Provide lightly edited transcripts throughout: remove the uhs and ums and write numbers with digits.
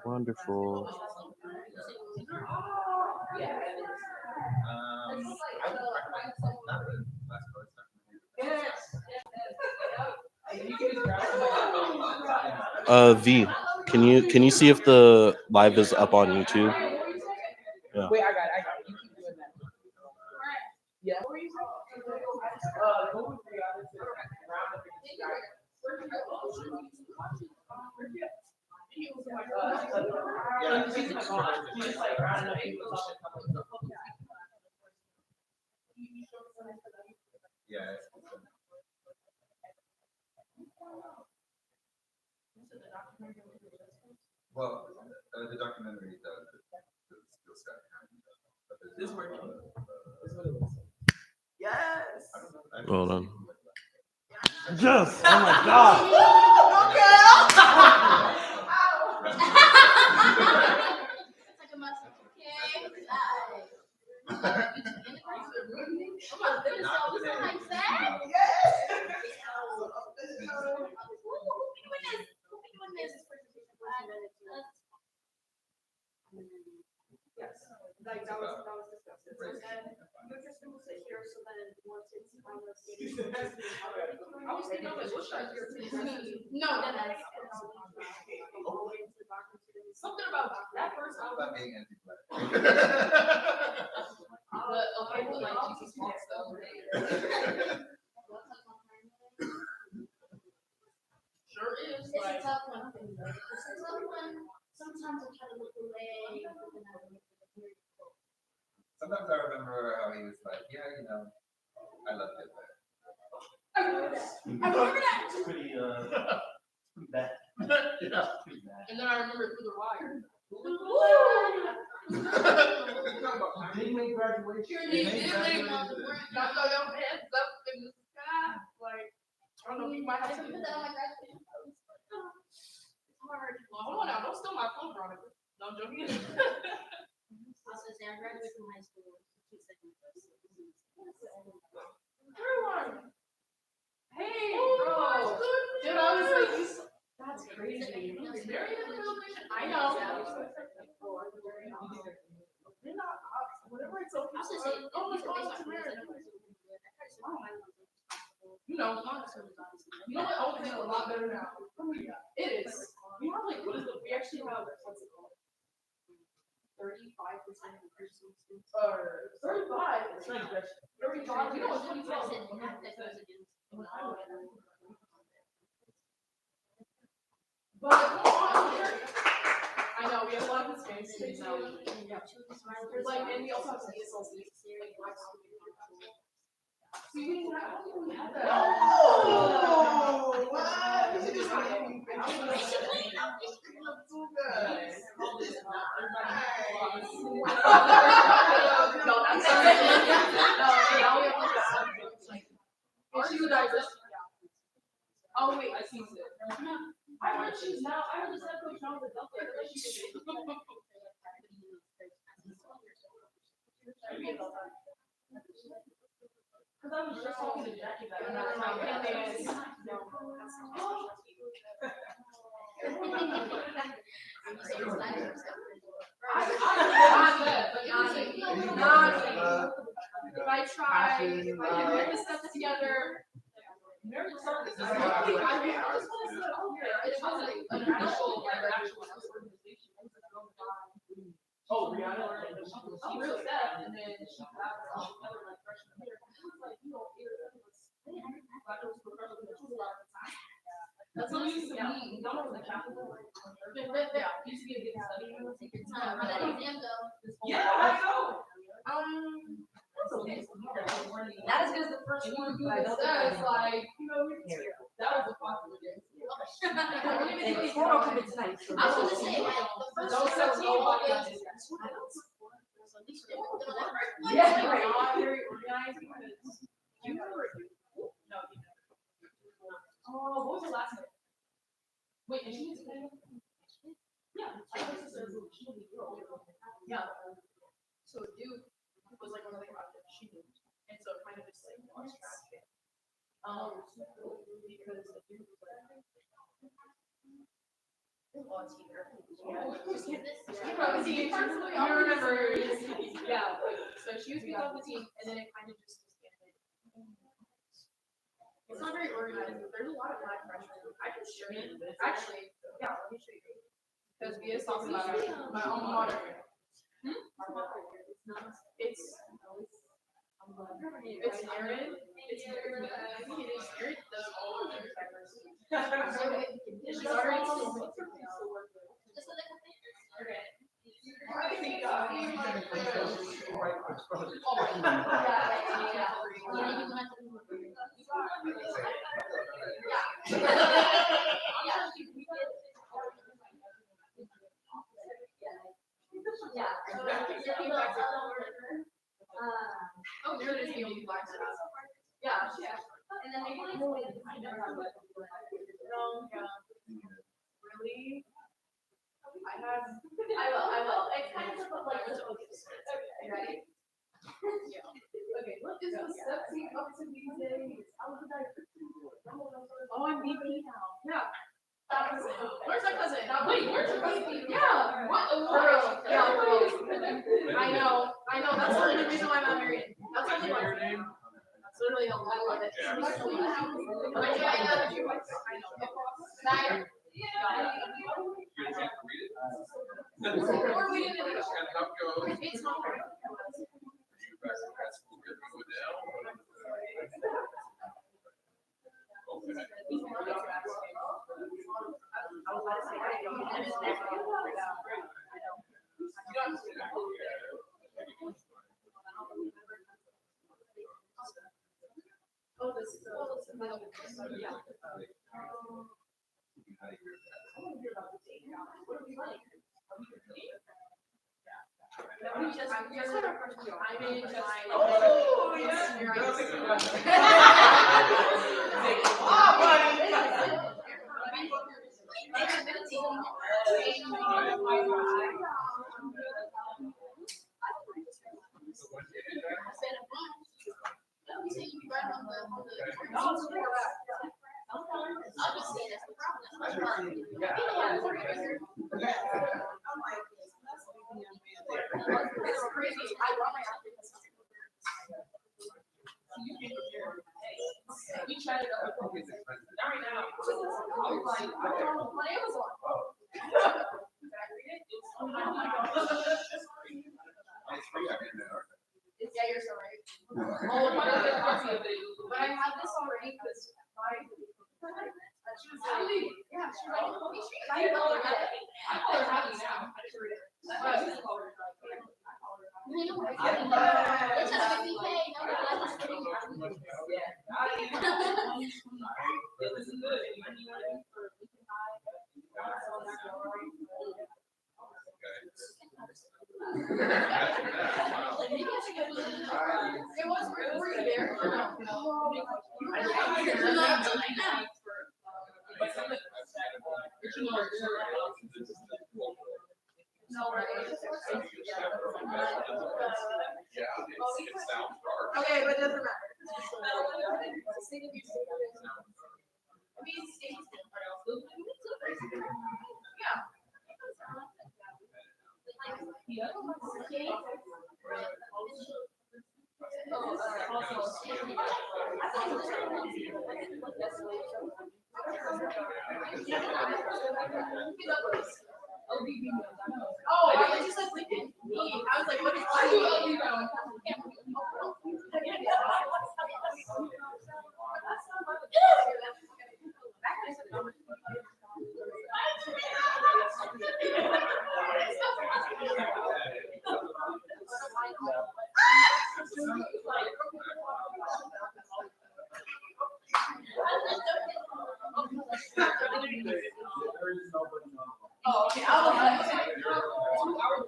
Wonderful. V, can you see if the live is up on YouTube? Yeah. Wait, I got it. You keep doing that. Yeah. Yeah. Well, the documentary does the skill set. This working. Yes. Hold on. Yes. Oh my God. It's like a muscle. Like that was discussed. And you're just gonna sit here, so then once it's final stage, I was thinking of like, what should I do? No, that's Something about that first About album. being anti-black. But okay, but like Jesus walks though. Sure is. it's a Like, tough one. It's a tough one. Sometimes I try to look away, but then I look very cool. Sometimes I remember how he was like, yeah, you know, I love Hitler. I remember that. It's pretty bad. Yeah, pretty bad. And then I remember Through the Wire. They made graduation. He did make got your hands up in the sky. Like, I don't know if you might I have should to put that on my graduation post. It's hard. Well, hold on now, don't steal my phone, Veronica. No, I'm joking. I was gonna say I graduated from high school. 2 seconds. Everyone. Hey, Oh, bro. Dude, I was like, that's Is it crazy. anything else? It's very celebration. I know. They're not, whatever it's okay. I was gonna say, Oh, it's based on off to of this, I Mary. think it's really good. I tried to survive my life. You know, Honestly, it was honestly. you know what? I would say a lot better now. It is. We have like, what is it? We actually have, what's it called? 35% of Christian students. Or 35. It's not Christian. 35. You know what? I said half that goes against. But come on, I know we have a lot of space. There's like, and we also have CSLC. Like, black see, we didn't have that. Oh, wow. Oh wait, I see it. I heard she's now. I heard this episode now with Delta. Because I was just talking to Jackie that if I try, if I can get the stuff together. Mary started this. I just want to say, oh, yeah, it wasn't an actual organization. Oh, Rihanna. She real sad, and then she got all the other like freshman year. She was like, you know, like it was professional, but she was a lot of the time. That's what we used to be. Y'all know the capital. Yeah, used to be a good study. Take your time. How that exam go? Yeah, I know. That's okay. Not as good as the first one, but I don't It's like, you know, that was a popular game. And it's more coming tonight. So I was gonna say, like, the first Don't one, tell nobody. so at least they were the first one. Yeah, you're not very organized because you remember. No, you never. Oh, what was her last name? Wait, did she use a name? Yeah, I think she said she was a girl. Yeah. So Duke was like one of the projects she did, and so it kind of just like launched back. Because well, it's here. You remember, yeah, so she was being on the team, and then it kind of just disbanded. It's not very organized, there's a lot of black pressure. I can show you, actually, yeah, let me show you. Because we was talking about my alma mater. It's narrative, it's narrative, does all of their diversity. It's already oh, there it is, the only black spots. Yeah, yeah. And then maybe like, really? I will. It's kind of like the focus. Okay, ready? Yeah. Okay, what is the step up to these days? Oh, I'm BP now. Yeah. Where's my cousin? Wait, where's your cousin? Yeah. What? For real. Yeah, for real. I know. That's the only reason why I'm not married. That's only one. That's literally the I love it. I know. Or we didn't. It's not very Oh, this is yeah. I'm in July. Oh, yeah. It's crazy. I love my outfits. You tried it out. Not right now. I'm like, on Amazon. Did I read it? Oh my God. Yeah, you're so right. Oh, but I have this already because she was like, yeah, she was like, I call her happy now. I just read it. It's a 50K. It was were you there? Okay, but it doesn't matter. Oh, I was just like thinking. I was like, what is Oh, okay. I was like, 2 hours.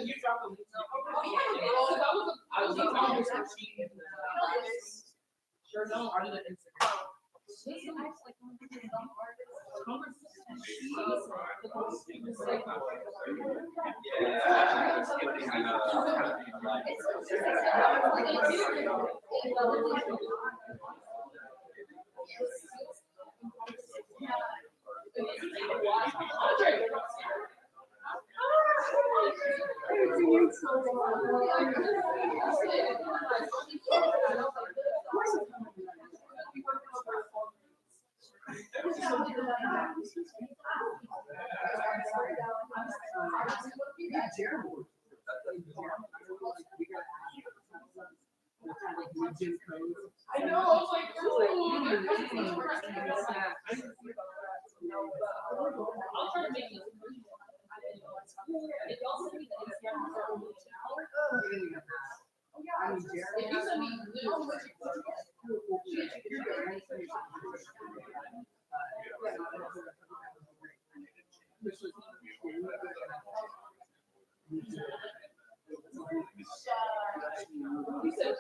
You dropped the link. Oh, that was I was on Congress. Sure, no, I didn't Instagram. I know, I was like, ooh, I'll try to make this. If y'all send me the Instagram if you send me you said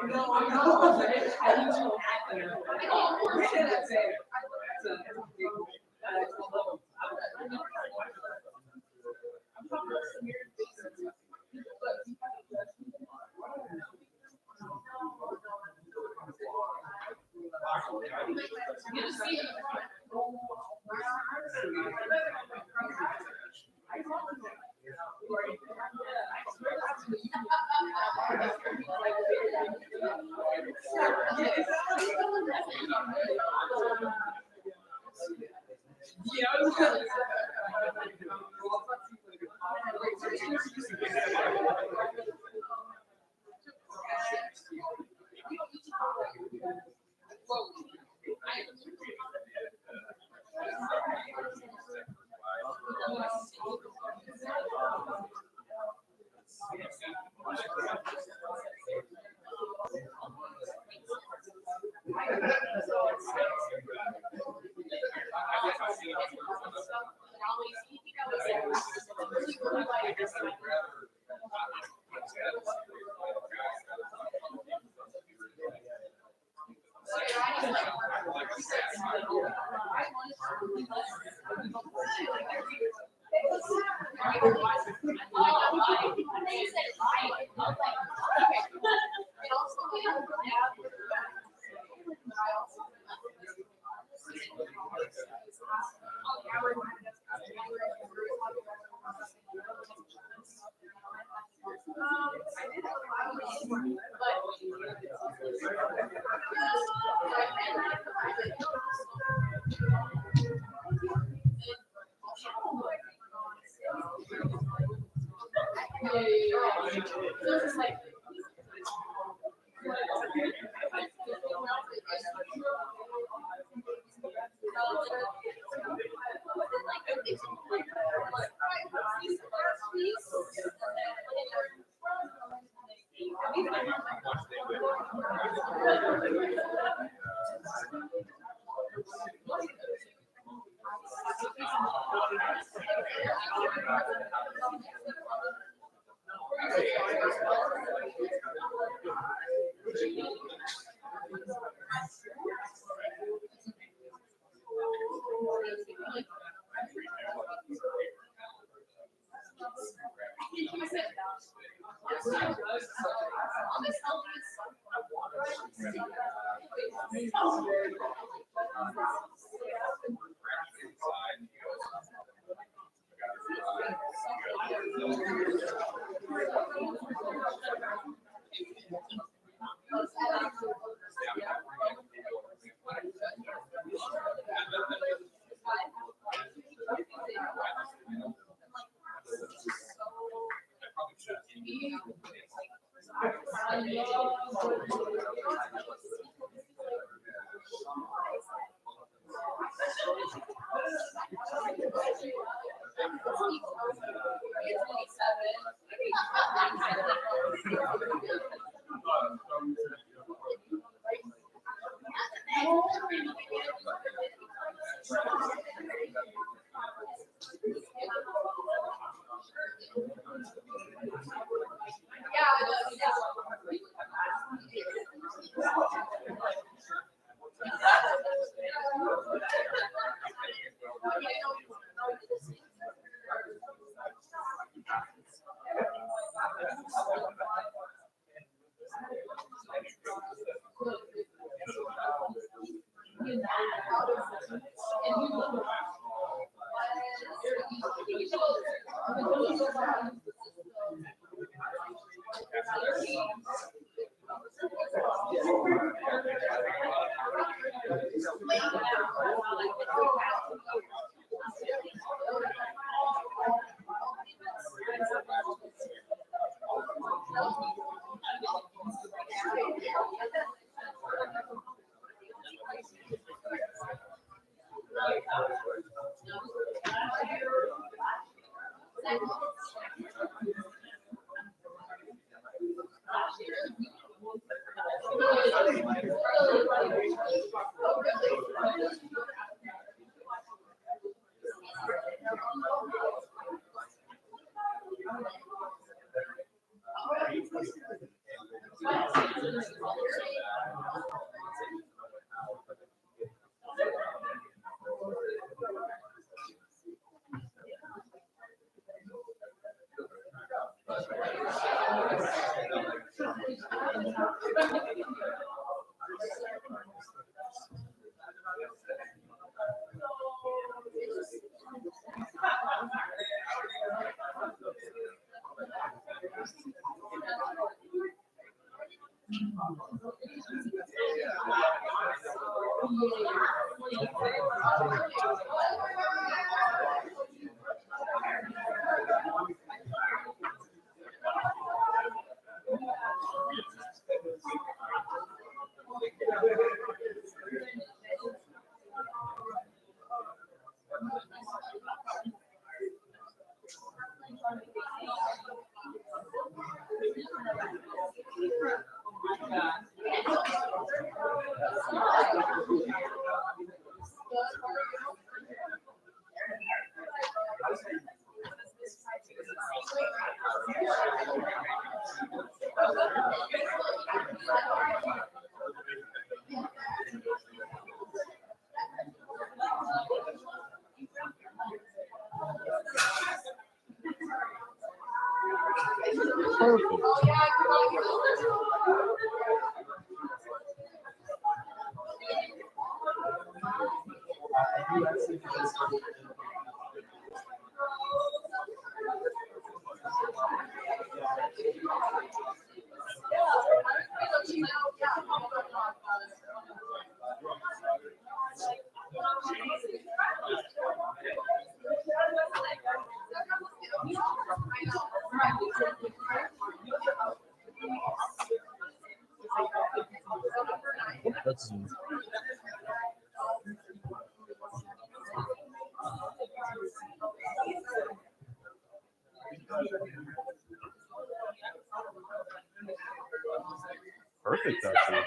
no, I'm not. I need to act there. Oh, of course. That's it. You just see it. Perfect. That's perfect, actually.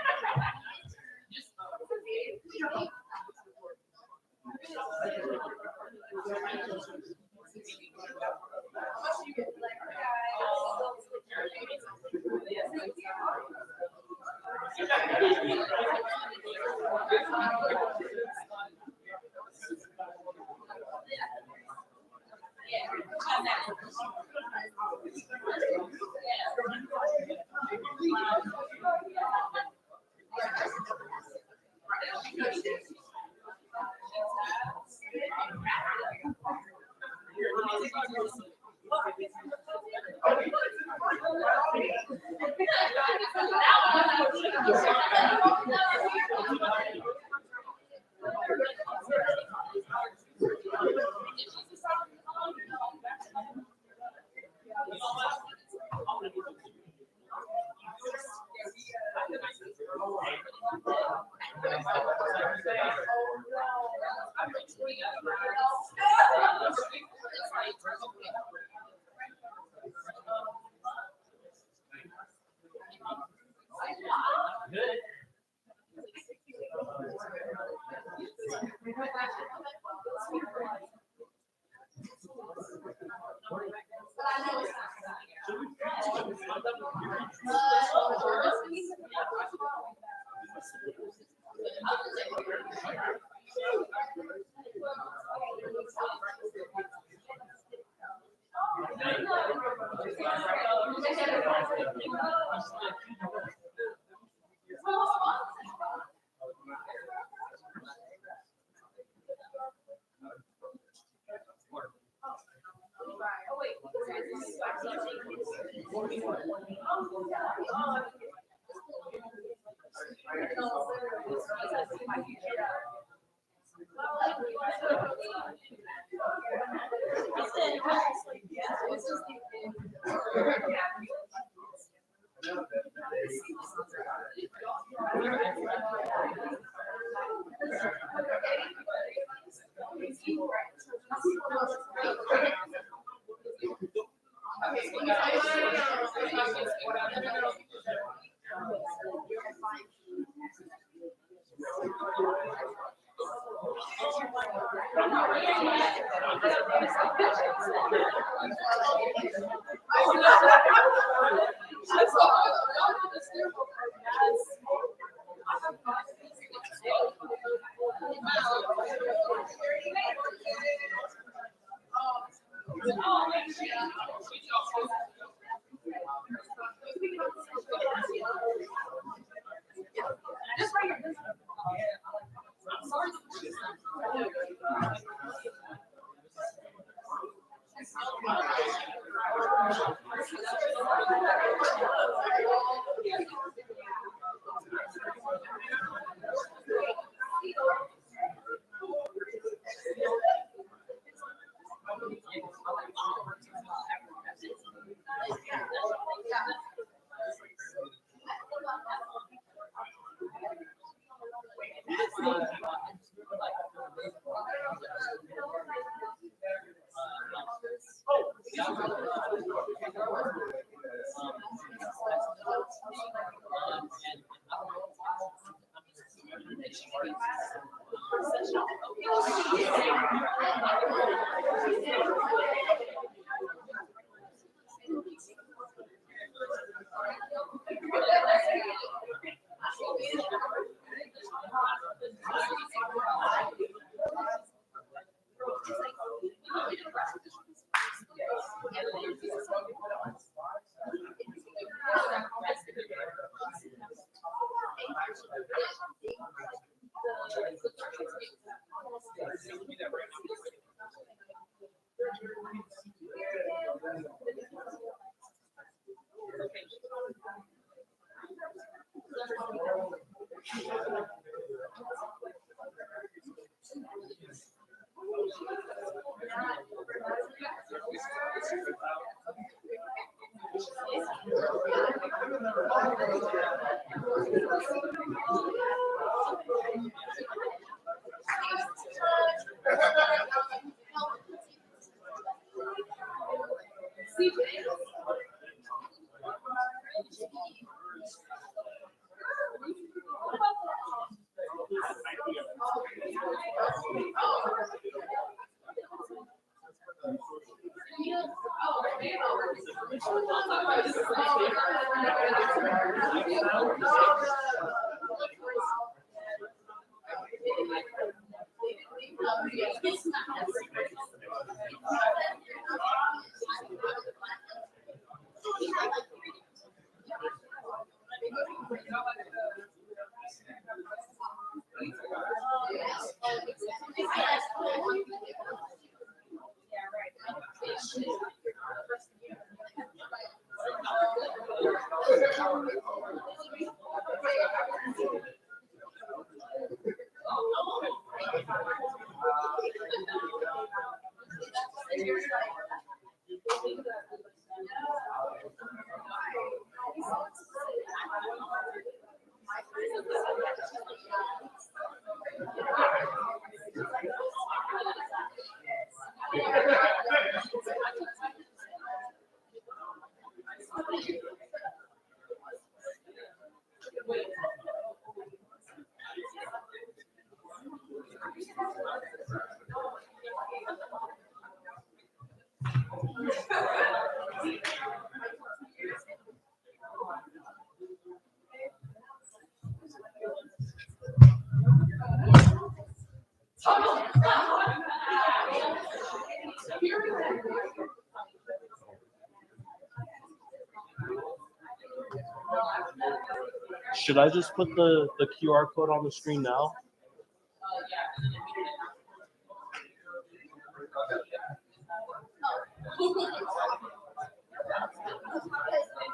Should I just put the QR code on the screen now?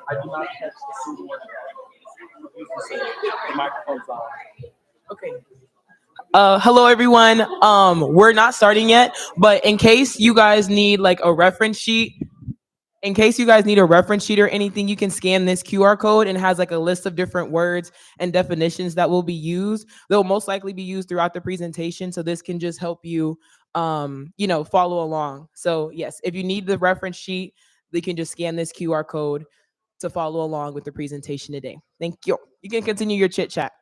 I do not catch the single one. The microphone's on. Okay. Hello everyone. We're not starting yet, but in case you guys need like a reference sheet, or anything, you can scan this QR code and it has like a list of different words and definitions that will be used. They'll most likely be used throughout the presentation, so this can just help you follow along. So yes, if you need the reference sheet, you can just scan this QR code to follow along with the presentation today. Thank you. You can continue your chit chat.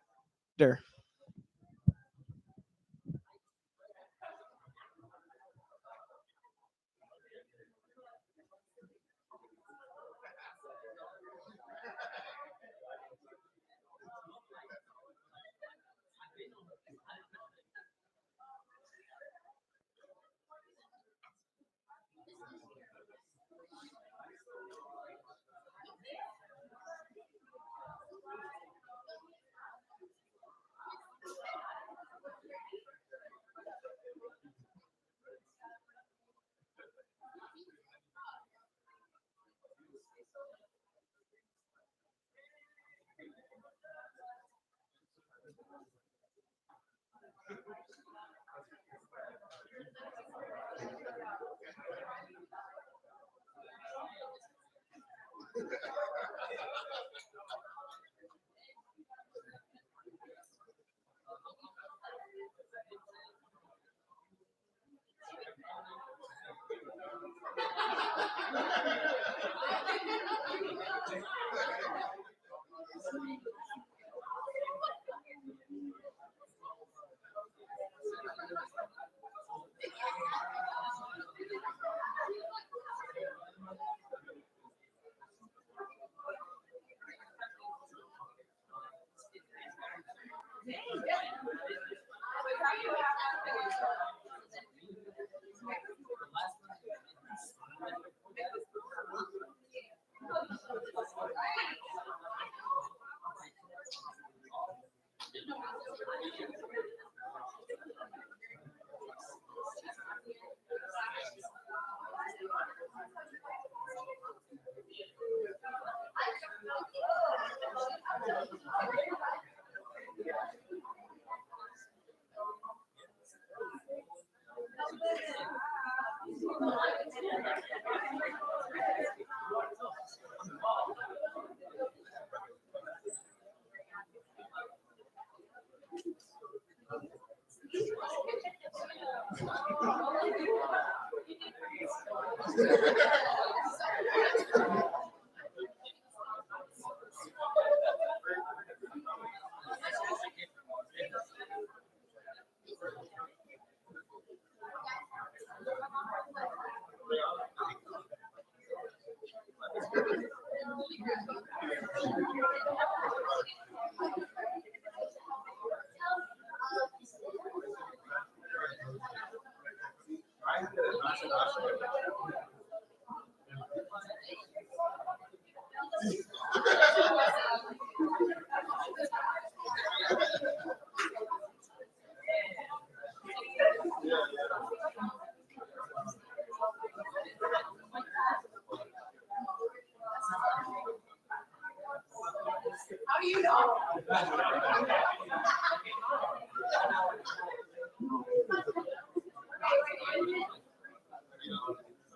How do you know?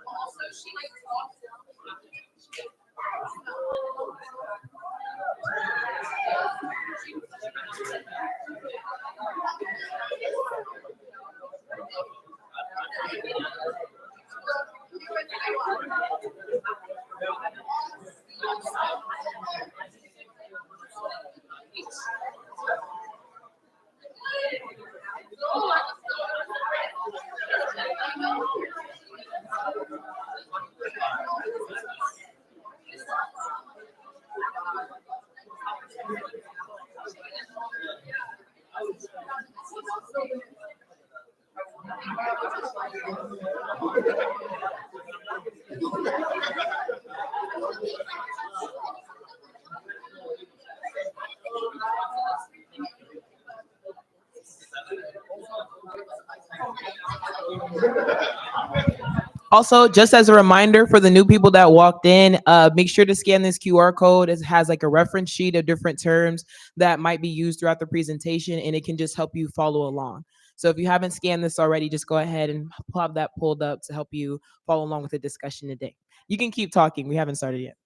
Also, she like talks. Also, just as a reminder for the new people that walked in, make sure to scan this QR code. It has like a reference sheet of different terms that might be used throughout the presentation, and it can just help you follow along. So if you haven't scanned this already, just go ahead and have that pulled up to help you follow along with the discussion today. You can keep talking. We haven't started yet.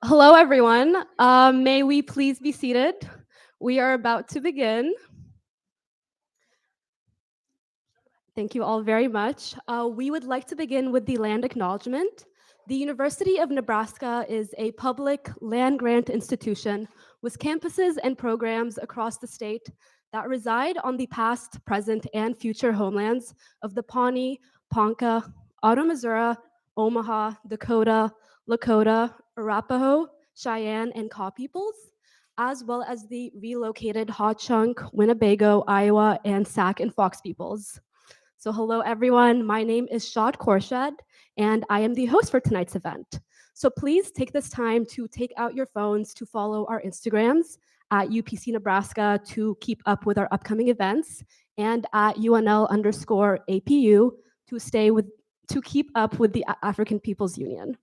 Hello, everyone. May we please be seated? We are about to begin. Thank you all very much. We would like to begin with the land acknowledgement. The University of Nebraska is a public land grant institution with campuses and programs across the state that reside on the past, present, and future homelands of the Pawnee, Ponca, Otto-Missouri, Omaha, Dakota, Lakota, Arapaho, Cheyenne, and Kaw peoples, as well as the relocated Ho-Chunk, Winnebago, Iowa, and Sac and Fox peoples. So hello, everyone. My name is Shad Khorshed, and I am the host for tonight's event. So please take this time to take out your phones to follow our Instagrams at UPC Nebraska to keep up with our upcoming events, and at UNL_APU to keep up with the African People's Union.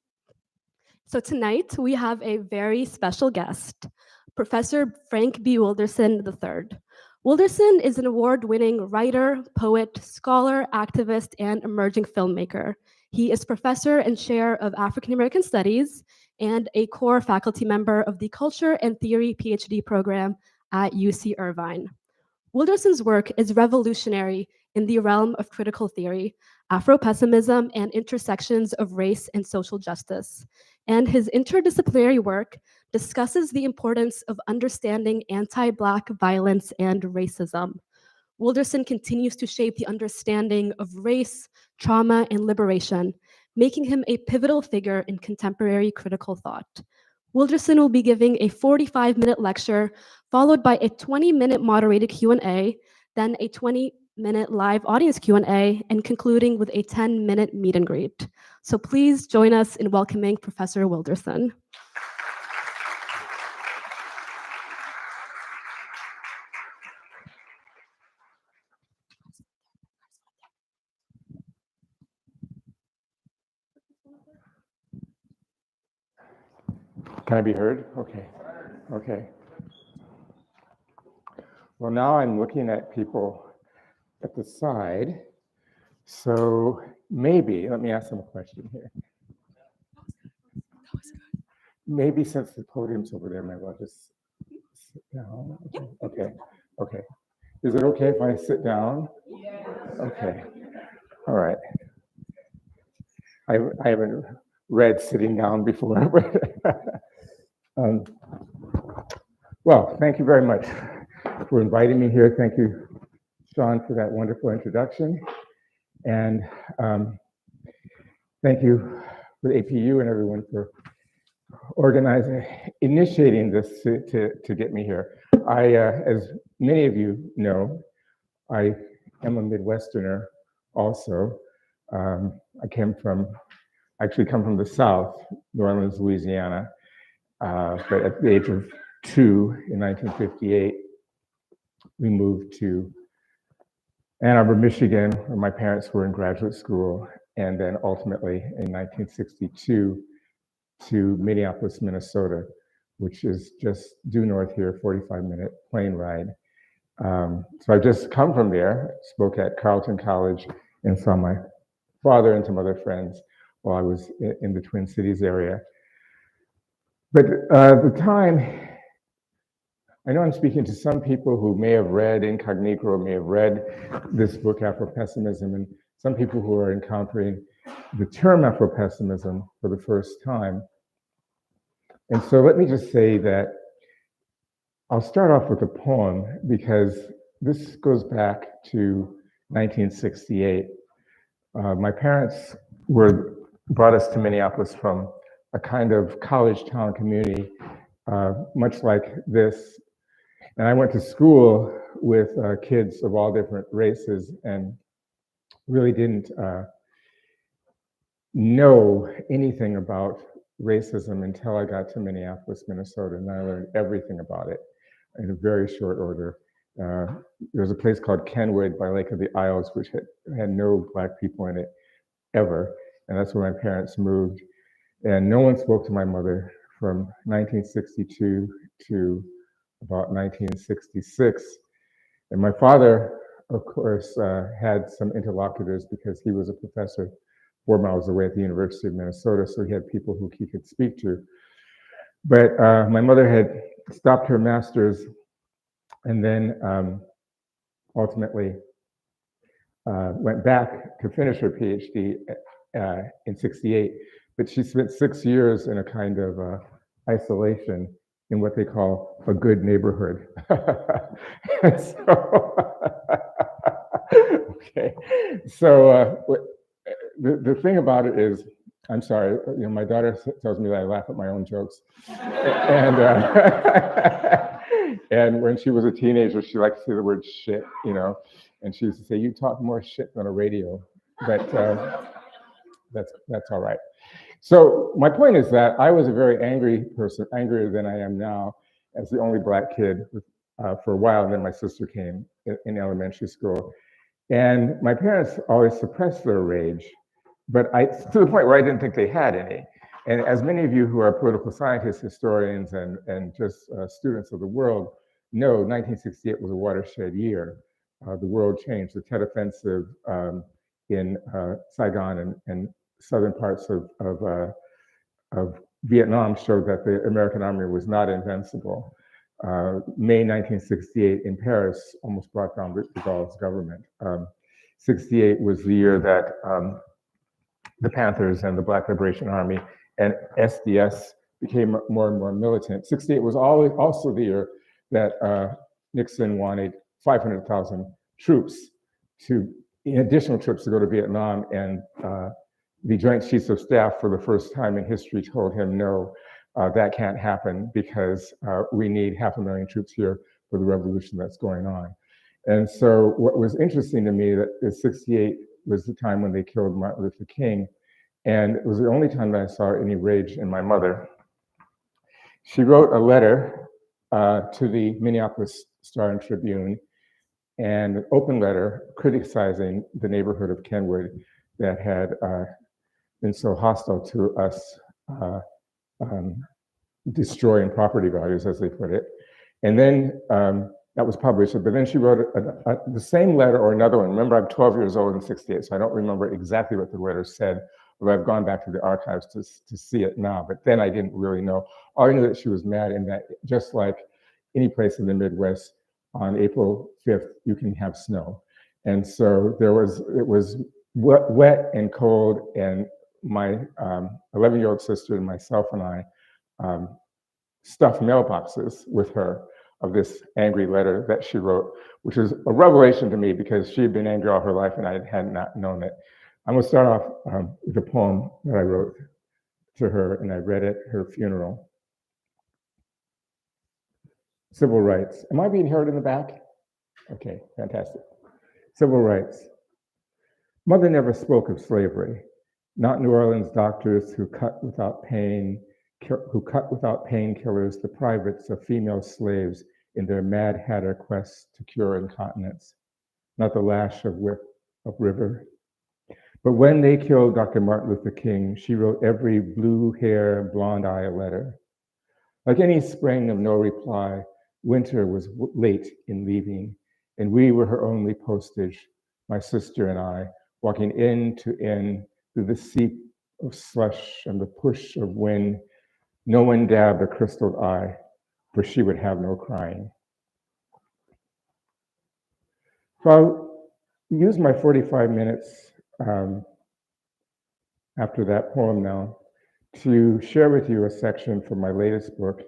So tonight we have a very special guest, Professor Frank B Wilderson III. Wilderson is an award-winning writer, poet, scholar, activist, and emerging filmmaker. He is professor and chair of African American Studies and a core faculty member of the Culture and Theory PhD program at UC Irvine. Wilderson's work is revolutionary in the realm of critical theory, Afro-Pessimism, and intersections of race and social justice. And his interdisciplinary work discusses the importance of understanding anti-Black violence and racism. Wilderson continues to shape the understanding of race, trauma, and liberation, making him a pivotal figure in contemporary critical thought. Wilderson will be giving a 45-minute lecture, followed by a 20-minute moderated Q&A, then a 20-minute live audience Q&A, and concluding with a 10-minute meet and greet. So please join us in welcoming Professor Wilderson. Can I be heard? Okay. Okay. Well, now I'm looking at people at the side. So maybe, let me ask them a question here. Maybe since the podium's over there, maybe I'll just sit down. Okay. Okay. Is it okay if I sit down? Okay. All right. I haven't read sitting down before. Well, thank you very much for inviting me here. Thank you, Sean, for that wonderful introduction. And thank you for the APU and everyone for initiating this to get me here. As many of you know, I am a Midwesterner also. I actually come from the South, New Orleans, Louisiana. But at the age of 2 in 1958, we moved to Ann Arbor, Michigan, where my parents were in graduate school, and then ultimately in 1962 to Minneapolis, Minnesota, which is just due north here, 45-minute plane ride. So I've just come from there, spoke at Carleton College, and saw my father and some other friends while I was in the Twin Cities area. But at the time, I know I'm speaking to some people who may have read Incognito or may have read this book, Afro-Pessimism, and some people who are encountering the term Afro-Pessimism for the first time. And so let me just say that I'll start off with a poem because this goes back to 1968. My parents brought us to Minneapolis from a kind of college town community, much like this. And I went to school with kids of all different races and really didn't know anything about racism until I got to Minneapolis, Minnesota, and I learned everything about it in a very short order. There was a place called Kenwood by Lake of the Isles, which had no Black people in it ever, and that's where my parents moved. And no one spoke to my mother from 1962 to about 1966. And my father, of course, had some interlocutors because he was a professor 4 miles away at the University of Minnesota, so he had people who he could speak to. But my mother had stopped her master's and then ultimately went back to finish her PhD in '68. But she spent 6 years in a kind of isolation in what they call a good neighborhood. And so, okay, so the thing about it is, I'm sorry, you know, my daughter tells me that I laugh at my own jokes. And, and when she was a teenager, she liked to say the word shit, you know, and she used to say, "You talk more shit than a radio," but that's all right. So my point is that I was a very angry person, angrier than I am now, as the only Black kid for a while, and then my sister came in elementary school. And my parents always suppressed their rage, but to the point where I didn't think they had any. And as many of you who are political scientists, historians, and just students of the world know, 1968 was a watershed year. The world changed. The Tet Offensive in Saigon and southern parts of Vietnam showed that the American army was not invincible. May 1968 in Paris almost brought down de Gaulle's government. 68 was the year that the Panthers and the Black Liberation Army and SDS became more and more militant. 68 was also the year that Nixon wanted 500,000 troops additional troops to go to Vietnam, and the Joint Chiefs of Staff for the first time in history told him, no, that can't happen because we need 500,000 troops here for the revolution that's going on. And so what was interesting to me that is 68 was the time when they killed Martin Luther King. And it was the only time that I saw any rage in my mother. She wrote a letter to the Minneapolis Star and Tribune, and an open letter criticizing the neighborhood of Kenwood that had been so hostile to us, destroying property values, as they put it. And then that was published, but then she wrote the same letter or another one. Remember, I'm 12 years old in '68, so I don't remember exactly what the letter said, but I've gone back to the archives to see it now. But then I didn't really know. All I knew that she was mad, and that just like any place in the Midwest, on April 5th, you can have snow. And so it was wet and cold, and my 11-year-old sister and myself and I stuffed mailboxes with her of this angry letter that she wrote, which was a revelation to me because she had been angry all her life and I had not known it. I'm gonna start off with a poem that I wrote to her, and I read at her funeral. Civil rights. Am I being heard in the back? Okay, fantastic. Civil rights. Mother never spoke of slavery, not New Orleans doctors who cut without painkillers, the privates of female slaves in their Mad Hatter quest to cure incontinence, not the lash of whip of river. But when they killed Dr. Martin Luther King, she wrote every blue hair, blonde eye a letter. Like any spring of no reply, winter was late in leaving, and we were her only postage, my sister and I, walking end to end through the seep of slush and the push of wind. No one dabbed a crystal eye, for she would have no crying. So I'll use my 45 minutes after that poem now to share with you a section from my latest book,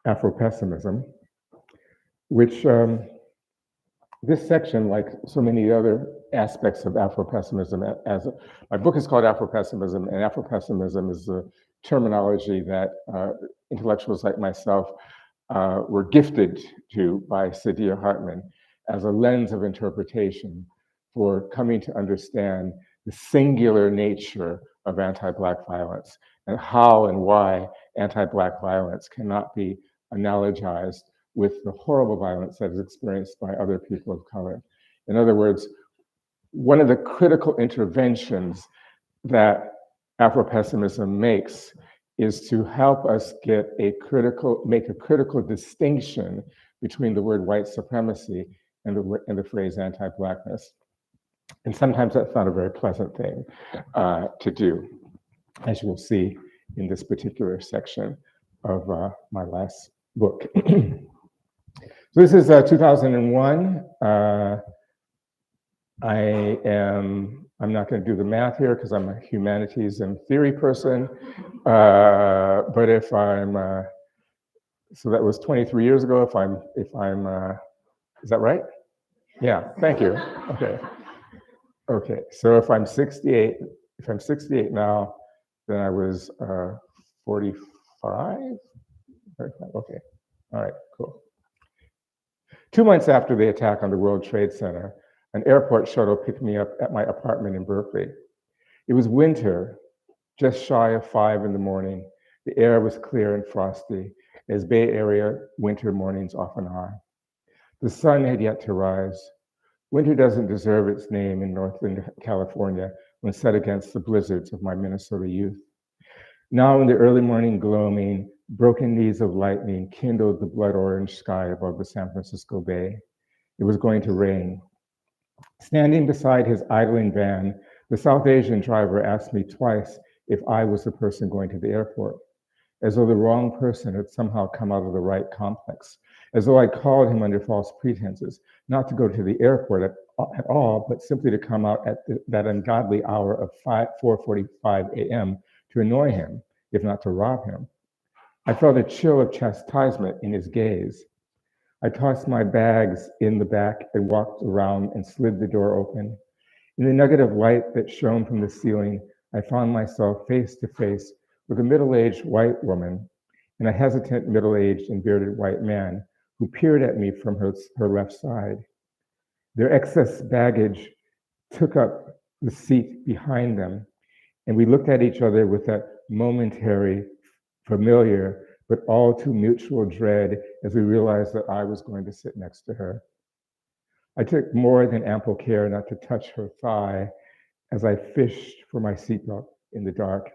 Afro-Pessimism, which this section, like so many other aspects of Afro-Pessimism, my book is called Afro-Pessimism, and Afro-Pessimism is the terminology that intellectuals like myself were gifted to by Saidiya Hartman as a lens of interpretation for coming to understand the singular nature of anti-Black violence and how and why anti-Black violence cannot be analogized with the horrible violence that is experienced by other people of color. In other words, one of the critical interventions that Afro-Pessimism makes is to help us make a critical distinction between the word white supremacy and the phrase anti-Blackness. And sometimes that's not a very pleasant thing to do, as you will see in this particular section of my last book. So this is 2001. I'm not going to do the math here because I'm a humanities and theory person. But if I'm, so that was 23 years ago. If I'm, is that right? Yeah. Thank you. Okay. Okay. So if I'm 68 now, then I was 45. Okay. All right. Cool. 2 months after the attack on the World Trade Center, an airport shuttle picked me up at my apartment in Berkeley. It was winter, just shy of 5 in the morning. The air was clear and frosty, as Bay Area winter mornings often are. The sun had yet to rise. Winter doesn't deserve its name in Northern California when set against the blizzards of my Minnesota youth. Now in the early morning gloaming, broken knees of lightning kindled the blood orange sky above the San Francisco Bay. It was going to rain. Standing beside his idling van, the South Asian driver asked me twice if I was the person going to the airport, as though the wrong person had somehow come out of the right complex, as though I called him under false pretenses, not to go to the airport at all, but simply to come out at that ungodly hour of 4:45 a.m. to annoy him, if not to rob him. I felt a chill of chastisement in his gaze. I tossed my bags in the back and walked around and slid the door open. In the nugget of light that shone from the ceiling, I found myself face to face with a middle-aged white woman and a hesitant middle-aged and bearded white man who peered at me from her left side. Their excess baggage took up the seat behind them, and we looked at each other with that momentary, familiar, but all too mutual dread as we realized that I was going to sit next to her. I took more than ample care not to touch her thigh as I fished for my seatbelt in the dark.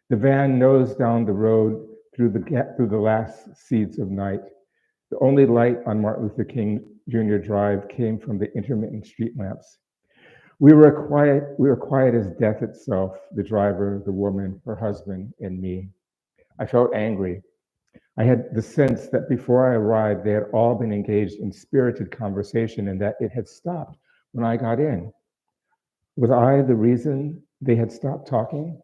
The van nosed down the road through the last seeds of night. The only light on Martin Luther King Jr. Drive came from the intermittent street lamps. We were quiet as death itself, the driver, the woman, her husband, and me. I felt angry. I had the sense that before I arrived, they had all been engaged in spirited conversation and that it had stopped when I got in. Was I the reason they had stopped talking?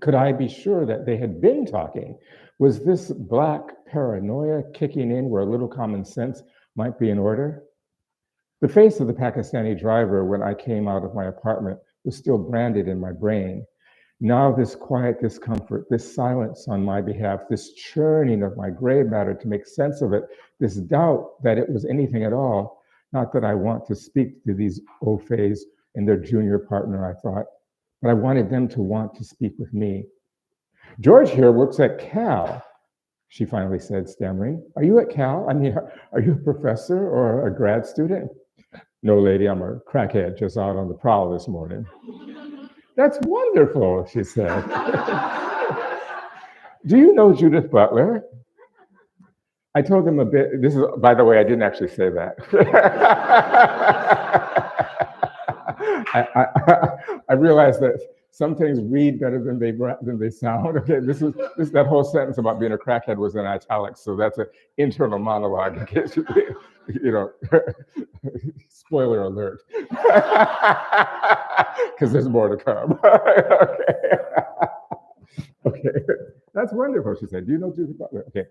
Could I be sure that they had been talking? Was this Black paranoia kicking in where a little common sense might be in order? The face of the Pakistani driver when I came out of my apartment was still branded in my brain. Now this quiet discomfort, this silence on my behalf, this churning of my gray matter to make sense of it, this doubt that it was anything at all, not that I want to speak to these Ofes and their junior partner, I thought, but I wanted them to want to speak with me. George here works at Cal, she finally said, stammering. Are you at Cal? I mean, are you a professor or a grad student? No, lady, I'm a crackhead just out on the prowl this morning. That's wonderful, she said. Do you know Judith Butler? I told them a bit, this is, by the way, I didn't actually say that. I realized that some things read better than they sound. Okay, this is that whole sentence about being a crackhead was in italics, so that's an internal monologue in case you know, spoiler alert, because there's more to come. Okay, that's wonderful, she said. Do you know Judith Butler? Okay.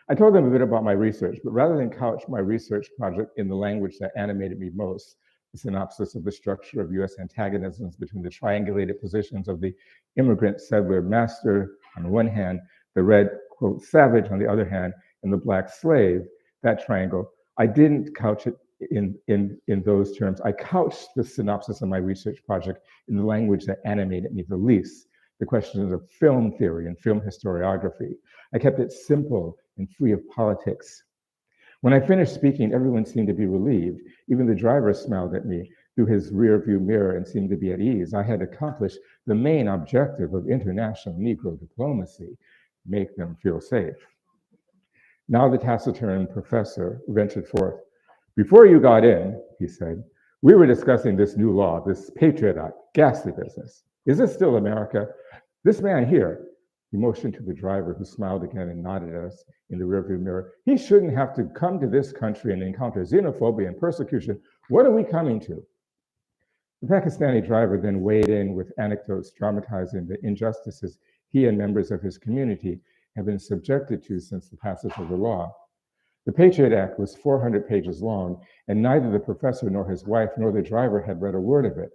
I told them a bit about my research, but rather than couch my research project in the language that animated me most, the synopsis of the structure of US antagonisms between the triangulated positions of the immigrant settler master on the one hand, the red, quote, savage on the other hand, and the Black slave, that triangle, I didn't couch it in those terms. I couched the synopsis of my research project in the language that animated me the least, the questions of film theory and film historiography. I kept it simple and free of politics. When I finished speaking, everyone seemed to be relieved. Even the driver smiled at me through his rear view mirror and seemed to be at ease. I had accomplished the main objective of international Negro diplomacy, make them feel safe. Now the taciturn professor ventured forth. Before you got in, he said, we were discussing this new law, this Patriot Act, ghastly business. Is this still America? This man here, he motioned to the driver who smiled again and nodded at us in the rearview mirror. He shouldn't have to come to this country and encounter xenophobia and persecution. What are we coming to? The Pakistani driver then weighed in with anecdotes dramatizing the injustices he and members of his community have been subjected to since the passage of the law. The Patriot Act was 400 pages long, and neither the professor nor his wife nor the driver had read a word of it.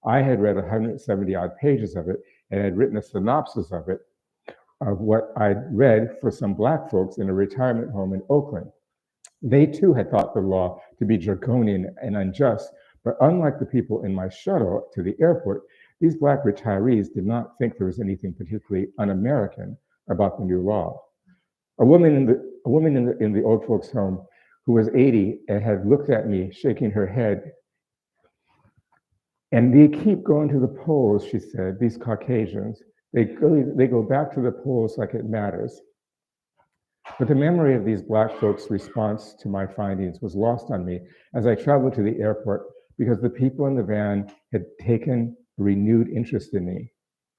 I had read 170 odd pages of it and had written a synopsis of it, of what I'd read for some Black folks in a retirement home in Oakland. They too had thought the law to be draconian and unjust, but unlike the people in my shuttle to the airport, these Black retirees did not think there was anything particularly un-American about the new law. A woman in the old folks' home who was 80 and had looked at me, shaking her head. And they keep going to the polls, she said, these Caucasians. They go back to the polls like it matters. But the memory of these Black folks' response to my findings was lost on me as I traveled to the airport because the people in the van had taken a renewed interest in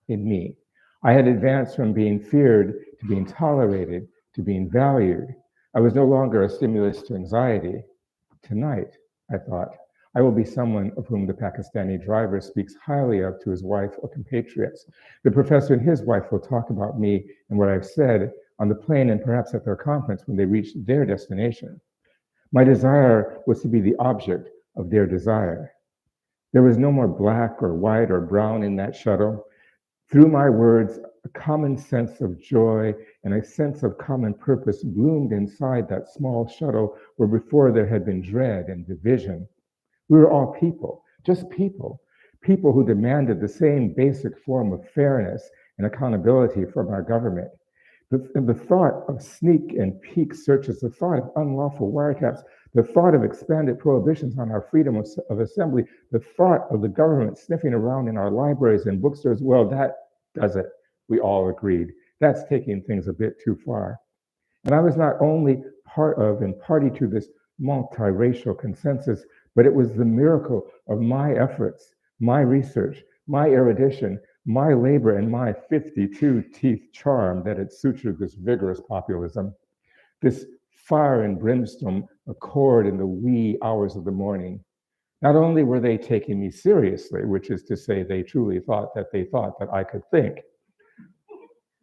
me. I had advanced from being feared to being tolerated to being valued. I was no longer a stimulus to anxiety. Tonight, I thought, I will be someone of whom the Pakistani driver speaks highly of to his wife or compatriots. The professor and his wife will talk about me and what I've said on the plane and perhaps at their conference when they reach their destination. My desire was to be the object of their desire. There was no more black or white or brown in that shuttle. Through my words, a common sense of joy and a sense of common purpose bloomed inside that small shuttle where before there had been dread and division. We were all people, just people, people who demanded the same basic form of fairness and accountability from our government. The thought of sneak and peek searches, the thought of unlawful wiretaps, the thought of expanded prohibitions on our freedom of assembly, the thought of the government sniffing around in our libraries and bookstores, well, that does it, we all agreed. That's taking things a bit too far. And I was not only part of and party to this multiracial consensus, but it was the miracle of my efforts, my research, my erudition, my labor, and my 52-teeth charm that had sutured this vigorous populism, this fire and brimstone accord in the wee hours of the morning. Not only were they taking me seriously, which is to say they truly thought that I could think,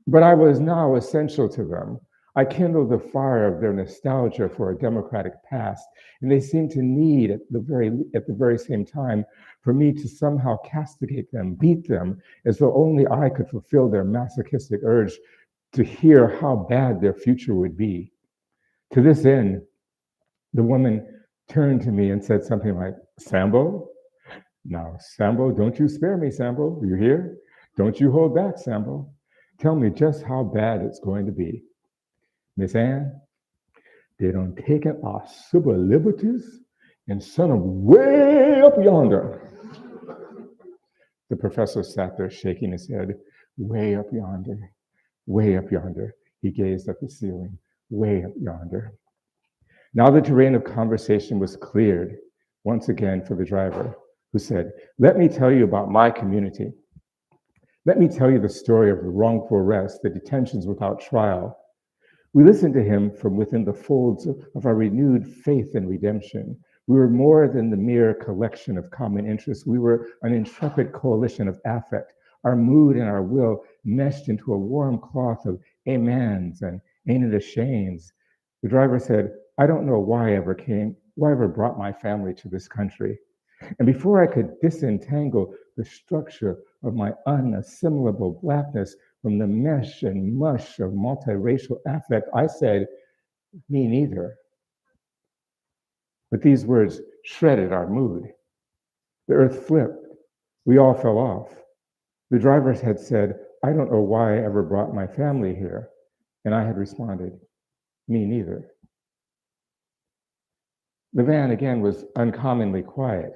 but I was now essential to them. I kindled the fire of their nostalgia for a democratic past, and they seemed to need at the very same time for me to somehow castigate them, beat them, as though only I could fulfill their masochistic urge to hear how bad their future would be. To this end, the woman turned to me and said something like, Sambo? Now, Sambo, don't you spare me, Sambo. You hear? Don't you hold back, Sambo. Tell me just how bad it's going to be. Miss Ann, they done taken our civil liberties and sent them way up yonder. The professor sat there shaking his head, way up yonder, way up yonder. He gazed at the ceiling, way up yonder. Now the terrain of conversation was cleared once again for the driver, who said, let me tell you about my community. Let me tell you the story of the wrongful arrest, the detentions without trial. We listened to him from within the folds of our renewed faith in redemption. We were more than the mere collection of common interests. We were an intrepid coalition of affect. Our mood and our will meshed into a warm cloth of amens and ain't it a shames. The driver said, I don't know why I ever brought my family to this country. And before I could disentangle the structure of my unassimilable Blackness from the mesh and mush of multiracial affect, I said, me neither. But these words shredded our mood. The earth flipped. We all fell off. The drivers had said, "I don't know why I ever brought my family here." And I had responded, "Me neither." The van again was uncommonly quiet.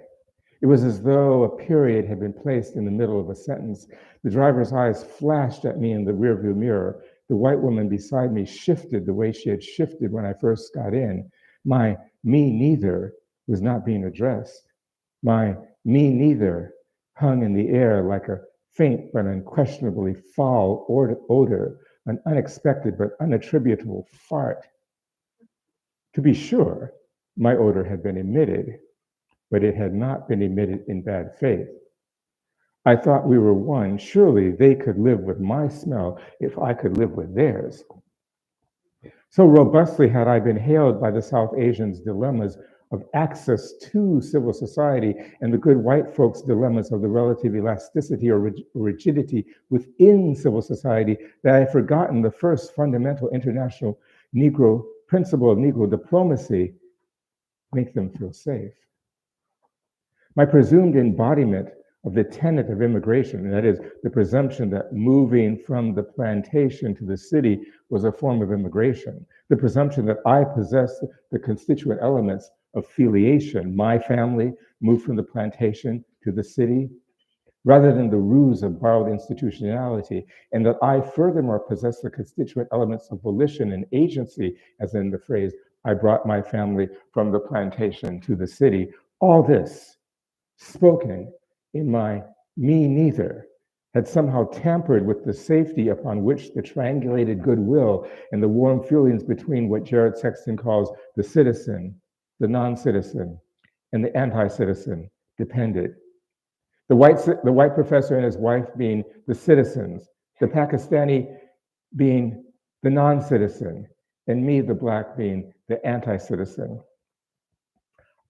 It was as though a period had been placed in the middle of a sentence. The driver's eyes flashed at me in the rearview mirror. The white woman beside me shifted the way she had shifted when I first got in. My "me neither" was not being addressed. My "me neither" hung in the air like a faint but unquestionably foul odor, an unexpected but unattributable fart. To be sure, my odor had been emitted, but it had not been emitted in bad faith. I thought we were one. Surely they could live with my smell if I could live with theirs. So robustly had I been hailed by the South Asians' dilemmas of access to civil society and the good white folks' dilemmas of the relative elasticity or rigidity within civil society that I had forgotten the first fundamental international Negro principle of Negro diplomacy: make them feel safe. My presumed embodiment of the tenet of immigration, and that is the presumption that moving from the plantation to the city was a form of immigration, the presumption that I possess the constituent elements of filiation, my family moved from the plantation to the city, rather than the ruse of borrowed institutionality, and that I furthermore possess the constituent elements of volition and agency, as in the phrase, "I brought my family from the plantation to the city." All this, spoken in my "me neither," had somehow tampered with the safety upon which the triangulated goodwill and the warm feelings between what Jared Sexton calls the citizen, the non-citizen, and the anti-citizen depended. The white professor and his wife being the citizens, the Pakistani being the non-citizen, and me, the Black, being the anti-citizen.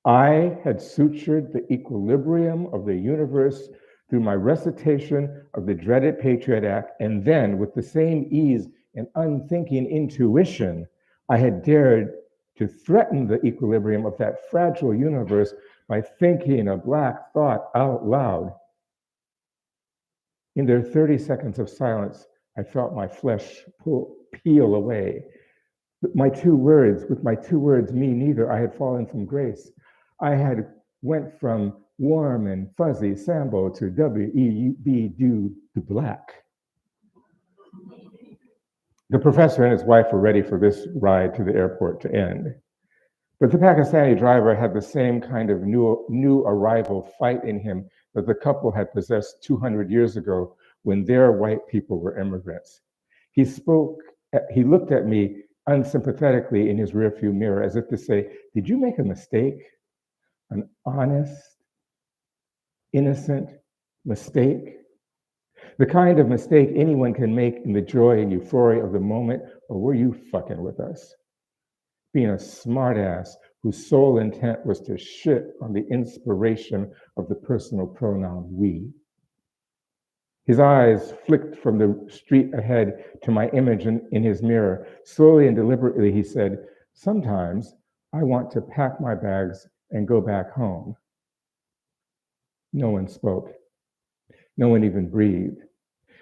I had sutured the equilibrium of the universe through my recitation of the dreaded Patriot Act, and then, with the same ease and unthinking intuition, I had dared to threaten the equilibrium of that fragile universe by thinking a Black thought out loud. In their 30 seconds of silence, I felt my flesh peel away. With my two words, "me neither," I had fallen from grace. I had went from warm and fuzzy Sambo to W-E-B do to Black. The professor and his wife were ready for this ride to the airport to end. But the Pakistani driver had the same kind of new arrival fight in him that the couple had possessed 200 years ago when their white people were immigrants. He looked at me unsympathetically in his rearview mirror as if to say, "Did you make a mistake? An honest, innocent mistake? The kind of mistake anyone can make in the joy and euphoria of the moment, or were you fucking with us? Being a smartass whose sole intent was to shit on the inspiration of the personal pronoun we." His eyes flicked from the street ahead to my image in his mirror. Slowly and deliberately, he said, "Sometimes I want to pack my bags and go back home." No one spoke. No one even breathed.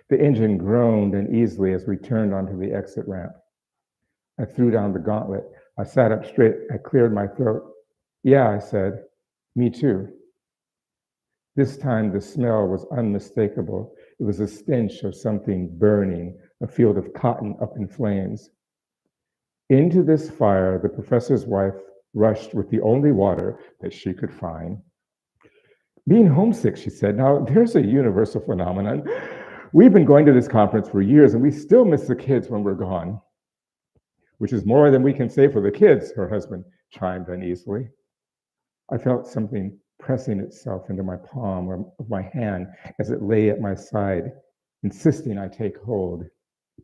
The engine groaned uneasily as we turned onto the exit ramp. I threw down the gauntlet. I sat up straight. I cleared my throat. "Yeah," I said, "me too." This time the smell was unmistakable. It was a stench of something burning, a field of cotton up in flames. Into this fire, the professor's wife rushed with the only water that she could find. "Being homesick," she said. "Now, there's a universal phenomenon. We've been going to this conference for years, and we still miss the kids when we're gone." "Which is more than we can say for the kids," her husband chimed uneasily. I felt something pressing itself into my palm of my hand as it lay at my side, insisting I take hold.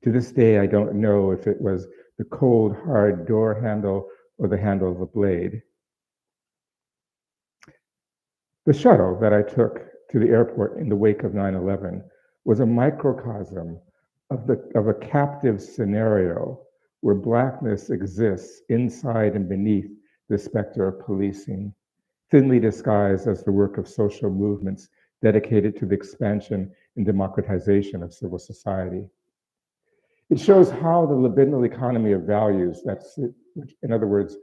To this day, I don't know if it was the cold, hard door handle or the handle of a blade. The shuttle that I took to the airport in the wake of 9/11 was a microcosm of a captive scenario where Blackness exists inside and beneath the specter of policing, thinly disguised as the work of social movements dedicated to the expansion and democratization of civil society. It shows how the libidinal economy of values, in other words,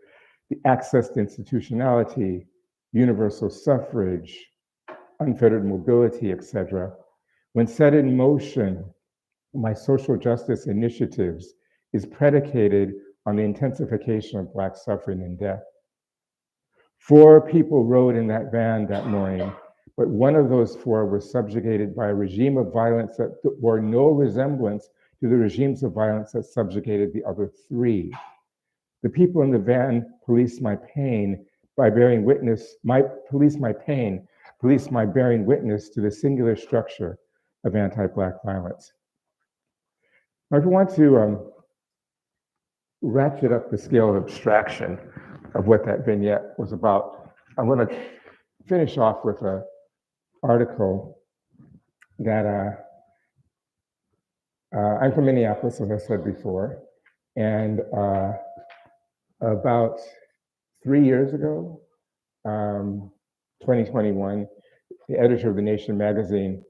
the access to institutionality, universal suffrage, unfettered mobility, etc., when set in motion, my social justice initiatives is predicated on the intensification of Black suffering and death. 4 people rode in that van that morning, but one of those 4 was subjugated by a regime of violence that bore no resemblance to the regimes of violence that subjugated the other 3. The people in the van policed my pain by bearing witness, police my bearing witness to the singular structure of anti-Black violence. Now, if you want to ratchet up the scale of abstraction of what that vignette was about, I'm going to finish off with an article that I'm from Minneapolis, as I said before, and about 3 years ago, 2021, the editor of The Nation magazine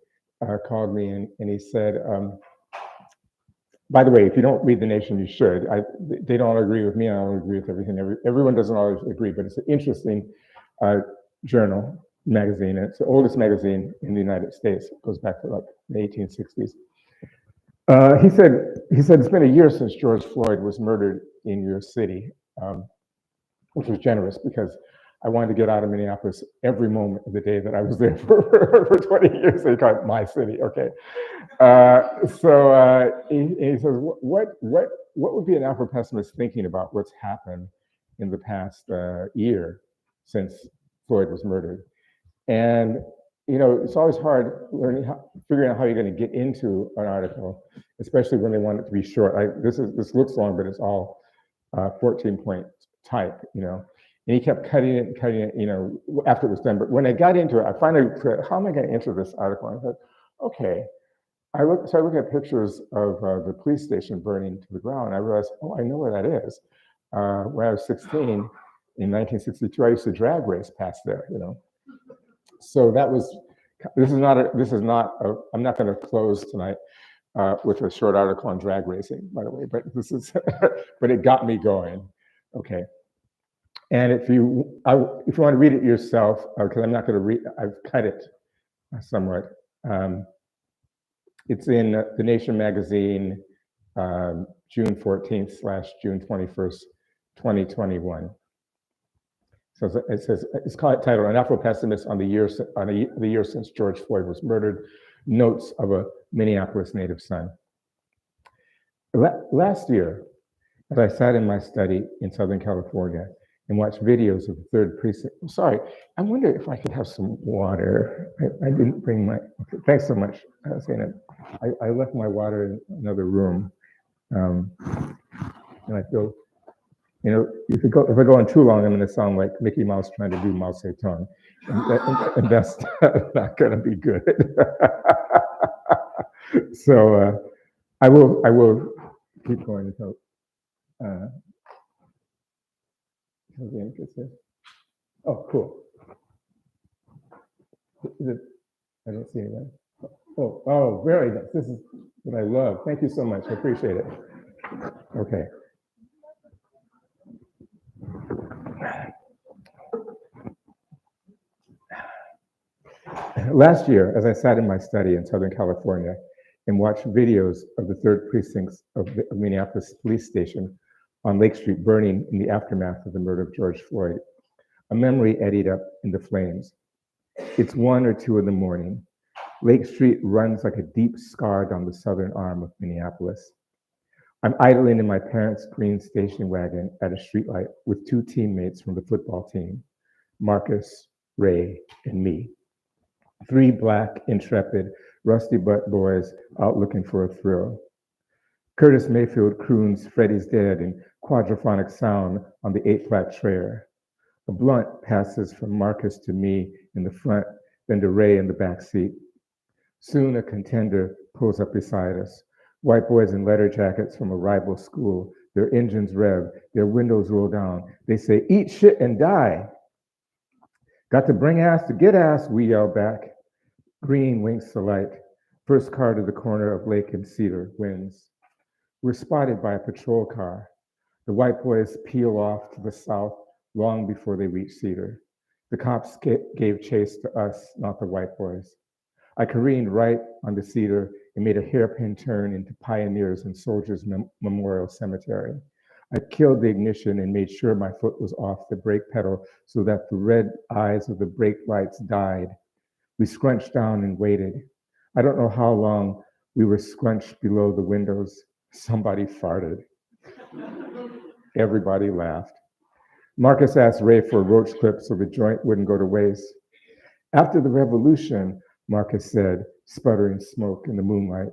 called me and he said, by the way, if you don't read The Nation, you should. They don't agree with me, I don't agree with everything. Everyone doesn't always agree, but it's an interesting journal, magazine. It's the oldest magazine in the United States. It goes back to like the 1860s. He said it's been a year since George Floyd was murdered in your city, which was generous because I wanted to get out of Minneapolis every moment of the day that I was there for 20 years. They call it my city, okay? He says, what would be an Afro-pessimist thinking about what's happened in the past year since Floyd was murdered? And you know, it's always hard figuring out how you're going to get into an article, especially when they want it to be short. This looks long, but it's all 14-point type, you know. And he kept cutting it, you know, after it was done. But when I got into it, I finally said, how am I going to enter this article? And I thought, okay. I looked at pictures of the police station burning to the ground. I realized, oh, I know where that is. When I was 16, in 1962, I used to drag race past there, you know. So I'm not going to close tonight with a short article on drag racing, by the way, but but it got me going. Okay. And if you want to read it yourself, because I'm not going to read, I've cut it somewhat. It's in The Nation magazine, June 14th / June 21st, 2021. So it says, it's titled "An Afro-Pessimist on the year since George Floyd was murdered, Notes of a Minneapolis native son." Last year, as I sat in my study in Southern California and watched videos of the 3rd precinct. Sorry, I wonder if I could have some water. I didn't bring my, okay, thanks so much, Zainab. I left my water in another room. And I feel, you know, if I go on too long, I'm going to sound like Mickey Mouse trying to do Mao Zedong, and that's not going to be good. So I will keep going until the end gets here. Oh, cool. I don't see anything. Oh, very nice. This is what I love. Thank you so much. I appreciate it. Okay. Last year, as I sat in my study in Southern California and watched videos of the 3rd precincts of Minneapolis police station on Lake Street burning in the aftermath of the murder of George Floyd, a memory eddied up into flames. It's 1 or 2 in the morning. Lake Street runs like a deep scar down the southern arm of Minneapolis. I'm idling in my parents' green station wagon at a streetlight with 2 teammates from the football team, Marcus, Ray, and me. 3 black, intrepid, rusty butt boys out looking for a thrill. Curtis Mayfield croons "Freddie's Dead" in quadraphonic sound on the 8-flat Trayer. A blunt passes from Marcus to me in the front, then to Ray in the back seat. Soon a contender pulls up beside us. White boys in leather jackets from a rival school Their engines rev, their windows roll down. They say, eat shit and die. Got to bring ass to get ass, we yell back. Green winks the light. First car to the corner of Lake and Cedar wins. We're spotted by a patrol car. The white boys peel off to the south long before they reach Cedar. The cops gave chase to us, not the white boys. I careened right onto Cedar and made a hairpin turn into Pioneers and Soldiers Memorial Cemetery. I killed the ignition and made sure my foot was off the brake pedal so that the red eyes of the brake lights died. We scrunched down and waited. I don't know how long we were scrunched below the windows. Somebody farted. Everybody laughed. Marcus asked Ray for a roach clip so the joint wouldn't go to waste. After the revolution, Marcus said, sputtering smoke in the moonlight,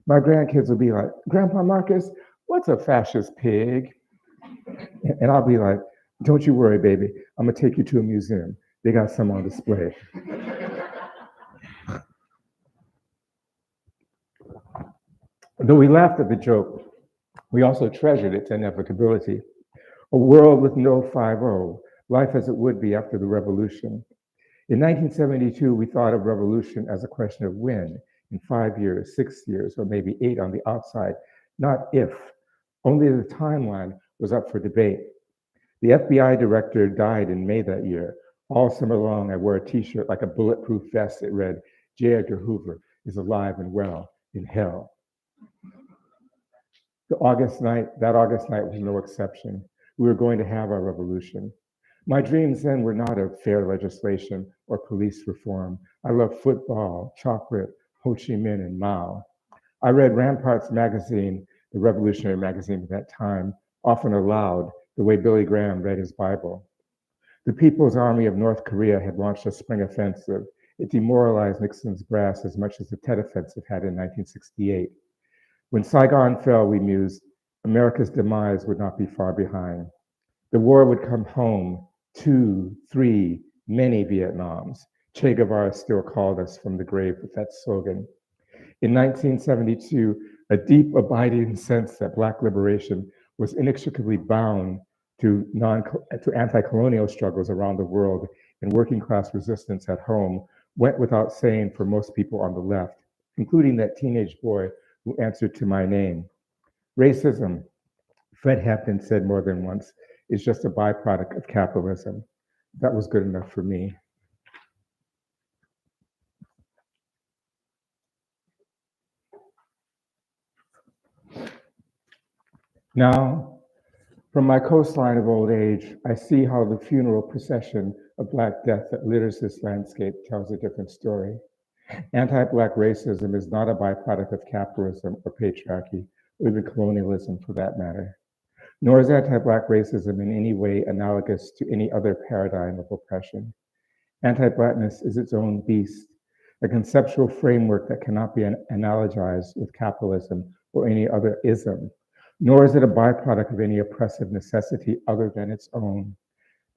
my grandkids will be like, Grandpa Marcus, what's a fascist pig? And I'll be like, don't you worry, baby. I'm gonna take you to a museum. They got some on display. Though we laughed at the joke, we also treasured its inevitability. A world with no 5-0, life as it would be after the revolution. In 1972, we thought of revolution as a question of when, in 5 years, 6 years, or maybe 8 on the outside, not if. Only the timeline was up for debate. The FBI director died in May that year. All summer long, I wore a t-shirt like a bulletproof vest that read, J. Edgar Hoover is alive and well in hell. That August night was no exception. We were going to have our revolution. My dreams then were not of fair legislation or police reform. I loved football, chocolate, Ho Chi Minh, and Mao. I read Ramparts magazine, the revolutionary magazine at that time, often aloud, the way Billy Graham read his Bible. The People's Army of North Korea had launched a spring offensive. It demoralized Nixon's brass as much as the Tet Offensive had in 1968. When Saigon fell, we mused, America's demise would not be far behind. The war would come home, 2, 3, many Vietnams. Che Guevara still called us from the grave with that slogan. In 1972, a deep abiding sense that Black liberation was inextricably bound to anti-colonial struggles around the world and working class resistance at home went without saying for most people on the left, including that teenage boy who answered to my name. Racism, Fred Hampton said more than once, is just a byproduct of capitalism. That was good enough for me. Now, from my coastline of old age, I see how the funeral procession of Black death that litters this landscape tells a different story. Anti-Black racism is not a byproduct of capitalism or patriarchy, or even colonialism for that matter. Nor is anti-Black racism in any way analogous to any other paradigm of oppression. Anti-Blackness is its own beast, a conceptual framework that cannot be analogized with capitalism or any other ism, nor is it a byproduct of any oppressive necessity other than its own.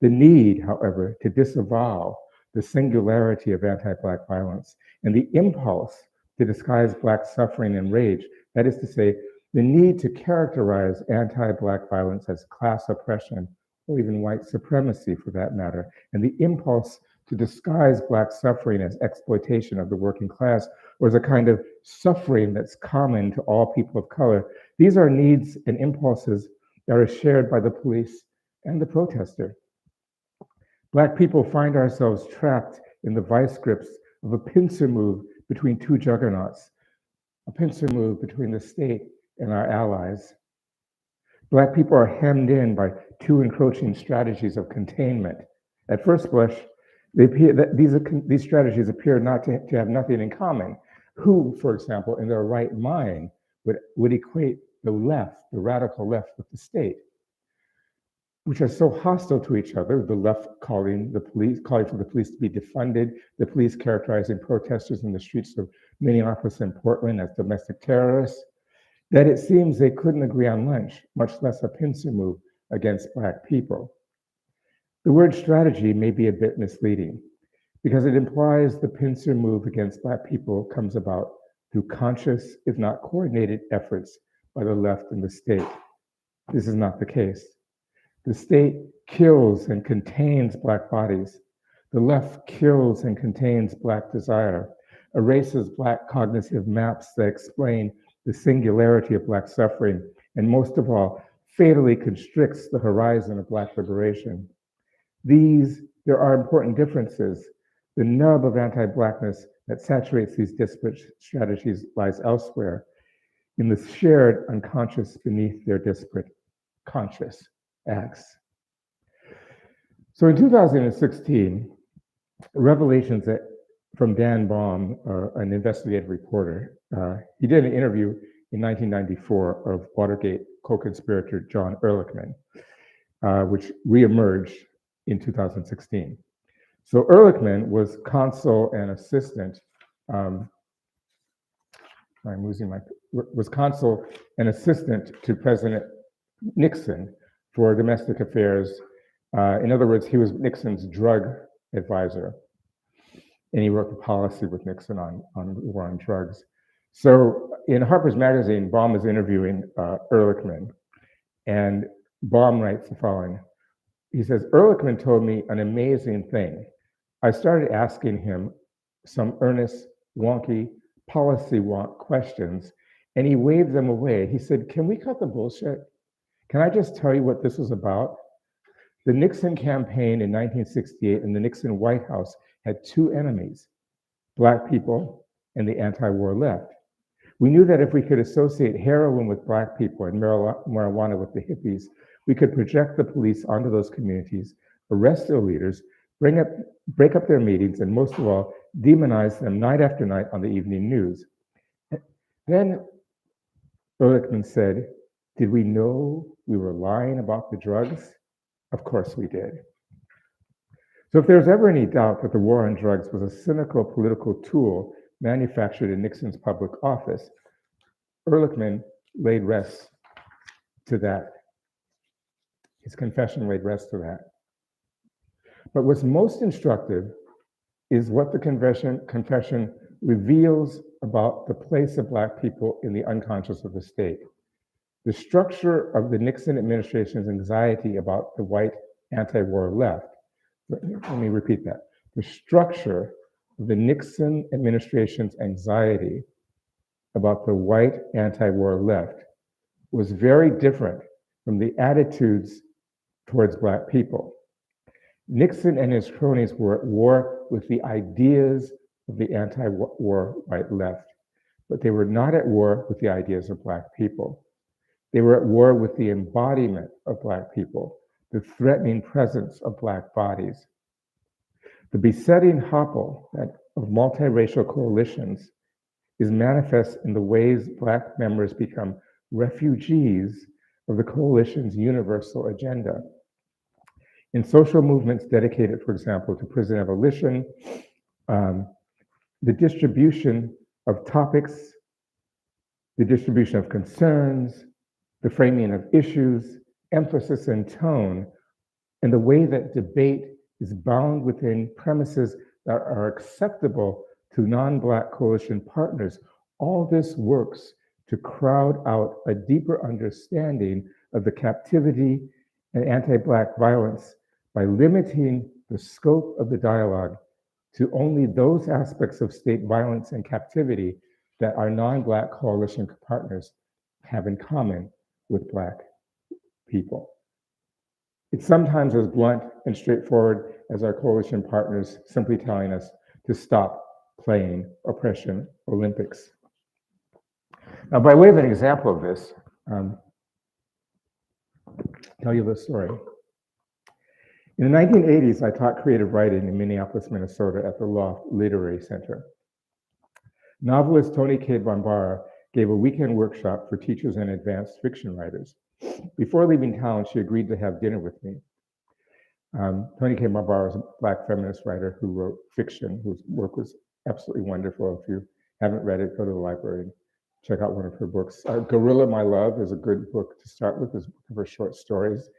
The need, however, to disavow the singularity of anti-Black violence and the impulse to disguise Black suffering and rage, that is to say, the need to characterize anti-Black violence as class oppression or even white supremacy for that matter, and the impulse to disguise Black suffering as exploitation of the working class or as a kind of suffering that's common to all people of color. These are needs and impulses that are shared by the police and the protester. Black people find ourselves trapped in the vice grips of a pincer move between two juggernauts, a pincer move between the state and our allies. Black people are hemmed in by two encroaching strategies of containment. At first blush, these strategies appear not to have nothing in common. Who, for example, in their right mind would equate the left, the radical left, with the state, which are so hostile to each other, the left calling for the police to be defunded, the police characterizing protesters in the streets of Minneapolis and Portland as domestic terrorists, that it seems they couldn't agree on lunch, much less a pincer move against Black people. The word strategy may be a bit misleading because it implies the pincer move against Black people comes about through conscious, if not coordinated efforts by the left and the state. This is not the case. The state kills and contains Black bodies. The left kills and contains Black desire, erases Black cognitive maps that explain the singularity of Black suffering, and most of all, fatally constricts the horizon of Black liberation. There are important differences. The nub of anti-Blackness that saturates these disparate strategies lies elsewhere, in the shared unconscious beneath their disparate conscious acts. So in 2016, revelations from Dan Baum, an investigative reporter, he did an interview in 1994 of Watergate co-conspirator John Ehrlichman, which reemerged in 2016. So Ehrlichman was consul and assistant, was consul and assistant to President Nixon for domestic affairs. In other words, he was Nixon's drug advisor, and he wrote the policy with Nixon on war on drugs. So in Harper's Magazine, Baum is interviewing Ehrlichman, and Baum writes the following. He says, Ehrlichman told me an amazing thing. I started asking him some earnest, wonky, policy wonk questions, and he waved them away. He said, can we cut the bullshit? Can I just tell you what this was about? The Nixon campaign in 1968 and the Nixon White House had two enemies, Black people and the anti-war left. We knew that if we could associate heroin with Black people and marijuana with the hippies, we could project the police onto those communities, arrest their leaders, break up their meetings, and most of all, demonize them night after night on the evening news. Then Ehrlichman said, did we know we were lying about the drugs? Of course we did. So if there's ever any doubt that the war on drugs was a cynical political tool manufactured in Nixon's public office, Ehrlichman laid rest to that. His confession laid rest to that. But what's most instructive is what the confession reveals about the place of Black people in the unconscious of the state. The structure of the Nixon administration's anxiety about the white anti-war left. Let me repeat that. The structure of the Nixon administration's anxiety about the white anti-war left was very different from the attitudes towards Black people. Nixon and his cronies were at war with the ideas of the anti-war white left, but they were not at war with the ideas of Black people. They were at war with the embodiment of Black people, the threatening presence of Black bodies. The besetting hopple of multiracial coalitions is manifest in the ways Black members become refugees of the coalition's universal agenda. In social movements dedicated, for example, to prison abolition, the distribution of topics, the distribution of concerns, the framing of issues, emphasis and tone, and the way that debate is bound within premises that are acceptable to non-Black coalition partners. All this works to crowd out a deeper understanding of the captivity and anti-Black violence by limiting the scope of the dialogue to only those aspects of state violence and captivity that our non-Black coalition partners have in common with Black people. It's sometimes as blunt and straightforward as our coalition partners simply telling us to stop playing oppression Olympics. Now, by way of an example of this, tell you this story. In the 1980s, I taught creative writing in Minneapolis, Minnesota at the Loft Literary Center. Novelist Toni Cade Bambara gave a weekend workshop for teachers and advanced fiction writers. Before leaving town, she agreed to have dinner with me. Toni Cade Bambara is a Black feminist writer who wrote fiction, whose work was absolutely wonderful. If you haven't read it, go to the library and check out one of her books. Gorilla My Love is a good book to start with, is one of her short stories.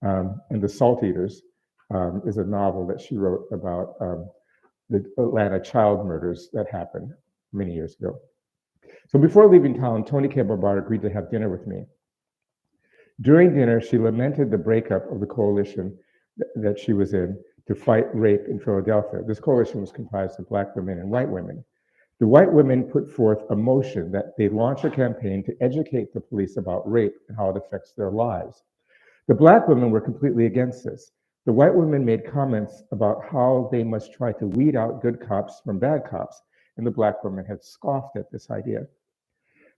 And The Salt Eaters is a novel that she wrote about the Atlanta child murders that happened many years ago. So before leaving town, Toni Cade Bambara agreed to have dinner with me. During dinner, she lamented the breakup of the coalition that she was in to fight rape in Philadelphia. This coalition was comprised of Black women and white women. The white women put forth a motion that they launch a campaign to educate the police about rape and how it affects their lives. The Black women were completely against this. The white women made comments about how they must try to weed out good cops from bad cops, and the Black women had scoffed at this idea.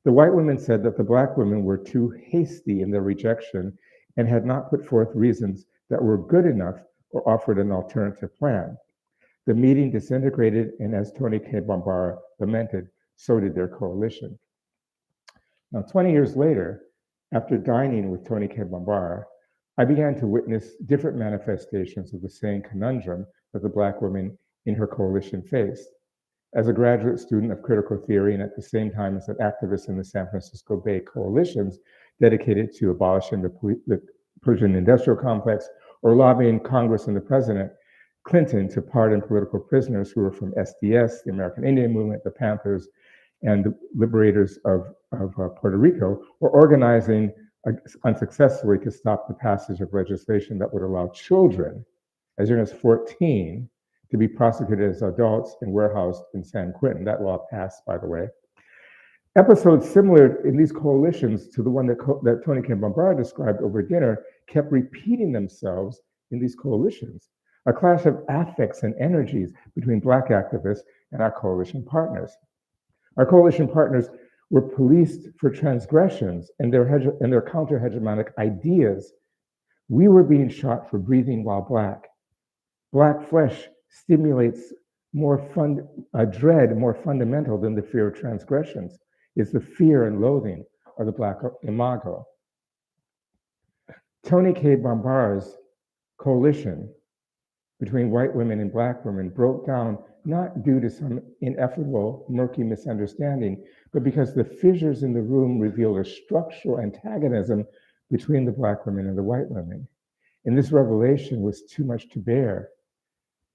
The white women said that the Black women were too hasty in their rejection and had not put forth reasons that were good enough or offered an alternative plan. The meeting disintegrated, and as Tony K. Bambara lamented, so did their coalition. Now, 20 years later, after dining with Tony K. Bambara, I began to witness different manifestations of the same conundrum that the Black women in her coalition faced. As a graduate student of critical theory and at the same time as an activist in the San Francisco Bay coalitions dedicated to abolishing the Persian industrial complex or lobbying Congress and the President Clinton to pardon political prisoners who were from SDS, the American Indian Movement, the Panthers, and the liberators of Puerto Rico, were organizing unsuccessfully to stop the passage of legislation that would allow children as young as 14 to be prosecuted as adults and warehoused in San Quentin. That law passed, by the way. Episodes similar in these coalitions to the one that Tony K. Bambara described over dinner kept repeating themselves in these coalitions, a clash of affects and energies between Black activists and our coalition partners. Our coalition partners were policed for transgressions and their counter-hegemonic ideas. We were being shot for breathing while Black. Black flesh stimulates dread more fundamental than the fear of transgressions. Is the fear and loathing of the Black imago. Tony K. Bambara's coalition between white women and Black women broke down not due to some ineffable, murky misunderstanding, but because the fissures in the room revealed a structural antagonism between the Black women and the white women. And this revelation was too much to bear.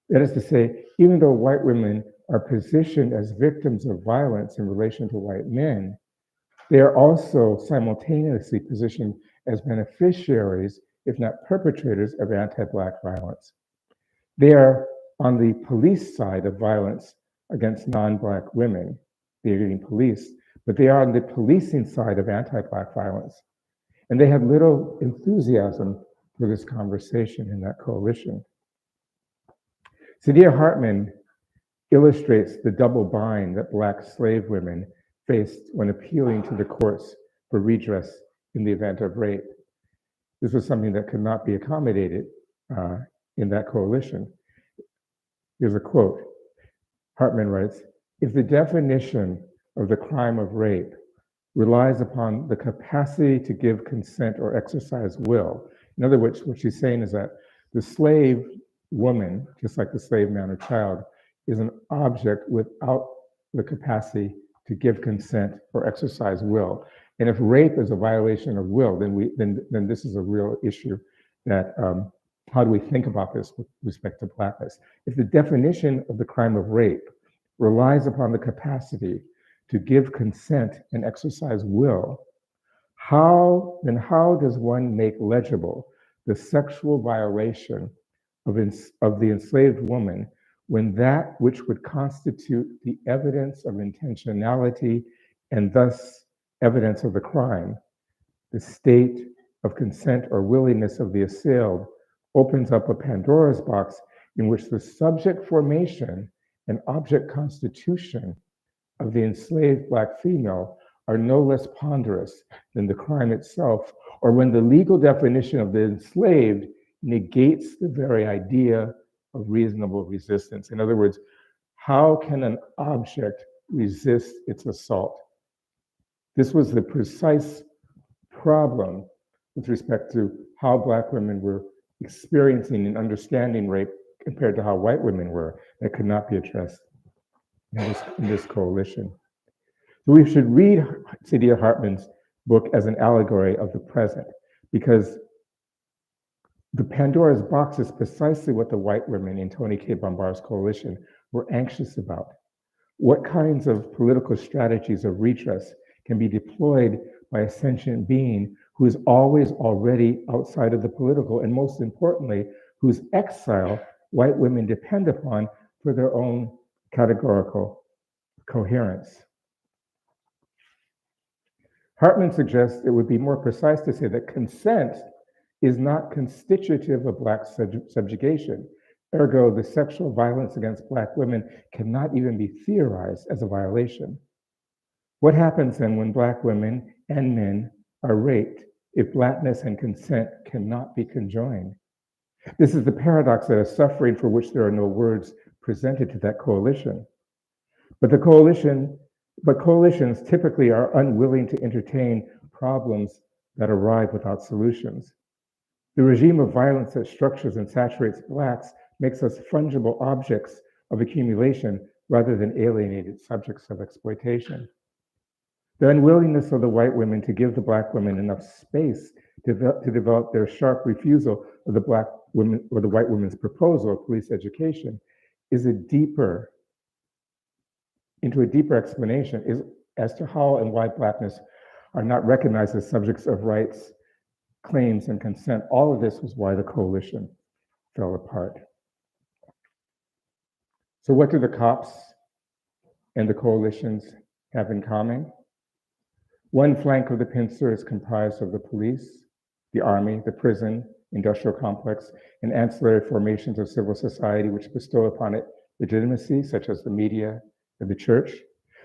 That is to say, even though white women are positioned as victims of violence in relation to white men, they are also simultaneously positioned as beneficiaries, if not perpetrators, of anti-Black violence. They are on the police side of violence against non-Black women. They are getting policed, but they are on the policing side of anti-Black violence. And they had little enthusiasm for this conversation in that coalition. Saidiya Hartman illustrates the double bind that Black slave women faced when appealing to the courts for redress in the event of rape. This was something that could not be accommodated in that coalition. Here's a quote. Hartman writes, "If the definition of the crime of rape relies upon the capacity to give consent or exercise will," in other words, what she's saying is that the slave woman, just like the slave man or child, is an object without the capacity to give consent or exercise will. And if rape is a violation of will, then this is a real issue that how do we think about this with respect to Blackness? If the definition of the crime of rape relies upon the capacity to give consent and exercise will, how does one make legible the sexual violation of the enslaved woman when that which would constitute the evidence of intentionality and thus evidence of the crime, the state of consent or willingness of the assailed, opens up a Pandora's box in which the subject formation and object constitution of the enslaved Black female are no less ponderous than the crime itself, or when the legal definition of the enslaved negates the very idea of reasonable resistance. In other words, how can an object resist its assault? This was the precise problem with respect to how Black women were experiencing and understanding rape compared to how white women were, that could not be addressed in this coalition. So we should read Saidiya Hartman's book as an allegory of the present, because the Pandora's box is precisely what the white women in Tony K. Bambara's coalition were anxious about. What kinds of political strategies of redress can be deployed by a sentient being who is always already outside of the political, and most importantly, whose exile white women depend upon for their own categorical coherence. Hartman suggests it would be more precise to say that consent is not constitutive of Black subjugation. Ergo, the sexual violence against Black women cannot even be theorized as a violation. What happens then when Black women and men are raped if Blackness and consent cannot be conjoined? This is the paradox that is suffering for which there are no words presented to that coalition. But coalitions typically are unwilling to entertain problems that arrive without solutions. The regime of violence that structures and saturates Blacks makes us fungible objects of accumulation rather than alienated subjects of exploitation. The unwillingness of the white women to give the Black women enough space to develop their sharp refusal of the Black women or the white women's proposal of police education is into a deeper explanation as to how and why Blackness are not recognized as subjects of rights, claims, and consent. All of this was why the coalition fell apart. So what do the cops and the coalitions have in common? One flank of the pincer is comprised of the police, the army, the prison, industrial complex, and ancillary formations of civil society which bestow upon it legitimacy, such as the media and the church.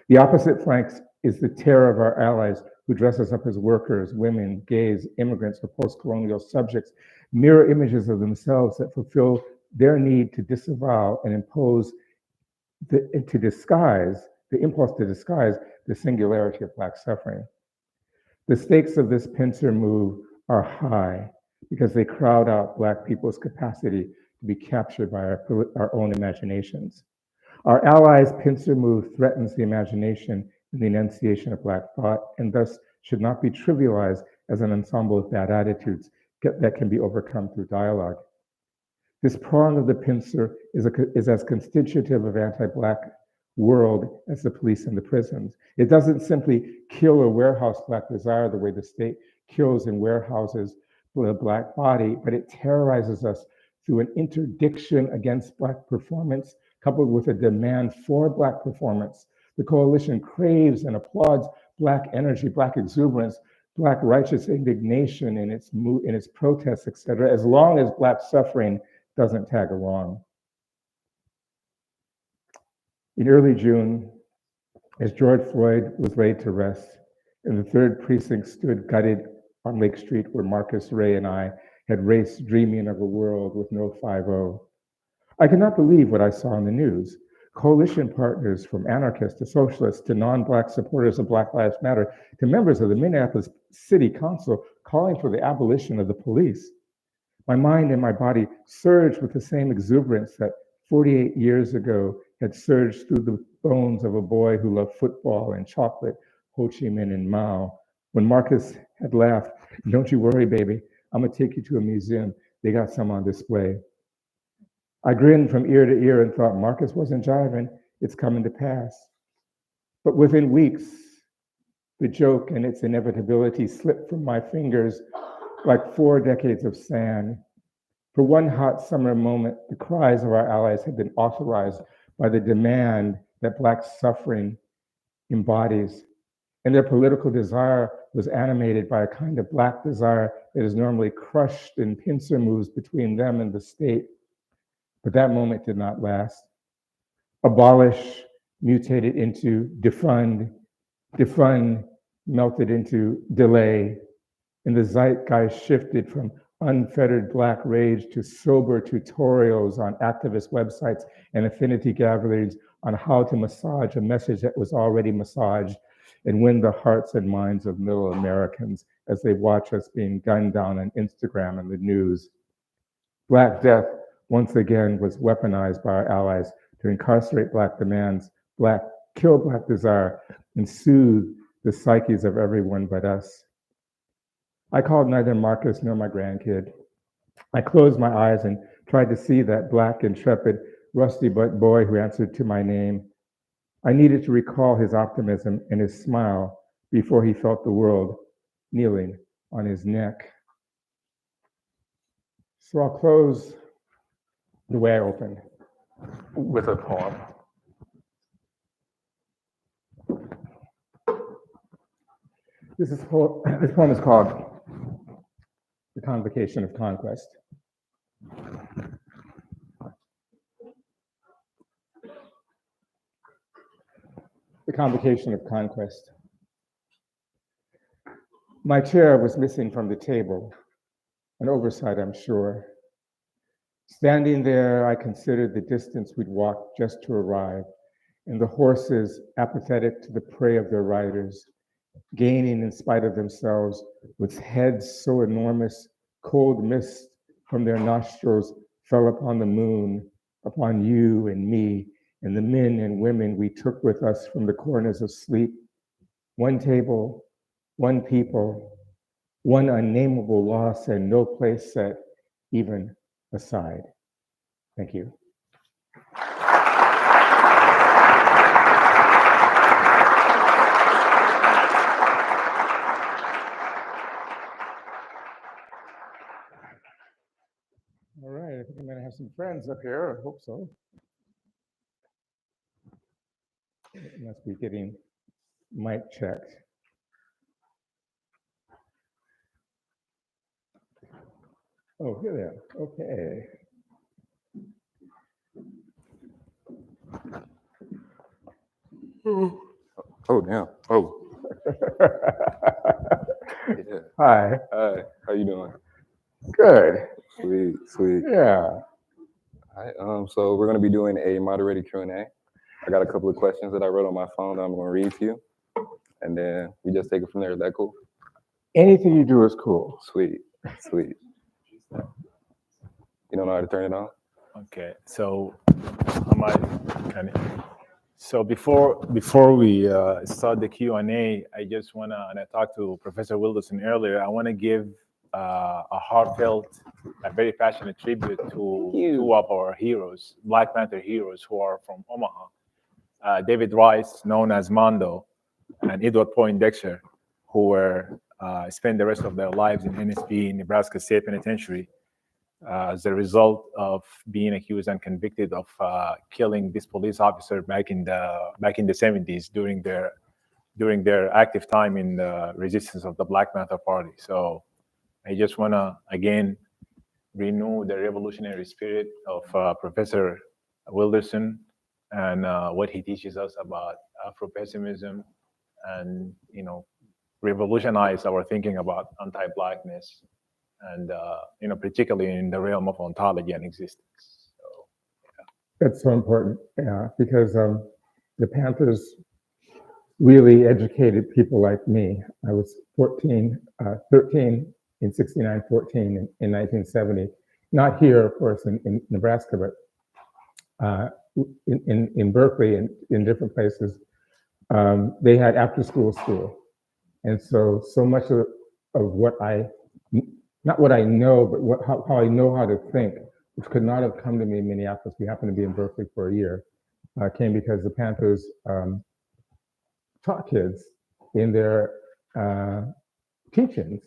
The opposite flank is the terror of our allies who dress us up as workers, women, gays, immigrants, or post-colonial subjects, mirror images of themselves that fulfill their need to disavow and impose the impulse to disguise the singularity of Black suffering. The stakes of this pincer move are high because they crowd out Black people's capacity to be captured by our own imaginations. Our allies' pincer move threatens the imagination and the enunciation of Black thought, and thus should not be trivialized as an ensemble of bad attitudes that can be overcome through dialogue. This prong of the pincer is as constitutive of anti-Black world as the police and the prisons. It doesn't simply kill or warehouse Black desire the way the state kills and warehouses the Black body, but it terrorizes us through an interdiction against Black performance, coupled with a demand for Black performance. The coalition craves and applauds Black energy, Black exuberance, Black righteous indignation in its protests, etc., as long as Black suffering doesn't tag along. In early June, as George Floyd was laid to rest, and the 3rd Precinct stood gutted on Lake Street where Marcus Ray and I had raced dreaming of a world with no 5-0, I could not believe what I saw in the news. Coalition partners from anarchists to socialists to non-Black supporters of Black Lives Matter to members of the Minneapolis City Council calling for the abolition of the police. My mind and my body surged with the same exuberance that 48 years ago had surged through the bones of a boy who loved football and chocolate, Ho Chi Minh and Mao. When Marcus had laughed, "Don't you worry, baby, I'm gonna take you to a museum. They got some on display." I grinned from ear to ear and thought, Marcus wasn't jiving, it's coming to pass. But within weeks, the joke and its inevitability slipped from my fingers like 4 decades of sand. For one hot summer moment, the cries of our allies had been authorized by the demand that Black suffering embodies. And their political desire was animated by a kind of Black desire that is normally crushed in pincer moves between them and the state. But that moment did not last. Abolish mutated into defund, defund melted into delay, and the zeitgeist shifted from unfettered Black rage to sober tutorials on activist websites and affinity gatherings on how to massage a message that was already massaged and win the hearts and minds of middle Americans as they watch us being gunned down on Instagram and the news. Black death, once again, was weaponized by our allies to incarcerate Black demands, kill Black desire, and soothe the psyches of everyone but us. I called neither Marcus nor my grandkid. I closed my eyes and tried to see that Black, intrepid, rusty-butt boy who answered to my name. I needed to recall his optimism and his smile before he felt the world kneeling on his neck. So I'll close the way I opened, with a poem. This poem is called The Convocation of Conquest. The Convocation of Conquest. My chair was missing from the table, an oversight, I'm sure. Standing there, I considered the distance we'd walked just to arrive, and the horses, apathetic to the prey of their riders, gaining in spite of themselves, with heads so enormous, cold mist from their nostrils fell upon the moon, upon you and me, and the men and women we took with us from the corners of sleep. One table, one people, one unnameable loss, and no place set even aside. Thank you. All right, I think I'm going to have some friends up here. I hope so. It must be getting mic checked. Oh, here they are. Okay. Oh, damn. Oh. Yeah. Hi. Hi. How you doing? Good. Sweet, sweet. Yeah. Hi. So we're going to be doing a moderated Q&A. I got a couple of questions that I wrote on my phone that I'm going to read to you, and then we just take it from there. Is that cool? Anything you do is cool. Sweet, sweet. You don't know how to turn it on? Okay, so I might kind of. So before we start the Q&A, I just want to, and I talked to Professor Wilderson earlier, I want to give a heartfelt, a very passionate tribute to two of our heroes, Black Panther heroes who are from Omaha. David Rice, known as Mondo, and Edward Poindexter, who were spent the rest of their lives in NSP, Nebraska State Penitentiary, as a result of being accused and convicted of killing this police officer back in the 70s during their active time in the resistance of the Black Panther Party. So I just want to again renew the revolutionary spirit of Professor Wilderson and what he teaches us about Afro-Pessimism, and revolutionize our thinking about anti-Blackness, and particularly in the realm of ontology and existence. So, yeah. That's so important, yeah, because the Panthers really educated people like me. I was 13 in 69, 14 in 1970. Not here, of course, in Nebraska, but in Berkeley and in different places. They had after-school school. And so much of what not what I know, but how I know how to think, which could not have come to me in Minneapolis. We happened to be in Berkeley for a year, came because the Panthers taught kids in their teachings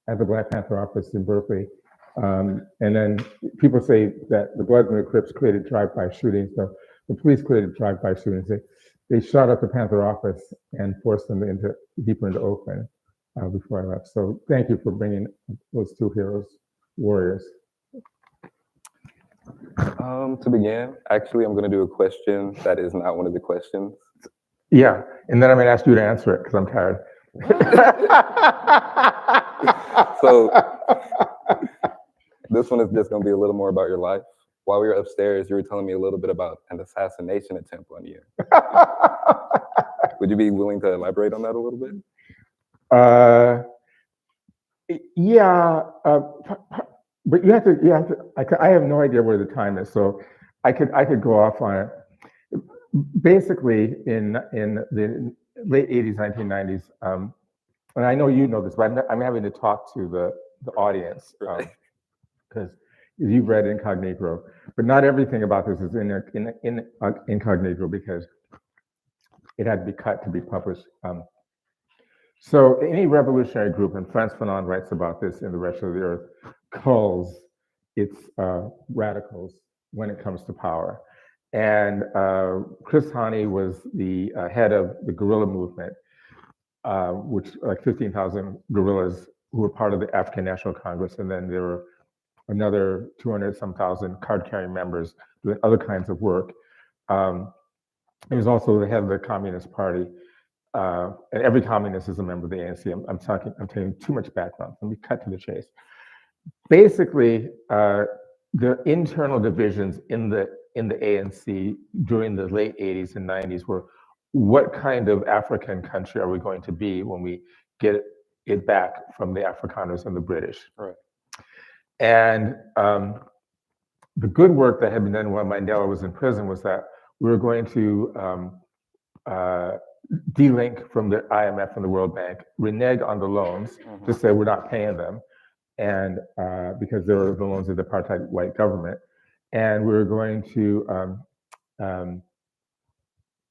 at the Black Panther office in Berkeley. And then people say that the Bloods and the Crips created drive-by shootings. So the police created drive-by shootings. They shot up the Panther office and forced them deeper into Oakland before I left. So thank you for bringing those two heroes, warriors. To begin, actually, I'm going to do a question that is not one of the questions. Yeah, and then I'm going to ask you to answer it because I'm tired. So this one is just going to be a little more about your life. While we were upstairs, you were telling me a little bit about an assassination attempt on you. Would you be willing to elaborate on that a little bit? Yeah, but you have to. I have no idea where the time is, so I could go off on it. Basically, in the late 80s, 1990s, and I know you know this, but I'm having to talk to the audience because you've read Incognito, but not everything about this is in Incognito because it had to be cut to be published. So any revolutionary group, and Frantz Fanon writes about this in The Wretched of the Earth, culls its radicals when it comes to power. And Chris Hani was the head of the guerrilla movement, which like 15,000 guerrillas who were part of the African National Congress. And then there were another 200-some thousand card-carrying members doing other kinds of work. He was also the head of the Communist Party. And every communist is a member of the ANC. I'm telling too much background. Let me cut to the chase. Basically, the internal divisions in the ANC during the late 80s and 90s were, what kind of African country are we going to be when we get it back from the Afrikaners and the British? Right. And the good work that had been done while Mandela was in prison was that we were going to de-link from the IMF and the World Bank, renege on the loans, to say we're not paying them, and because they were the loans of the apartheid white government, and we were going to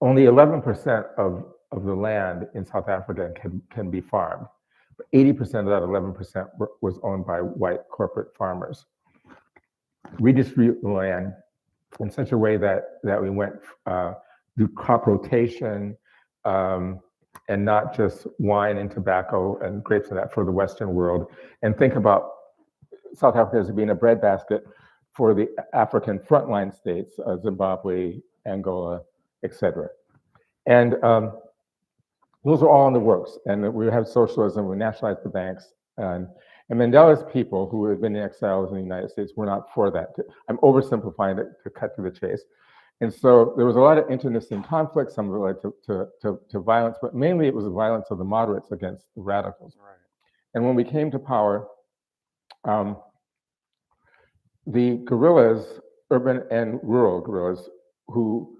only 11% of the land in South Africa can be farmed. 80% of that 11% was owned by white corporate farmers. Redistribute the land in such a way that we went do crop rotation, and not just wine and tobacco and grapes and that for the Western world, and think about South Africa as being a breadbasket for the African frontline states, Zimbabwe, Angola, etc. And those are all in the works. And we have socialism, we nationalized the banks, and Mandela's people, who had been in exiles in the United States, were not for that. I'm oversimplifying it to cut to the chase. And so there was a lot of internecine conflict, some of it led to violence, but mainly it was the violence of the moderates against the radicals. Right. And when we came to power, the guerrillas, urban and rural guerrillas, who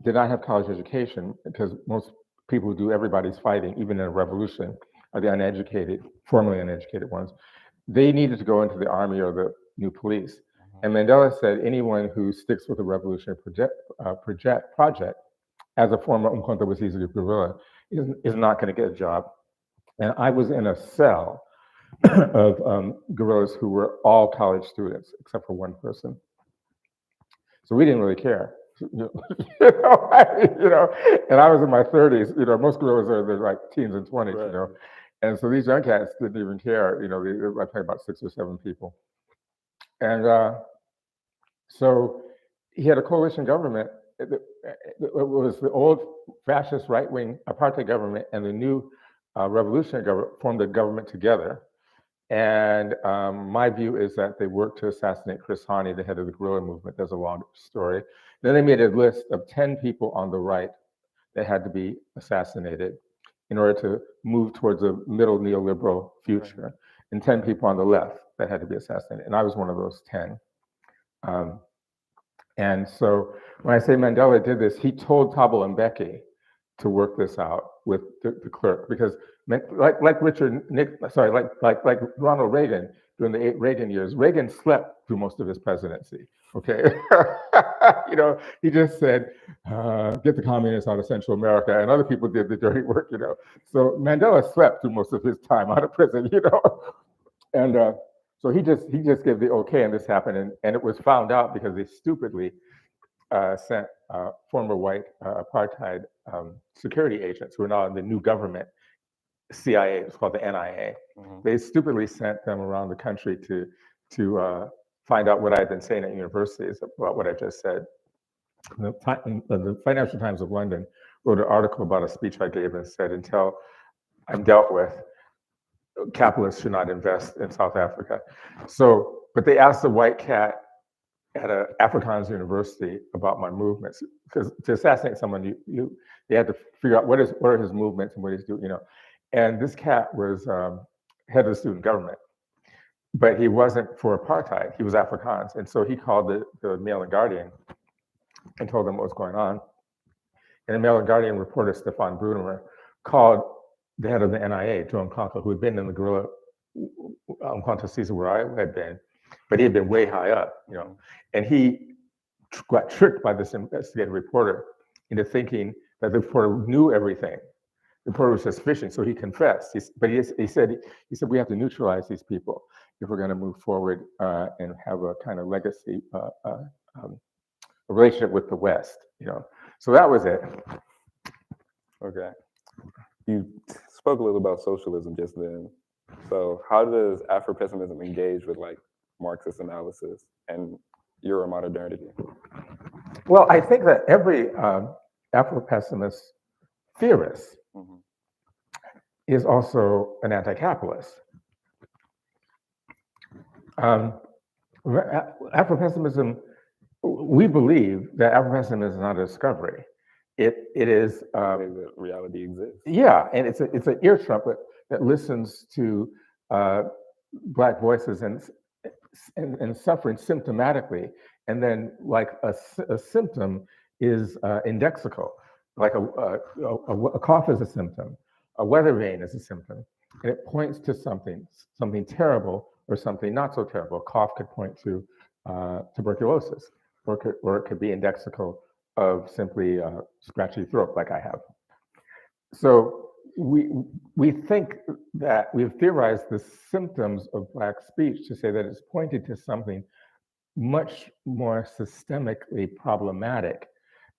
did not have college education, because most people who do everybody's fighting, even in a revolution, are the uneducated, formerly uneducated ones, they needed to go into the army or the new police. And Mandela said anyone who sticks with a revolutionary project as a former Umkhonto we Sizwe guerrilla is not going to get a job. And I was in a cell of guerrillas who were all college students, except for one person. So we didn't really care. And I was in my 30s. Most guerrillas are like teens and 20s. Right. And so these young cats didn't even care. I played about 6 or 7 people. And so he had a coalition government. It was the old fascist right-wing apartheid government and the new revolutionary government formed a government together. And my view is that they worked to assassinate Chris Hani, the head of the guerrilla movement. There's a long story. Then they made a list of 10 people on the right that had to be assassinated in order to move towards a middle neoliberal future, and 10 people on the left that had to be assassinated. And I was one of those 10. And so when I say Mandela did this, he told Thabo Mbeki to work this out with the clerk, because like Ronald Reagan during the 8 Reagan years, Reagan slept through most of his presidency. Okay, he just said, "Get the communists out of Central America," and other people did the dirty work. So Mandela slept through most of his time out of prison. And so he just gave the okay, and this happened, and it was found out because they stupidly sent former white apartheid security agents who are now in the new government, CIA. It's called the NIA. They stupidly sent them around the country to find out what I had been saying at universities about what I just said. The Financial Times of London wrote an article about a speech I gave and said, until I'm dealt with, capitalists should not invest in South Africa. So, but they asked the white cat at an Afrikaans university about my movements, because to assassinate someone, they had to figure out what are his movements and what he's doing, And this cat was head of the student government, but he wasn't for apartheid. He was Afrikaans, and so he called the Mail and Guardian and told them what was going on. And the Mail and Guardian reporter Stefan Brunemer called the head of the NIA, Joan Conkel, who had been in the guerrilla Umkhonto Sizwe where I had been, but he had been way high up, and he got tricked by this investigative reporter into thinking that the reporter knew everything, reporter was just fishing, so he confessed. But he said we have to neutralize these people if we're going to move forward and have a kind of legacy, a relationship with the West. So that was it. Okay. You spoke a little about socialism just then. So how does Afro-Pessimism engage with like Marxist analysis and Euro-modernity? Well, I think that every Afro-pessimist theorist is also an anti-capitalist. Afro-pessimism, we believe that Afro-pessimism is not a discovery. It is that reality exists. Yeah, and it's an ear trumpet that listens to Black voices and suffering symptomatically, and then like a symptom is indexical, like a cough is a symptom, a weather vane is a symptom, and it points to something terrible or something not so terrible. A cough could point to tuberculosis, or it could be indexical of simply scratchy throat like I have. So we think that we've theorized the symptoms of Black speech to say that it's pointed to something much more systemically problematic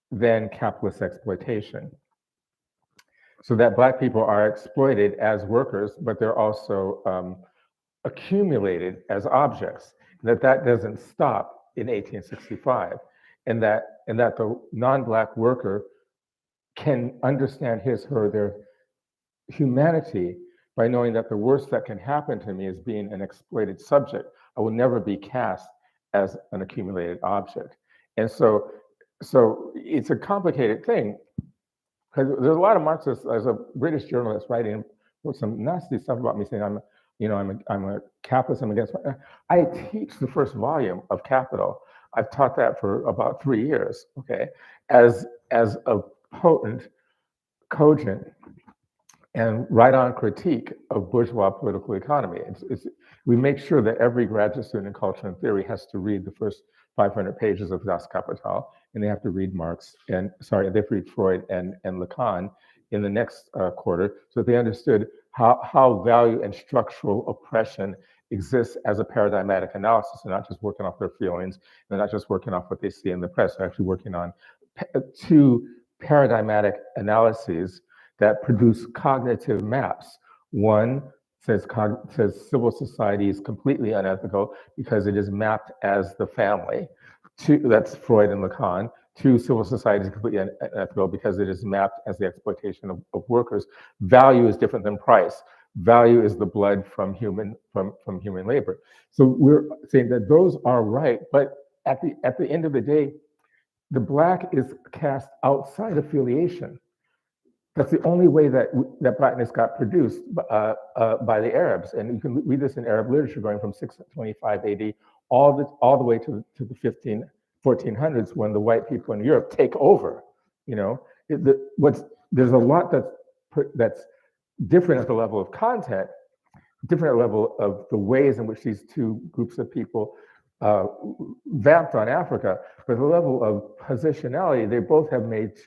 than capitalist exploitation. So that Black people are exploited as workers, but they're also accumulated as objects. That doesn't stop in 1865, and that the non-Black worker can understand their humanity by knowing that the worst that can happen to me is being an exploited subject. I will never be cast as an accumulated object. And so it's a complicated thing, because there's a lot of Marxists. As a British journalist writing some nasty stuff about me, saying I'm a capitalist, I'm against. I teach the first volume of Capital. I've taught that for about 3 years, okay, as a potent, cogent, and right-on critique of bourgeois political economy. We make sure that every graduate student in culture and theory has to read the first 500 pages of Das Kapital, and they have to read they have to read Freud and Lacan in the next quarter, so they understood how value and structural oppression exists as a paradigmatic analysis. They're not just working off their feelings, they're not just working off what they see in the press, they're actually working on two paradigmatic analyses that produce cognitive maps. One says civil society is completely unethical because it is mapped as the family. Two, that's Freud and Lacan. Two, civil society is completely unethical because it is mapped as the exploitation of workers. Value is different than price. Value is the blood from human labor. So we're saying that those are right, but at the end of the day, the Black is cast outside affiliation. That's the only way that Blackness got produced by the Arabs, and you can read this in Arab literature going from 625 AD all the way to the 1400s, when the white people in Europe take over. There's a lot that's different at the level of content, different level of the ways in which these two groups of people vamped on Africa, but the level of positionality, they both have made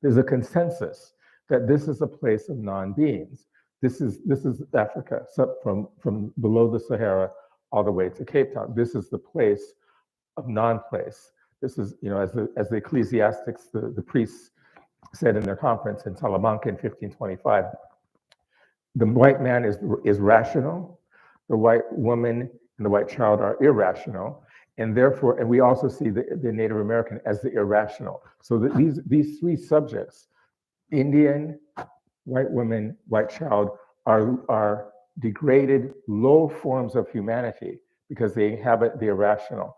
there's a consensus that this is a place of non-beings. This is Africa, from below the Sahara all the way to Cape Town. This is the place of non-place. This is, as the ecclesiastics, the priests said in their conference in Salamanca in 1525, the white man is rational, the white woman and the white child are irrational, and therefore, and we also see the Native American as the irrational. So these three subjects, Indian, white woman, white child, are degraded, low forms of humanity because they inhabit the irrational.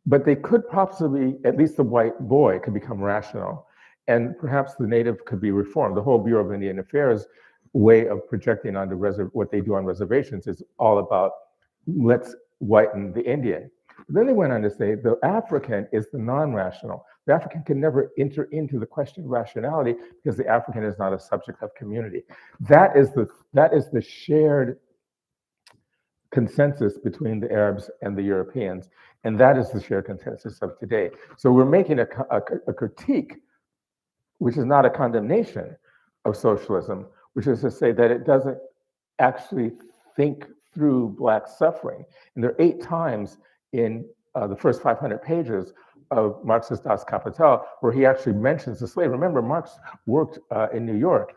But they could possibly, at least the white boy could become rational, and perhaps the native could be reformed. The whole Bureau of Indian Affairs way of projecting onto what they do on reservations is all about let's whiten the Indian. But then they went on to say the African is the non-rational. The African can never enter into the question of rationality because the African is not a subject of community. That is the shared consensus between the Arabs and the Europeans, and that is the shared consensus of today. So we're making a critique, which is not a condemnation, of socialism, which is to say that it doesn't actually think through Black suffering. And there are 8 times in the first 500 pages of Marx's Das Kapital where he actually mentions the slave. Remember, Marx worked in New York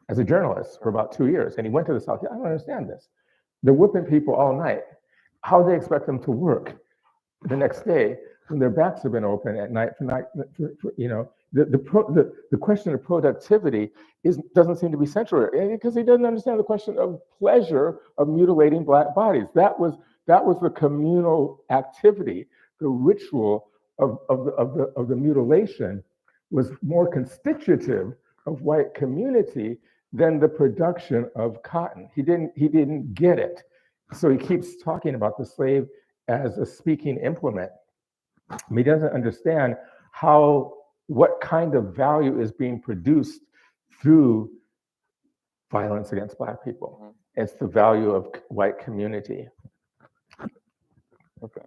as a journalist for about 2 years, and he went to the South. I don't understand this. They're whipping people all night. How do they expect them to work the next day when their backs have been open at night you know, the question of productivity doesn't seem to be central because he doesn't understand the question of pleasure of mutilating Black bodies. That was the communal activity, the ritual of the mutilation was more constitutive of white community than the production of cotton. He didn't get it. So he keeps talking about the slave as a speaking implement. He doesn't understand what kind of value is being produced through violence against Black people. It's the value of white community. Okay.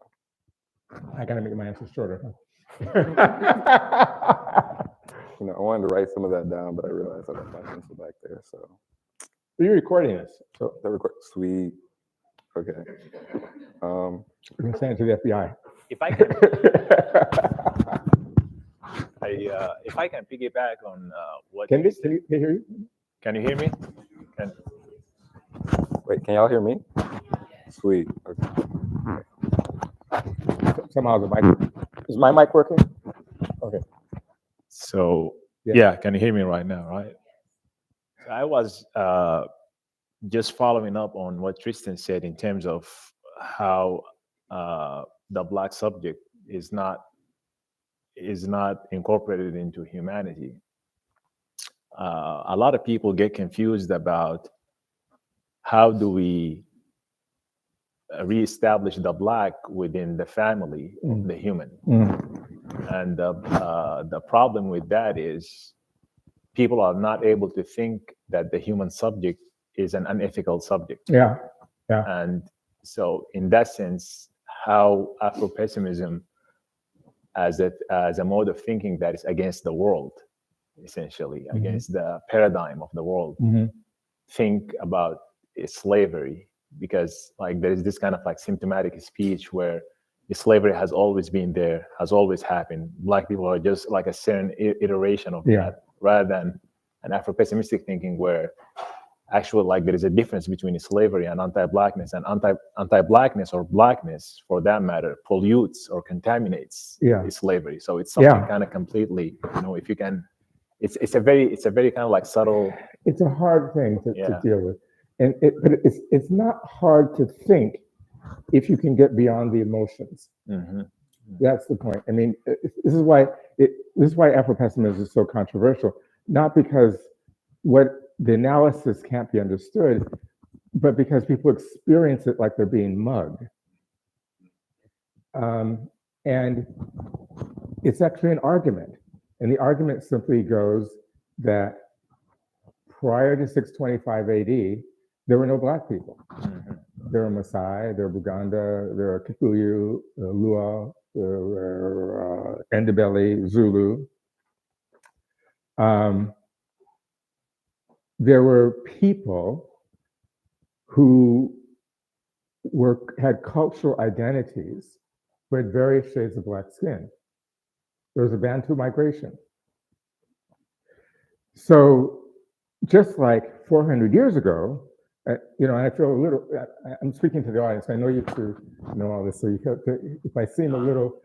I gotta make my answer shorter. You know, I wanted to write some of that down, but I realized I left my pencil back there. So you're recording this. So the record, sweet. Okay. You can send it to the FBI. If I can, if I can piggyback on what. Can you hear you? Can you hear me? Wait, can y'all hear me? Sweet. Okay. Somehow the mic. Is my mic working? Okay. So yeah, can you hear me right now? Right. I was just following up on what Tristan said in terms of how the Black subject is not incorporated into humanity. A lot of people get confused about how do we reestablish the Black within the family of the human. And the problem with that is people are not able to think that the human subject is an unethical subject. Yeah. And so in that sense, how Afro-Pessimism as a mode of thinking that is against the world, essentially, against the paradigm of the world, think about slavery, because like there is this kind of like symptomatic speech where the slavery has always been there, has always happened. Black people are just like a certain iteration of that, rather than an Afro-pessimistic thinking where actually like there is a difference between slavery and anti-Blackness, and anti-Blackness or Blackness for that matter pollutes or contaminates slavery. So it's something kind of completely, you know, if you can, it's a very kind of like subtle. It's a hard thing to deal with. And but it's not hard to think if you can get beyond the emotions. That's the point. I mean, this is why Afro-pessimism is so controversial. Not because the analysis can't be understood, but because people experience it like they're being mugged. And it's actually an argument. And the argument simply goes that prior to 625 AD, there were no Black people. There were Maasai, there were Buganda, there were Kikuyu, Luo, there were Ndebele, Zulu. There were people who had cultural identities who had various shades of Black skin. There was a Bantu migration. So just like 400 years ago, you know, I feel a little, I'm speaking to the audience. I know you two know all this, so if I seem a little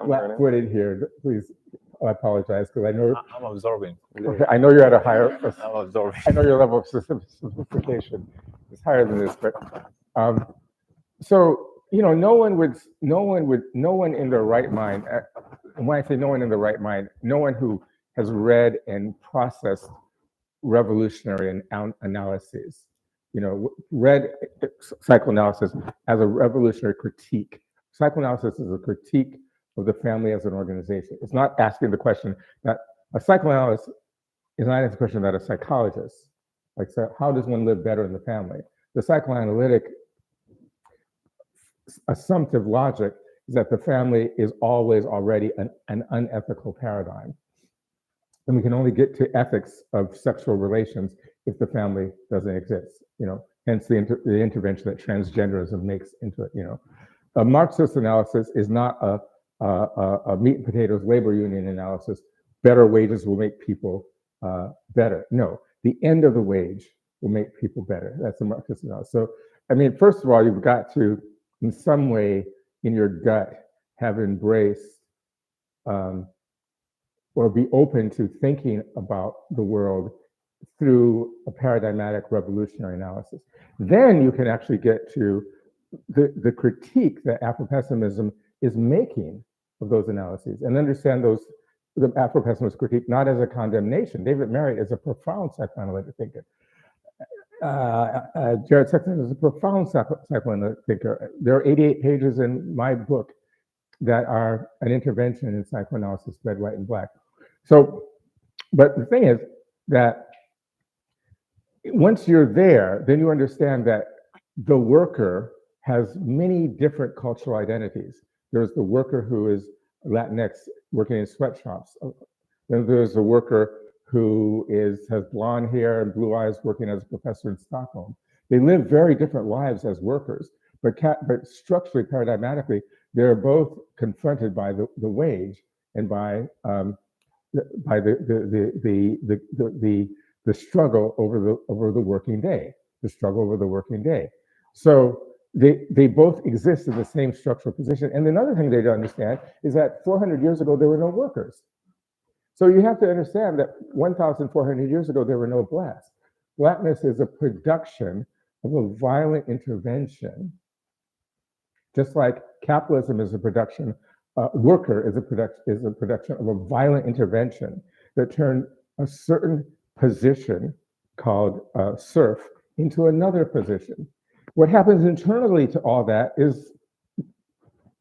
flat-footed here, please, I apologize, because I know I'm absorbing. Okay, I know you're at a higher. I'm absorbing. I know your level of sophistication is higher than this, but so you know, no one in their right mind. And when I say no one in the right mind, no one who has read and processed revolutionary analyses, you know, read psychoanalysis as a revolutionary critique. Psychoanalysis is a critique of the family as an organization. It's not asking the question that a psychoanalyst is not asking the question that a psychologist, like, so how does one live better in the family? The psychoanalytic assumptive logic is that the family is always already an unethical paradigm. And we can only get to ethics of sexual relations if the family doesn't exist, hence the intervention that transgenderism makes into it, A Marxist analysis is not a meat and potatoes labor union analysis. Better wages will make people better. No, the end of the wage will make people better. That's a Marxist analysis. So, first of all, you've got to, in some way, in your gut, have embraced or be open to thinking about the world through a paradigmatic revolutionary analysis. Then you can actually get to the critique that Afro-Pessimism is making of those analyses and understand the Afro-Pessimist critique not as a condemnation. David Merritt is a profound psychoanalytic thinker. Jared Sexton is a profound psychoanalytic thinker. There are 88 pages in my book that are an intervention in psychoanalysis, red, white, and black. So, but the thing is that once you're there, then you understand that the worker has many different cultural identities. There's the worker who is Latinx working in sweatshops. Then there's a worker who has blonde hair and blue eyes working as a professor in Stockholm. They live very different lives as workers, but structurally, paradigmatically, they're both confronted by the wage and by the struggle over the working day, So they both exist in the same structural position. And another thing they don't understand is that 400 years ago, there were no workers. So you have to understand that 1,400 years ago, there were no blacks. Blackness is a production of a violent intervention, just like capitalism is a production, worker is a production of a violent intervention that turned a certain position called serf into another position. What happens internally to all that is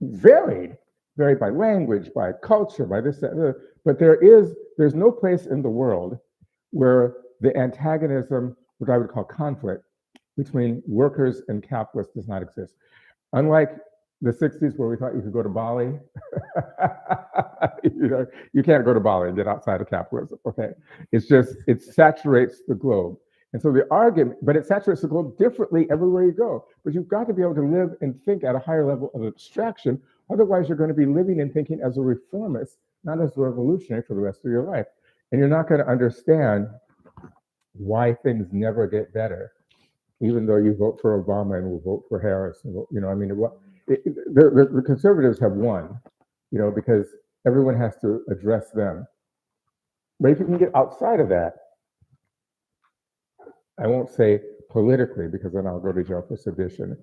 varied by language, by culture, by this, that, but there's no place in the world where the antagonism, what I would call conflict, between workers and capitalists does not exist. Unlike the 60s where we thought you could go to Bali, you can't go to Bali and get outside of capitalism, okay? It saturates the globe. And so the argument, but it saturates the globe differently everywhere you go. But you've got to be able to live and think at a higher level of abstraction. Otherwise, you're going to be living and thinking as a reformist, not as a revolutionary for the rest of your life. And you're not going to understand why things never get better, even though you vote for Obama and will vote for Harris. And the conservatives have won, because everyone has to address them. But if you can get outside of that, I won't say politically, because then I'll go to jail for sedition.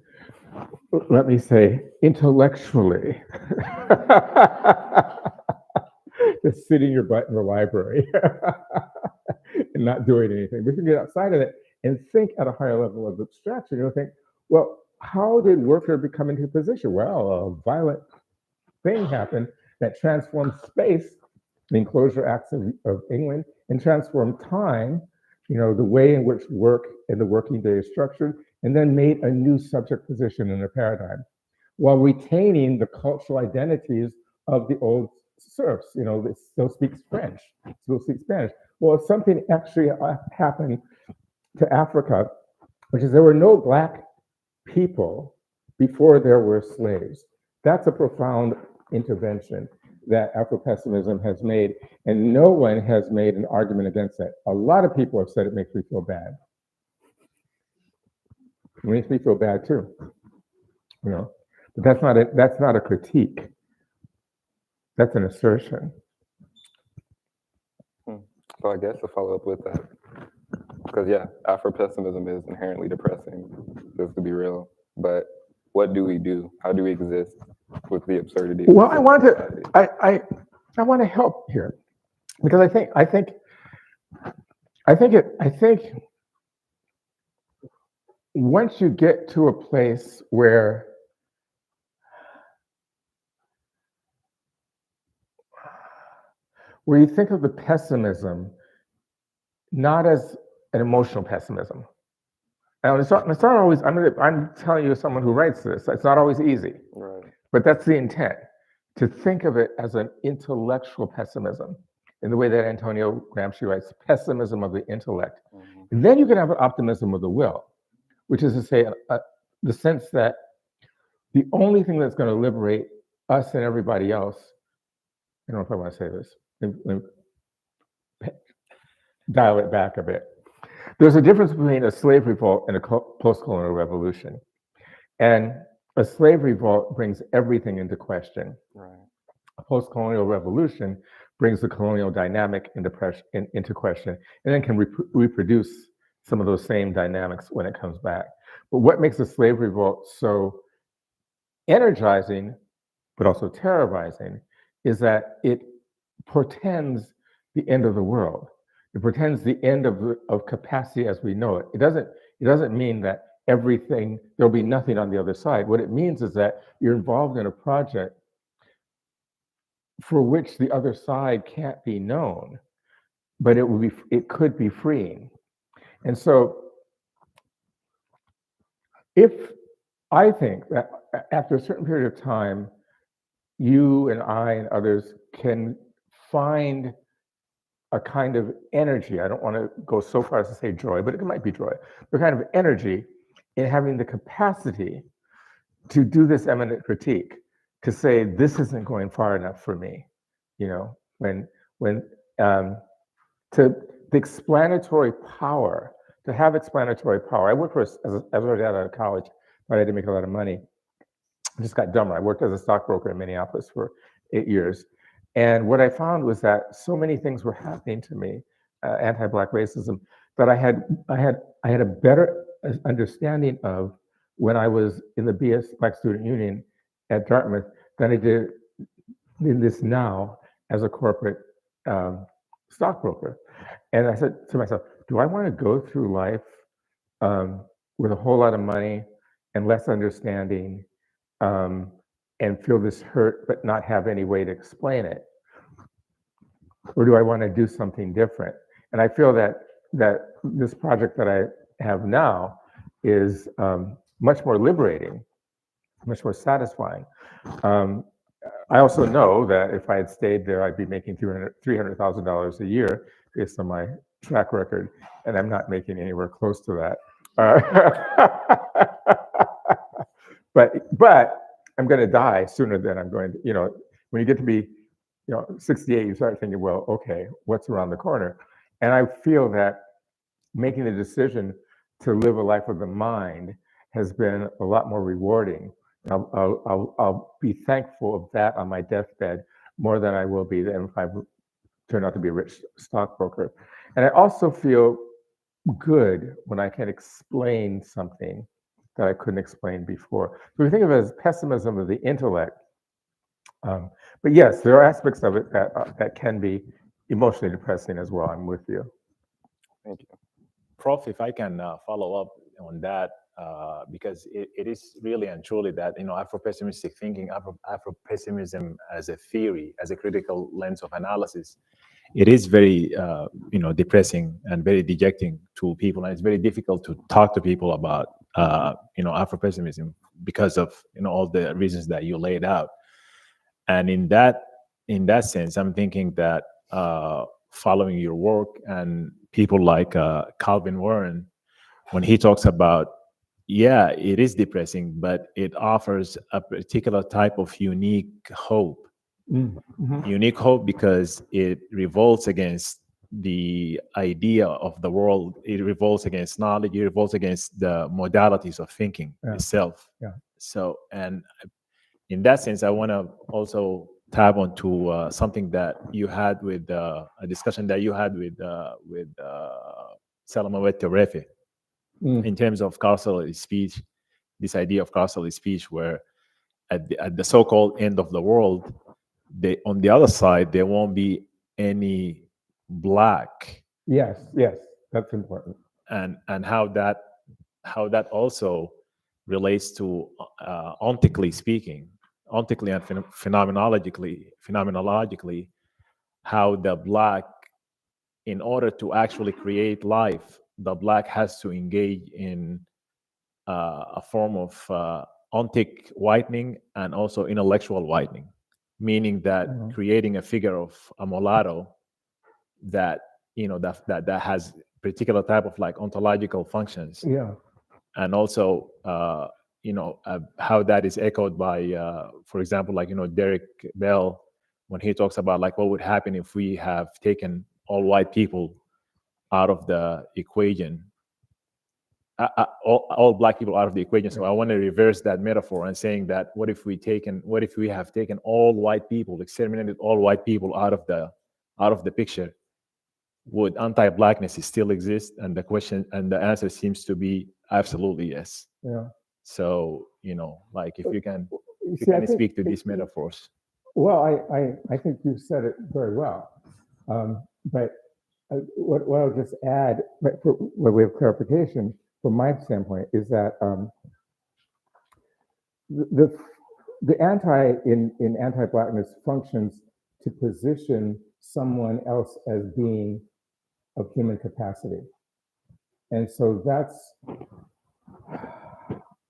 Let me say intellectually. Just sitting your butt in the library and not doing anything. We can get outside of it and think at a higher level of abstraction. You'll think, well, how did worker become into a position? Well, a violent thing happened that transformed space, the Enclosure Acts of England, and transformed time, the way in which work and the working day is structured, and then made a new subject position in a paradigm, while retaining the cultural identities of the old serfs. They still speak French, still speak Spanish. Well, something actually happened to Africa, which is there were no black people before there were slaves. That's a profound intervention that Afro-Pessimism has made, and no one has made an argument against that. A lot of people have said it makes me feel bad. It makes me feel bad too, but that's not a critique. That's an assertion. So I guess to follow up with that, because Afro-Pessimism is inherently depressing, just to be real. But what do we do? How do we exist with the absurdity? Well, I want to help here, because I think once you get to a place where you think of the pessimism not as an emotional pessimism. And it's not always, I'm telling you as someone who writes this, it's not always easy. Right. But that's the intent, to think of it as an intellectual pessimism. in the way that Antonio Gramsci writes, pessimism of the intellect. Mhm. And then you can have an optimism of the will, which is to say, the sense that the only thing that's going to liberate us and everybody else, I don't know if I want to say this, let me dial it back a bit. There's a difference between a slave revolt and a post-colonial revolution. And a slave revolt brings everything into question. Right. A post-colonial revolution brings the colonial dynamic into question, and then can reproduce some of those same dynamics when it comes back. But what makes a slave revolt so energizing, but also terrorizing, is that it portends the end of the world. It portends the end of capacity as we know it. It doesn't mean that there'll be nothing on the other side. What it means is that you're involved in a project for which the other side can't be known, but it could be freeing. And so I think that after a certain period of time, you and I and others can find a kind of energy. I don't want to go so far as to say joy, but it might be joy. The kind of energy in having the capacity to do this eminent critique, to say this isn't going far enough for me. You know, the explanatory power, to have explanatory power. I worked as a dad out of college, but I didn't make a lot of money. I just got dumber. I worked as a stockbroker in Minneapolis for 8 years. And what I found was that so many things were happening to me, anti-Black racism, that I had a better understanding of when I was in the BS Black Student Union at Dartmouth than I did in this now as a corporate stockbroker. And I said to myself, do I want to go through life with a whole lot of money and less understanding and feel this hurt but not have any way to explain it? Or do I want to do something different? And I feel that this project that I have now is much more liberating, much more satisfying. I also know that if I had stayed there, I'd be making $300,000 a year based on my track record, and I'm not making anywhere close to that. But I'm going to die sooner than I'm going to, when you get to be, 68, you start thinking, well, okay, what's around the corner? And I feel that making the decision to live a life of the mind has been a lot more rewarding. I'll be thankful of that on my deathbed more than I will be if I turn out to be a rich stockbroker. And I also feel good when I can explain something that I couldn't explain before. So we think of it as pessimism of the intellect. But yes, there are aspects of it that can be emotionally depressing as well. I'm with you. Thank you. Prof, if I can follow up on that, because it is really and truly that, Afro-pessimistic thinking, Afro-pessimism as a theory, as a critical lens of analysis, it is very, depressing and very dejecting to people. And it's very difficult to talk to people about, Afro-pessimism because of, all the reasons that you laid out. And in that sense, I'm thinking that following your work and people like Calvin Warren, when he talks about, yeah, it is depressing, but it offers a particular type of unique hope. Mm-hmm. Unique hope because it revolts against the idea of the world. It revolts against knowledge. It revolts against the modalities of thinking itself. Yeah. So, and in that sense, I want to also tap onto something that you had with a discussion that you had with Salamawet Terefe in terms of causal speech, this idea of causal speech, where at the so-called end of the world, on the other side, there won't be any Black. Yes, that's important. And how that also relates to ontically speaking, ontically and phenomenologically, how the Black, in order to actually create life, the Black has to engage in a form of ontic whitening and also intellectual whitening, meaning that creating a figure of a mulatto that that has particular type of like ontological functions. Yeah. And also how that is echoed by for example, like Derek Bell, when he talks about like what would happen if we have taken all white people out of the equation, all black people out of the equation. So I want to reverse that metaphor and saying that what if we have taken all white people, exterminated all white people out of the picture? Would anti-blackness still exist? And the answer seems to be absolutely yes. Yeah. So like if you can speak to these metaphors. Well, I think you said it very well. But what I'll just add, for way of clarification, from my standpoint, is that the anti-blackness functions to position someone else as being of human capacity, and so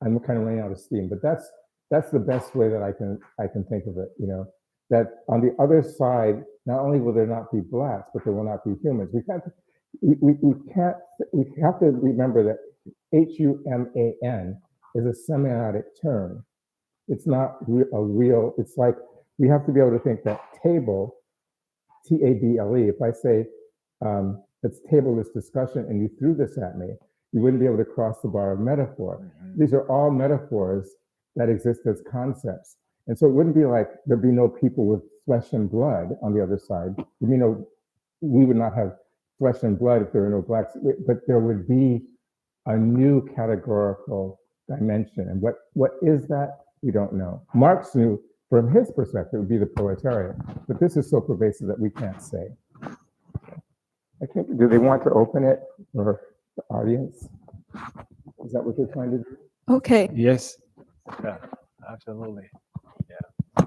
I'm kind of running out of steam, but that's the best way that I can think of it. That on the other side, not only will there not be blacks, but there will not be humans. We have to remember that human is a semiotic term. It's not a real. It's like we have to be able to think that table, table. If I say let's table this discussion, and you threw this at me, you wouldn't be able to cross the bar of metaphor. Mm-hmm. These are all metaphors that exist as concepts. And so it wouldn't be like there'd be no people with flesh and blood on the other side. We would not have flesh and blood if there were no blacks, but there would be a new categorical dimension. And what is that? We don't know. Marx knew from his perspective it would be the proletariat, but this is so pervasive that we can't say. Do they want to open it for the audience? Is that what they're trying to do? Okay. Yes. Yeah, absolutely. Yeah.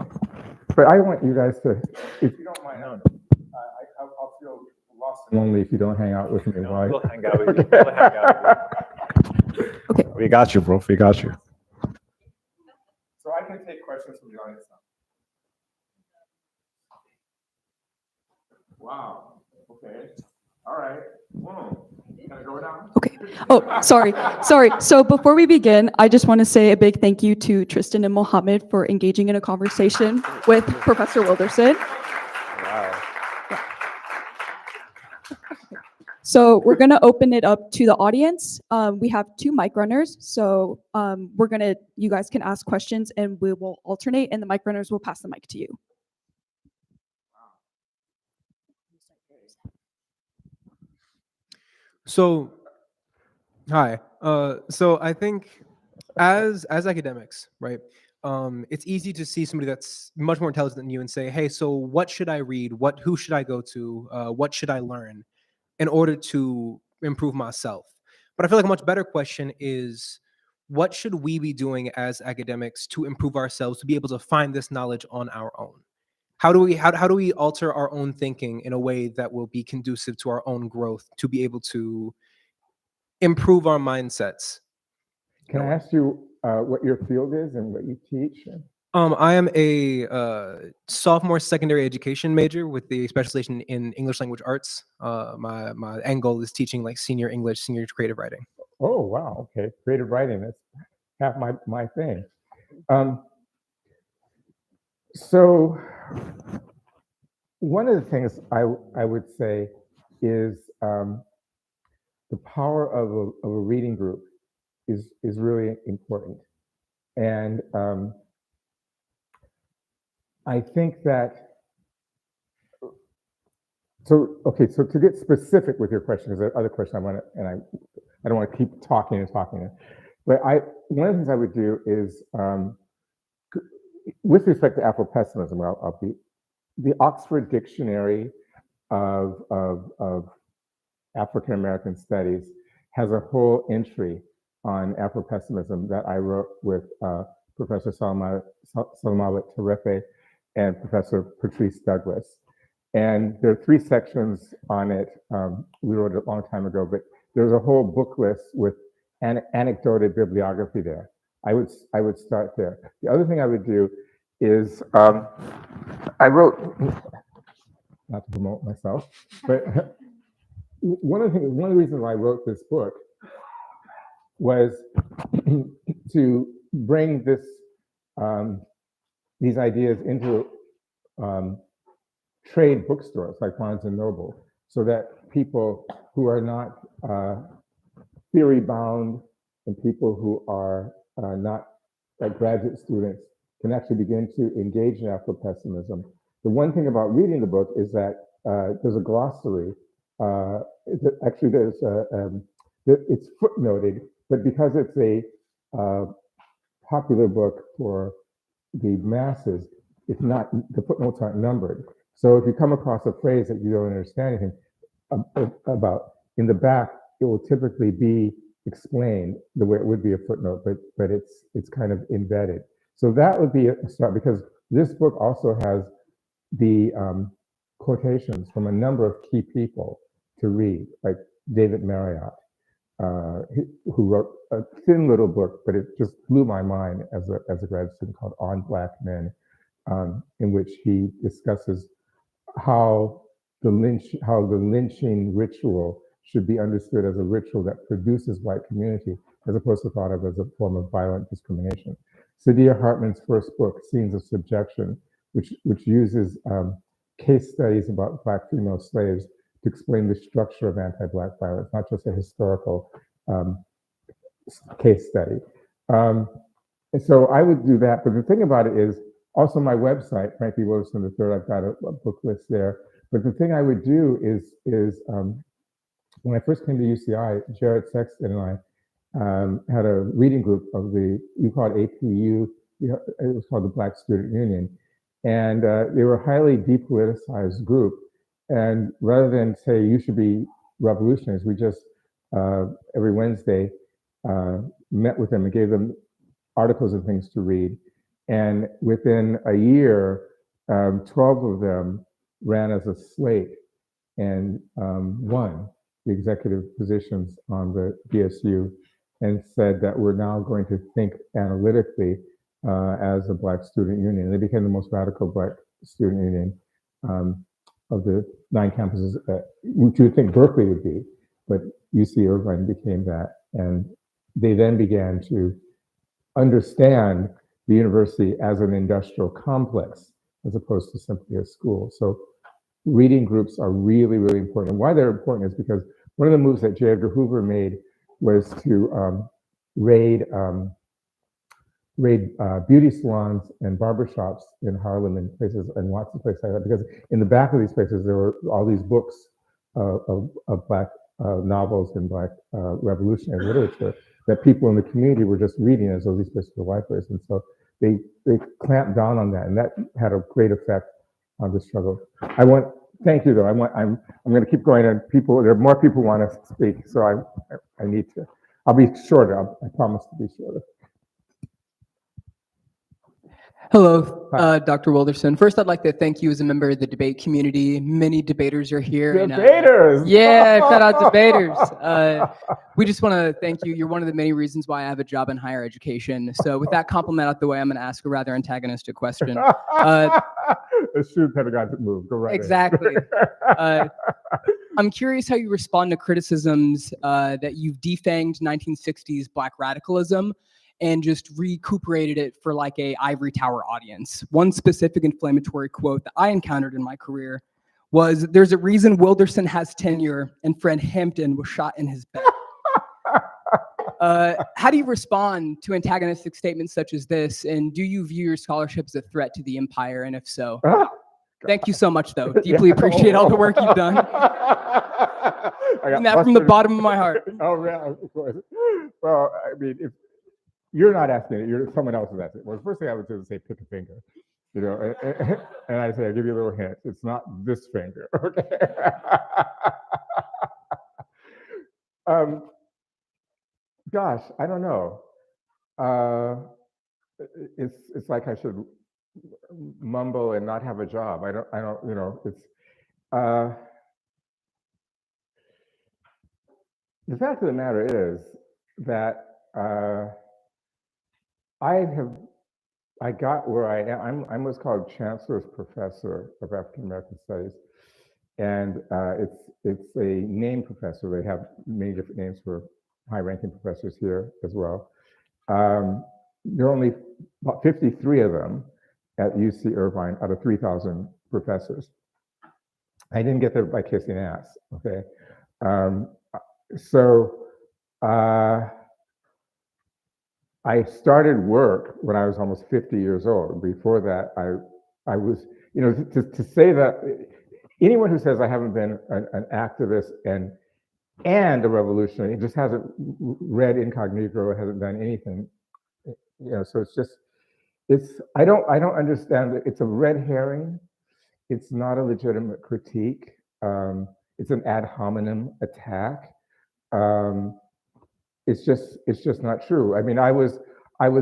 But I want you guys to, if you don't mind, I'll feel lost and lonely if you don't hang out with me. No, we'll hang out with you. We'll hang out with you. Okay. We got you, bro. We got you. So I can take questions from the audience now. Wow. Okay. All right. Whoa. Can I go down? Okay. Oh, sorry. So before we begin, I just want to say a big thank you to Tristan and Mohammed for engaging in a conversation with Professor Wilderson. Wow. Yeah. So we're going to open it up to the audience. We have 2 mic runners. So you guys can ask questions and we will alternate, and the mic runners will pass the mic to you. So, hi. So I think as academics, right, it's easy to see somebody that's much more intelligent than you and say, hey, so what should I read? Who should I go to? What should I learn in order to improve myself? But I feel like a much better question is, what should we be doing as academics to improve ourselves, to be able to find this knowledge on our own? How do we alter our own thinking in a way that will be conducive to our own growth, to be able to improve our mindsets? Can I ask you what your field is and what you teach? I am a sophomore secondary education major with the specialization in English language arts. My end goal is teaching like senior English, senior creative writing. Oh, wow. Okay. Creative writing. That's half my thing. So one of the things I would say is the power of a reading group is really important. And I think that, so to get specific with your question, because the other question I don't want to keep talking, but one of the things I would do is, with respect to Afro-Pessimism, I'll be the Oxford Dictionary of African American Studies has a whole entry on Afro-Pessimism that I wrote with Professor Salamawit Tarefe and Professor Patrice Douglas. And there are 3 sections on it. We wrote it a long time ago, but there's a whole book list with anecdotal bibliography there. I would start there. The other thing I would do is I wrote not to promote myself, but one of the reasons I wrote this book was to bring these ideas into trade bookstores like Barnes and Noble, so that people who are not theory bound and people who are not like graduate students can actually begin to engage in Afro-Pessimism. The one thing about reading the book is that there's a glossary. Actually, it's footnoted, but because it's a popular book for the masses, it's not, the footnotes aren't numbered. So if you come across a phrase that you don't understand anything about, in the back, it will typically be explained the way it would be a footnote, but it's kind of embedded. So that would be a start, because this book also has the quotations from a number of key people to read, like David Marriott, who wrote a thin little book, but it just blew my mind as a grad student, called On Black Men, in which he discusses how the lynching ritual should be understood as a ritual that produces white community, as opposed to thought of as a form of violent discrimination. Saidiya Hartman's first book, Scenes of Subjection, which uses case studies about Black female slaves to explain the structure of anti-Black violence, not just a historical case study. And so I would do that, but the thing about it is, also my website, Frank B Wilderson III, I've got a book list there. But the thing I would do is when I first came to UCI, Jared Sexton and I had a reading group of you call it APU, it was called the Black Student Union. And they were a highly depoliticized group. And rather than say you should be revolutionaries, we just every Wednesday met with them and gave them articles and things to read. And within a year, 12 of them ran as a slate and won the executive positions on the DSU, and said that we're now going to think analytically as a Black student union. They became the most radical Black student union of the 9 campuses, which you would think Berkeley would be, but UC Irvine became that. And they then began to understand the university as an industrial complex, as opposed to simply a school. So reading groups are really, really important. And why they're important is because one of the moves that J. Edgar Hoover made was to raid beauty salons and barbershops in Harlem and places, and lots of places like that, because in the back of these places, there were all these books of Black novels and Black revolutionary literature that people in the community were just reading as though these places were libraries. And so they clamped down on that, and that had a great effect on the struggle. Thank you though, I'm going to keep going, and there are more people who want to speak, so I need to, I'll be shorter, I promise to be shorter. Hello, Dr. Wilderson. First, I'd like to thank you as a member of the debate community. Many debaters are here. Debaters! Yeah, shout out debaters. We just want to thank you. You're one of the many reasons why I have a job in higher education. So with that compliment out the way, I'm going to ask a rather antagonistic question. Let's shoot pedagogic move. Go right ahead. Exactly. I'm curious how you respond to criticisms that you've defanged 1960s Black radicalism and just recuperated it for like a ivory tower audience. One specific inflammatory quote that I encountered in my career was, "There's a reason Wilderson has tenure and Fred Hampton was shot in his bed." How do you respond to antagonistic statements such as this? And do you view your scholarship as a threat to the empire? And if so, thank you so much though. Deeply appreciate all the work you've done. And that from the bottom of my heart. Oh yeah, of course. Well, I mean, if you're not asking it, someone else is asking it. Well, the first thing I would do is say, pick a finger, you know, and I say, I'll give you a little hint. It's not this finger, okay? Gosh, I don't know. It's like I should mumble and not have a job. I don't, you know, it's, the fact of the matter is that I got where I am. I'm what's called Chancellor's Professor of African American Studies. and it's a named professor. They have many different names for high-ranking professors here as well. There are only about 53 of them at UC Irvine out of 3,000 professors. I didn't get there by kissing ass, okay? I started work when I was almost 50 years old. Before that, I was, you know, to say that, anyone who says I haven't been an activist and a revolutionary, just hasn't read Incognito, hasn't done anything, you know, so it's just, I don't understand it. It's a red herring. It's not a legitimate critique. It's an ad hominem attack. It's just not true. I mean, I was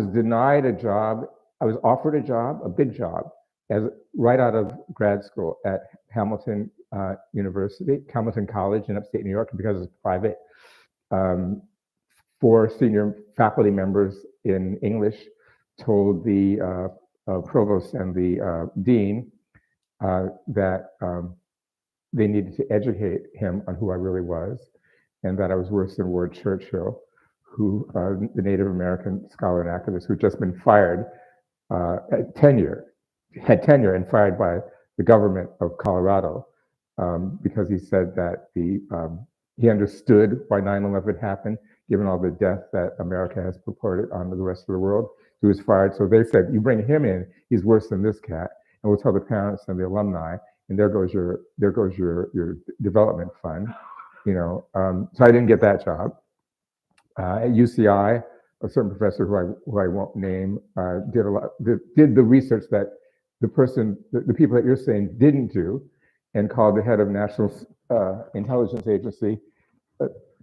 denied a job. I was offered a job, a big job, right out of grad school at Hamilton University, Hamilton College in upstate New York, because it's private. 4 senior faculty members in English told the provost and the dean that they needed to educate him on who I really was, and that I was worse than Ward Churchill, who the Native American scholar and activist who'd just been fired, had tenure and fired by the government of Colorado because he said that he understood why 9/11 happened, given all the death that America has purported on the rest of the world. He was fired. So they said, you bring him in, he's worse than this cat, and we'll tell the parents and the alumni, and there goes your development fund, you know. So I didn't get that job. At UCI, a certain professor who I won't name did the research that the people that you're saying didn't do, and called the head of National Intelligence Agency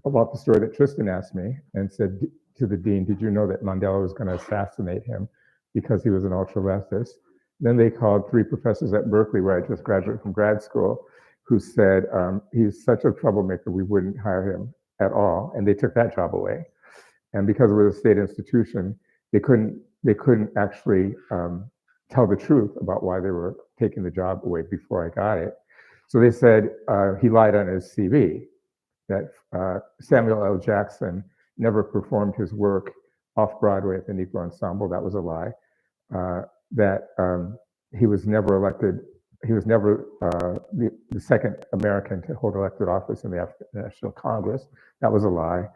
about the story that Tristan asked me, and said to the dean, did you know that Mandela was going to assassinate him because he was an ultra-leftist? Then they called 3 professors at Berkeley, where I just graduated from grad school, who said, he's such a troublemaker, we wouldn't hire him at all. And they took that job away. And because it was a state institution, they couldn't actually tell the truth about why they were taking the job away before I got it. So they said he lied on his CV, that Samuel L. Jackson never performed his work off Broadway at the Negro Ensemble. That was a lie. That he was never elected, he was never the second American to hold elected office in the African National Congress. That was a lie.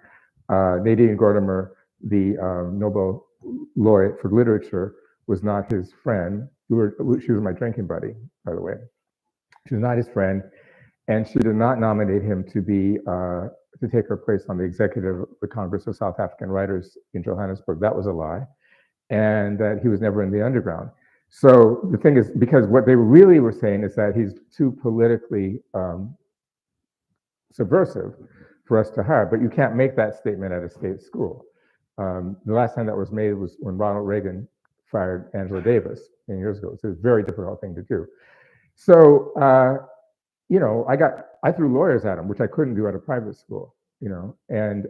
Nadine Gordimer, the Nobel laureate for literature, was not his friend. She was my drinking buddy, by the way. She was not his friend, and she did not nominate him to take her place on the executive of the Congress of South African Writers in Johannesburg. That was a lie. And that he was never in the underground. So the thing is, because what they really were saying is that he's too politically subversive for us to hire, but you can't make that statement at a state school. The last time that was made was when Ronald Reagan fired Angela Davis 10 years ago. So it's a very difficult thing to do. So, you know, I threw lawyers at him, which I couldn't do at a private school, you know, and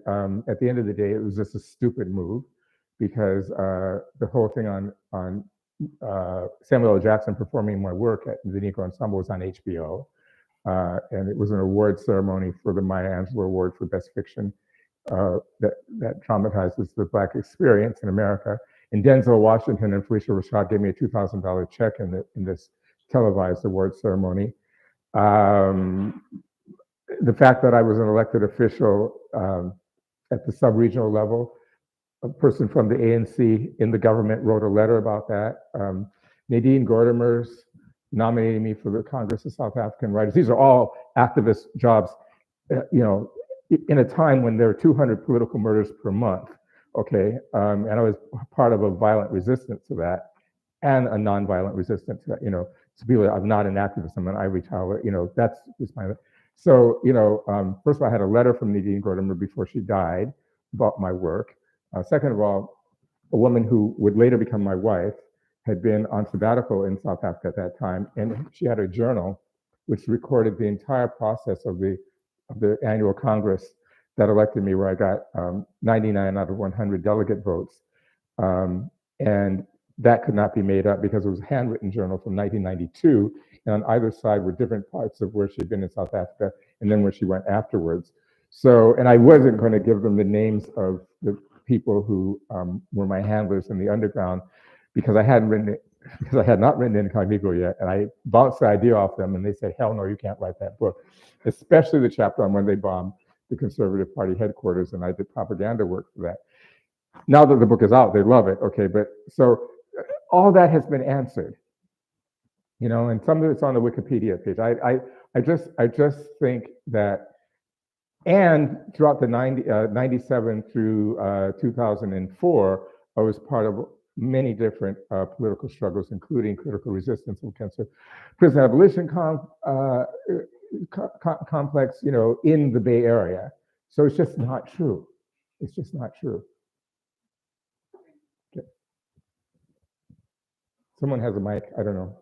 at the end of the day, it was just a stupid move, because the whole thing on Samuel L. Jackson performing my work at the Negro Ensemble was on HBO. And it was an award ceremony for the Maya Angelou Award for Best Fiction that dramatizes the Black experience in America. And Denzel Washington and Felicia Rashad gave me a $2,000 check in this televised award ceremony. The fact that I was an elected official at the sub-regional level, a person from the ANC in the government wrote a letter about that. Nadine Gordimer's nominating me for the Congress of South African Writers. These are all activist jobs, you know, in a time when there are 200 political murders per month, okay? And I was part of a violent resistance to that, and a nonviolent resistance to that, you know. So people, I'm not an activist, I'm an ivory tower, you know, that's just my, so, you know, first of all, I had a letter from Nadine Gordimer before she died about my work. Second of all, a woman who would later become my wife had been on sabbatical in South Africa at that time, and she had a journal which recorded the entire process of the annual Congress that elected me, where I got 99 out of 100 delegate votes. And that could not be made up because it was a handwritten journal from 1992 on either side were different parts of where she'd been in South Africa and then where she went afterwards. So, and I wasn't going to give them the names of the people who were my handlers in the underground because I had not written Incognito yet, and I bounced the idea off them, and they said, "Hell no, you can't write that book," especially the chapter on when they bombed the Conservative Party headquarters, and I did propaganda work for that. Now that the book is out, they love it. Okay, but so all that has been answered, you know, and some of it's on the Wikipedia page. I just think that, and throughout the 97 through 2004, I was part of many different political struggles, including critical resistance against the prison abolition complex, you know, in the Bay Area. So it's just not true. It's just not true. Okay. Someone has a mic, I don't know.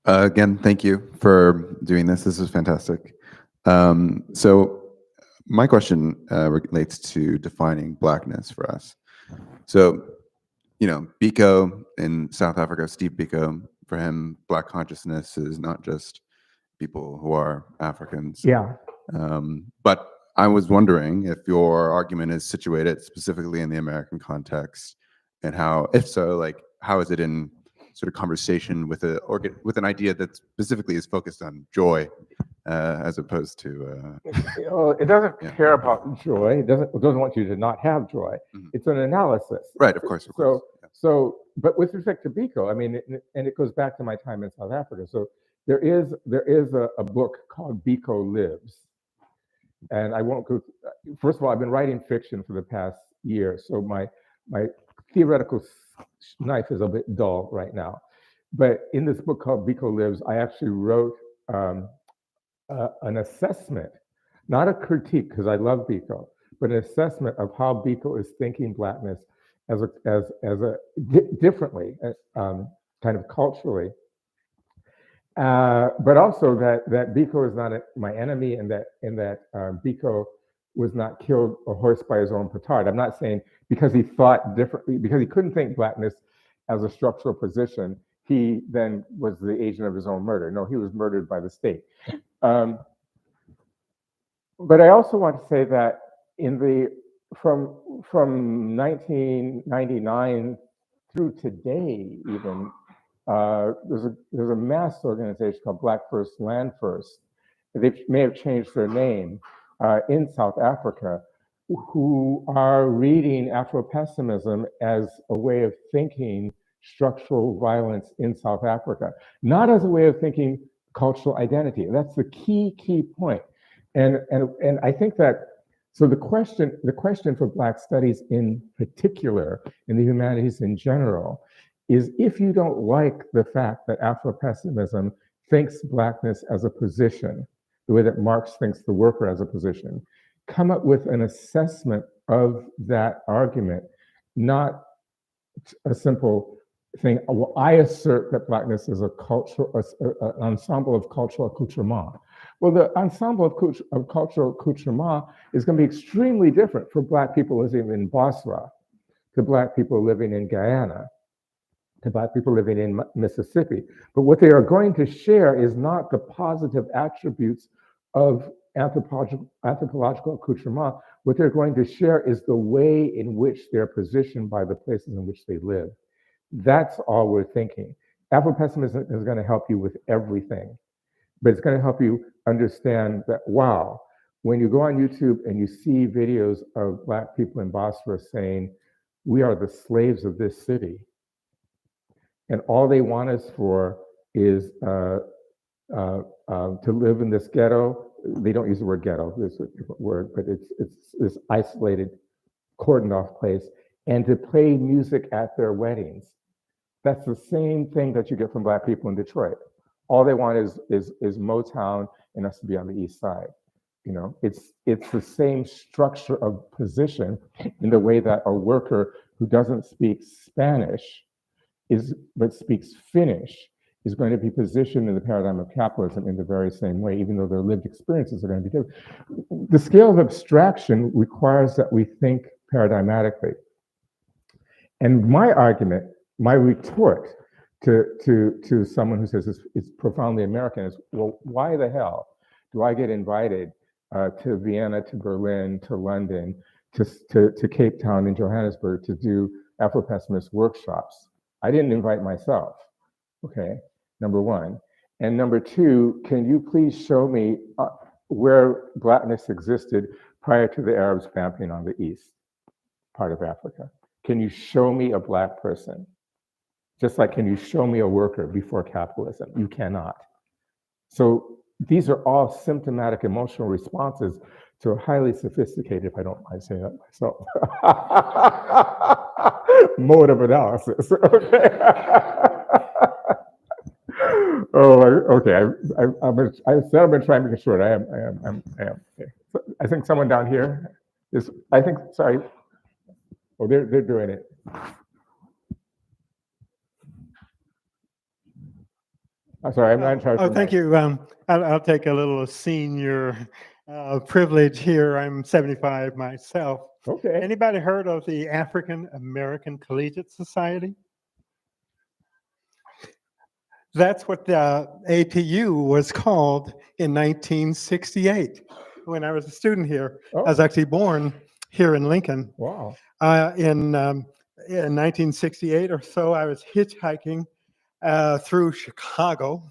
Again, thank you for doing this. This is fantastic. So my question relates to defining Blackness for us. So, you know, Biko in South Africa, Steve Biko, for him, Black consciousness is not just people who are Africans. Yeah. But I was wondering if your argument is situated specifically in the American context, and how, if so, like, how is it in sort of conversation with an idea that specifically is focused on joy, as opposed to. It doesn't care about joy. It doesn't want you to not have joy. Mm-hmm. It's an analysis. Right, of course. So, but with respect to Biko, I mean, and it goes back to my time in South Africa. So there is a book called Biko Lives, and I won't go. First of all, I've been writing fiction for the past year, so my theoretical knife is a bit dull right now. But in this book called Biko Lives, I actually wrote an assessment, not a critique, because I love Biko, but an assessment of how Biko is thinking Blackness differently, kind of culturally, but also that Biko is not my enemy, and that Biko was not killed or horsed by his own petard. I'm not saying because he thought differently, because he couldn't think Blackness as a structural position, he then was the agent of his own murder. No, he was murdered by the state. But I also want to say that from 1999 through today, even there's a mass organization called Black First, Land First. They may have changed their name in South Africa, who are reading Afro-Pessimism as a way of thinking structural violence in South Africa, not as a way of thinking cultural identity. And that's the key point. And I think that, so the question for Black studies in particular, in the humanities in general, is if you don't like the fact that Afro-Pessimism thinks Blackness as a position, the way that Marx thinks the worker as a position, come up with an assessment of that argument, not a simple thing. Well, I assert that Blackness is an ensemble of cultural accoutrement. Well, the ensemble of cultural accoutrement is going to be extremely different for Black people living in Basra, to Black people living in Guyana, to Black people living in Mississippi. But what they are going to share is not the positive attributes of anthropological accoutrement. What they're going to share is the way in which they're positioned by the places in which they live. That's all we're thinking. Afro-pessimism is going to help you with everything, but it's going to help you understand that, wow, when you go on YouTube and you see videos of Black people in Basra saying, we are the slaves of this city, and all they want us for is to live in this ghetto. They don't use the word ghetto, there's a different word, but it's this isolated, cordoned off place, and to play music at their weddings. That's the same thing that you get from Black people in Detroit. All they want is Motown and us to be on the East Side. You know, it's the same structure of position in the way that a worker who doesn't speak Spanish but speaks Finnish is going to be positioned in the paradigm of capitalism in the very same way, even though their lived experiences are going to be different. The scale of abstraction requires that we think paradigmatically. And my argument, my retort to someone who says it's profoundly American is, well, why the hell do I get invited to Vienna, to Berlin, to London, to Cape Town and Johannesburg to do Afro-pessimist workshops? I didn't invite myself, okay, number one. And number two, can you please show me where Blackness existed prior to the Arabs vamping on the east part of Africa? Can you show me a Black person? Just like, can you show me a worker before capitalism? You cannot. So these are all symptomatic emotional responses to a highly sophisticated, if I don't mind saying that myself, mode of analysis. Okay. Okay. I said I've been trying to make it short. I am. Okay. So I think someone down here is. Sorry. Oh, they're doing it. I'm sorry, I'm not in charge. Oh, thank you. I'll take a little senior privilege here. I'm 75 myself. Okay. Anybody heard of the African American Collegiate Society? That's what the APU was called in 1968. When I was a student here, I was actually born here in Lincoln. Wow. In 1968 or so, I was hitchhiking through Chicago,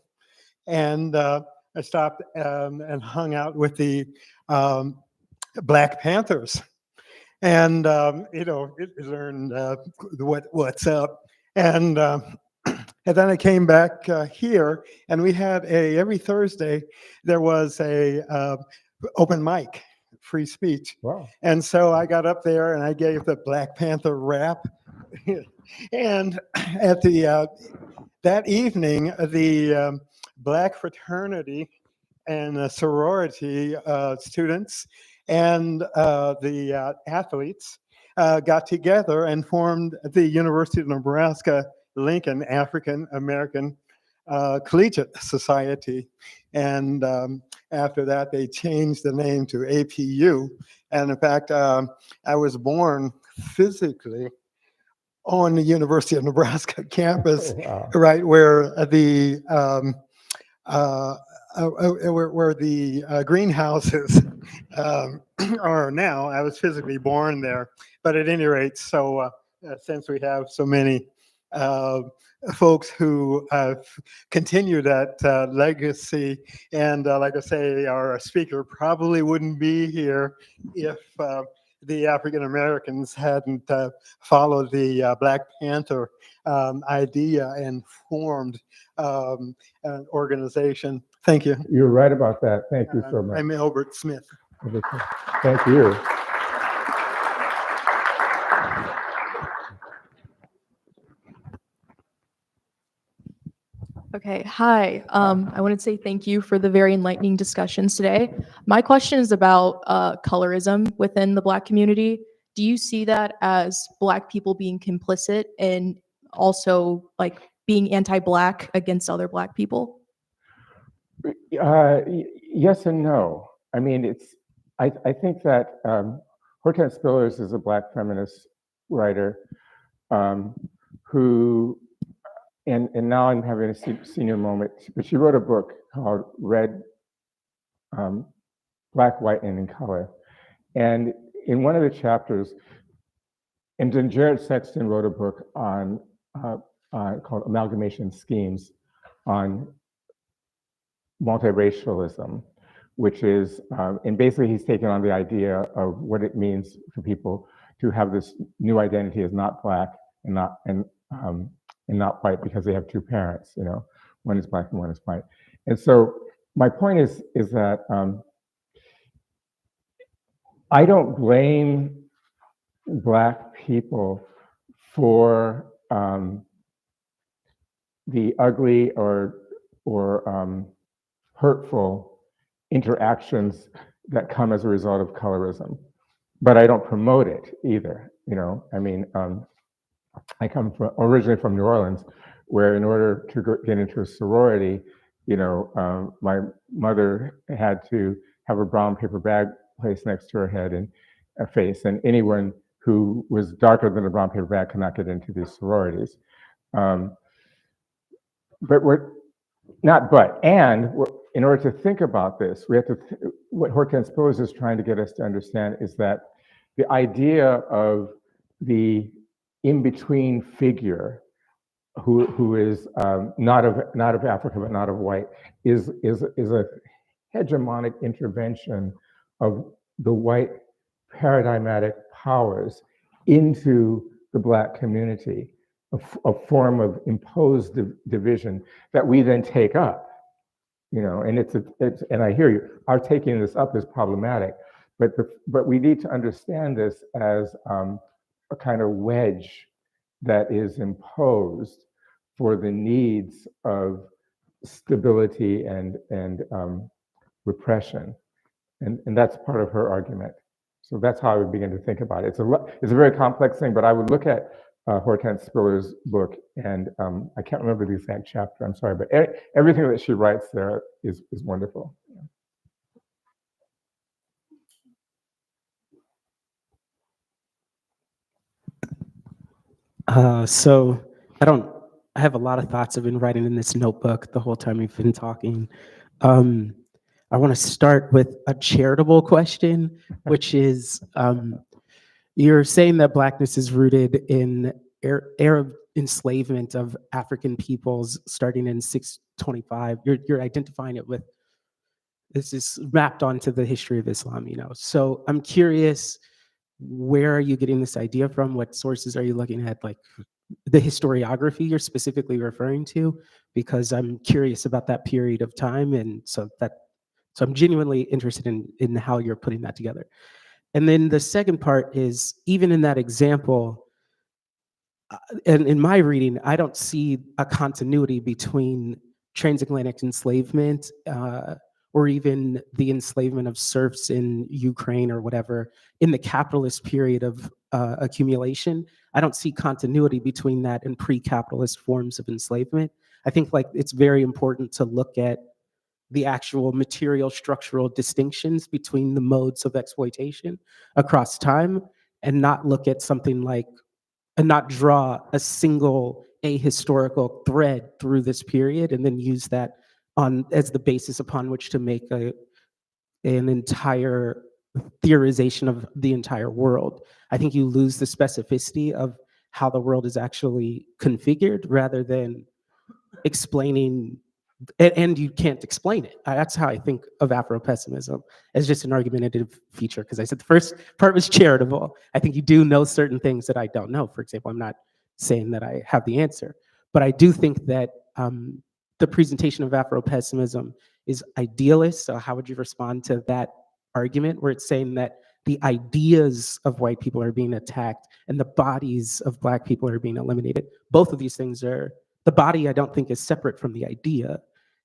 and I stopped and hung out with the Black Panthers, and learned what's up, and then I came back here, and we had every Thursday there was a open mic, free speech. Wow. And so I got up there and I gave the Black Panther rap, and at the that evening, the Black fraternity and sorority students and the athletes got together and formed the University of Nebraska Lincoln African American Collegiate Society. And after that, they changed the name to APU. And in fact, I was born physically on the University of Nebraska campus, right where the greenhouses are now. I was physically born there, but at any rate, so since we have so many folks who continue that legacy, and like I say, our speaker probably wouldn't be here if the African Americans hadn't followed the Black Panther idea and formed an organization. Thank you. You're right about that. Thank you so much. I'm Albert Smith. Thank you. Okay, hi. I want to say thank you for the very enlightening discussions today. My question is about colorism within the Black community. Do you see that as Black people being complicit and also like being anti-Black against other Black people? Yes and no. I mean, I think that Hortense Spillers is a Black feminist writer who, and now I'm having a senior moment, but she wrote a book called Red, Black, White, and in Color. And in one of the chapters, and then Jared Sexton wrote a book on called Amalgamation Schemes on multiracialism, which is, and basically he's taken on the idea of what it means for people to have this new identity as not Black and not white because they have two parents, you know, one is Black and one is white. And so my point is that I don't blame Black people for the ugly or hurtful interactions that come as a result of colorism, but I don't promote it either. You know, I mean, I come originally from New Orleans, where in order to get into a sorority, you know, my mother had to have a brown paper bag placed next to her head and face, and anyone who was darker than a brown paper bag could not get into these sororities. But in order to think about this, we have to, what Hortense Pillars is trying to get us to understand is that the idea of the in-between figure who is not of Africa but not of white is a hegemonic intervention of the white paradigmatic powers into the Black community, a form of imposed division that we then take up. You know, and and I hear you, our taking this up is problematic, but we need to understand this as a kind of wedge that is imposed for the needs of stability and repression, and that's part of her argument. So that's how I would begin to think about it. It's a very complex thing, but I would look at Hortense Spiller's book, and I can't remember the exact chapter, I'm sorry, but everything that she writes there is wonderful. So I have a lot of thoughts I've been writing in this notebook the whole time we've been talking. I want to start with a charitable question, which is, you're saying that Blackness is rooted in Arab enslavement of African peoples starting in 625. You're identifying it with, this is mapped onto the history of Islam, you know. So I'm curious, where are you getting this idea from? What sources are you looking at? Like the historiography you're specifically referring to? Because I'm curious about that period of time, and so I'm genuinely interested in how you're putting that together. And then the second part is, even in that example, and in my reading, I don't see a continuity between transatlantic enslavement or even the enslavement of serfs in Ukraine or whatever in the capitalist period of accumulation. I don't see continuity between that and pre-capitalist forms of enslavement. I think like it's very important to look at the actual material structural distinctions between the modes of exploitation across time, and not look at something like, and not draw a single ahistorical thread through this period and then use that as the basis upon which to make an entire theorization of the entire world. I think you lose the specificity of how the world is actually configured rather than explaining, and you can't explain it. That's how I think of Afro-Pessimism, as just an argumentative feature, because I said the first part was charitable. I think you do know certain things that I don't know. For example, I'm not saying that I have the answer, but I do think that the presentation of Afro-Pessimism is idealist. So how would you respond to that argument where it's saying that the ideas of white people are being attacked and the bodies of Black people are being eliminated? Both of these things are, the body I don't think is separate from the idea.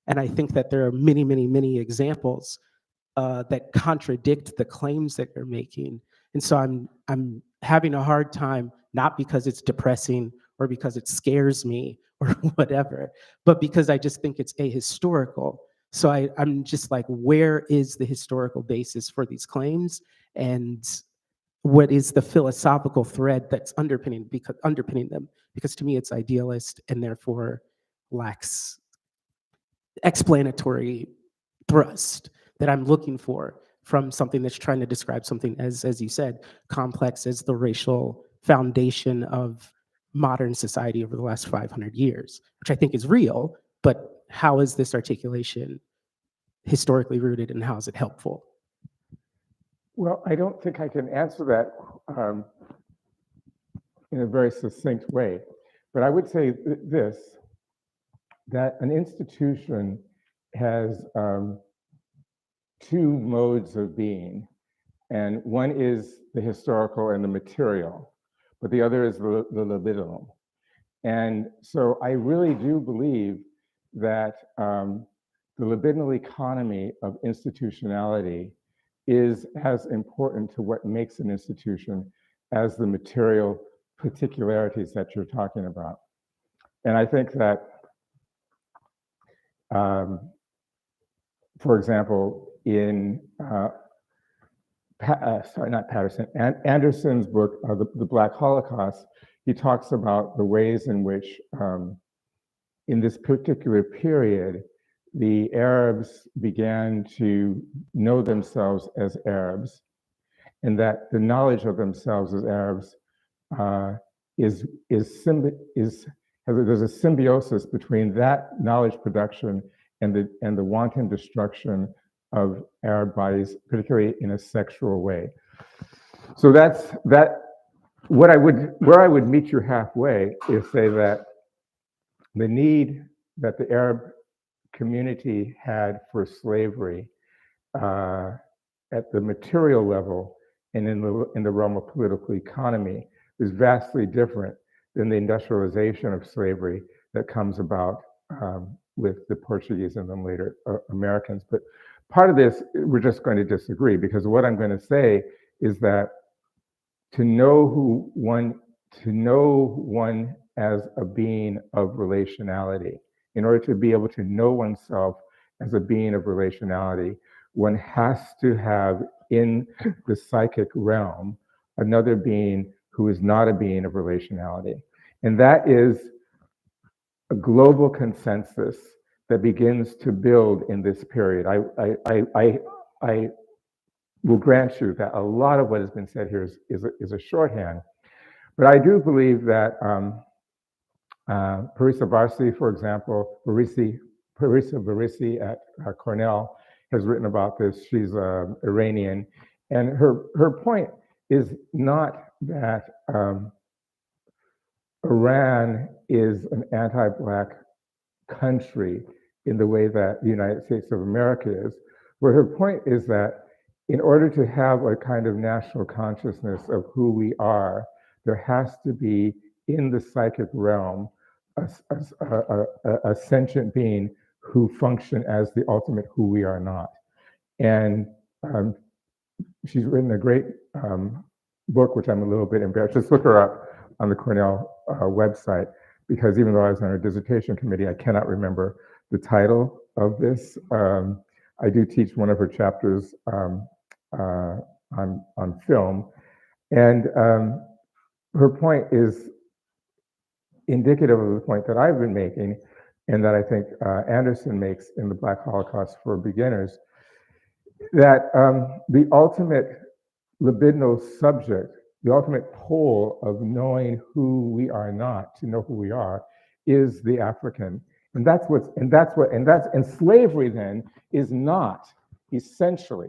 And I think that there are many, many, many examples that contradict the claims that you're making. And so I'm having a hard time, not because it's depressing or because it scares me or whatever, but because I just think it's ahistorical. So I'm just like, where is the historical basis for these claims? And what is the philosophical thread that's underpinning them? Because to me, it's idealist and therefore lacks explanatory thrust that I'm looking for from something that's trying to describe something as you said, complex as the racial foundation of modern society over the last 500 years, which I think is real, but how is this articulation historically rooted and how is it helpful? Well, I don't think I can answer that in a very succinct way, but I would say this, that an institution has two modes of being, and one is the historical and the material, but the other is the libidinal. And so I really do believe that the libidinal economy of institutionality is as important to what makes an institution as the material particularities that you're talking about. And I think that, for example, in sorry, not Patterson, Anderson's book, the Black Holocaust, he talks about the ways in which, in this particular period, the Arabs began to know themselves as Arabs, and that the knowledge of themselves as Arabs there's a symbiosis between that knowledge production and the wanton destruction of Arab bodies, particularly in a sexual way. So that's that. Where I would meet you halfway is say that the need that the Arab community had for slavery at the material level and in the realm of political economy is vastly different than the industrialization of slavery that comes about with the Portuguese and then later Americans. But part of this, we're just going to disagree, because what I'm going to say is that to know one as a being of relationality, in order to be able to know oneself as a being of relationality, one has to have in the psychic realm another being who is not a being of relationality. And that is a global consensus that begins to build in this period. I will grant you that a lot of what has been said here is a shorthand, but I do believe that Parisa Barsi, for example, Parisa Barsi at Cornell has written about this. She's Iranian, and her point is not that Iran is an anti-Black country in the way that the United States of America is, but her point is that in order to have a kind of national consciousness of who we are, there has to be in the psychic realm a sentient being who function as the ultimate who we are not. And she's written a great book, which I'm a little bit embarrassed. Just look her up on the Cornell website, because even though I was on her dissertation committee, I cannot remember the title of this. I do teach one of her chapters on film, and her point is indicative of the point that I've been making, and that I think Anderson makes in the Black Holocaust for Beginners, that the ultimate libidinal subject, the ultimate pole of knowing who we are not, to know who we are, is the African. And slavery then is not essentially,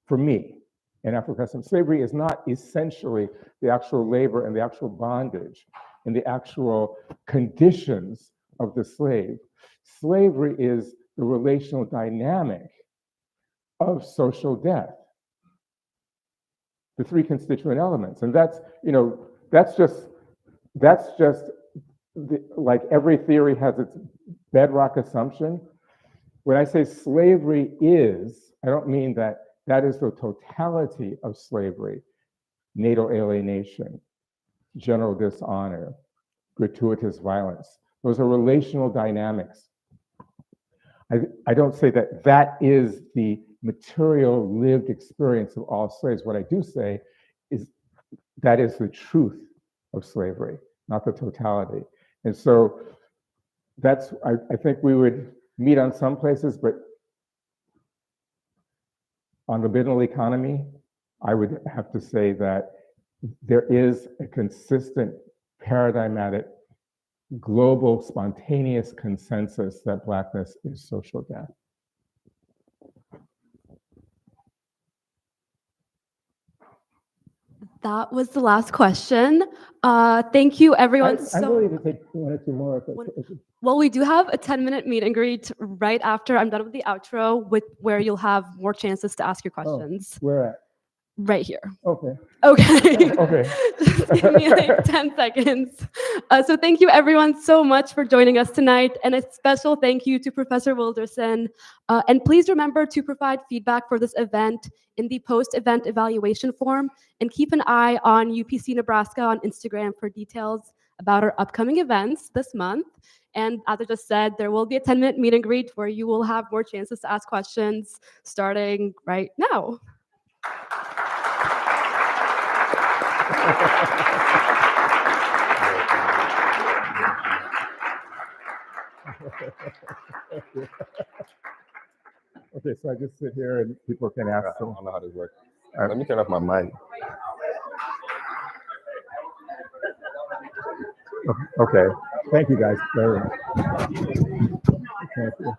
for me, in Afro-Pessimism, slavery is not essentially the actual labor and the actual bondage and the actual conditions of the slave. Slavery is the relational dynamic of social death, the three constituent elements. And that's just like every theory has its bedrock assumption. When I say slavery is, I don't mean that is the totality of slavery: natal alienation, general dishonor, gratuitous violence. Those are relational dynamics. I don't say that is the material lived experience of all slaves. What I do say is that is the truth of slavery, not the totality. And so I think we would meet on some places, but on the libidinal economy, I would have to say that there is a consistent paradigmatic, global, spontaneous consensus that Blackness is social death. That was the last question. Thank you, everyone. I'm willing to take one or two more. Well, we do have a 10-minute meet and greet right after I'm done with the outro, where you'll have more chances to ask your questions. Where at? Right here. Okay. Okay. Okay. Just give me like 10 seconds. So thank you everyone so much for joining us tonight. And a special thank you to Professor Wilderson. And please remember to provide feedback for this event in the post-event evaluation form. And keep an eye on UPC Nebraska on Instagram for details about our upcoming events this month. And as I just said, there will be a 10-minute meet and greet where you will have more chances to ask questions starting right now. Okay, so I just sit here and people can ask. I don't know how this works. Uh, Let me turn off my mic. Okay, thank you guys very much. Thank you.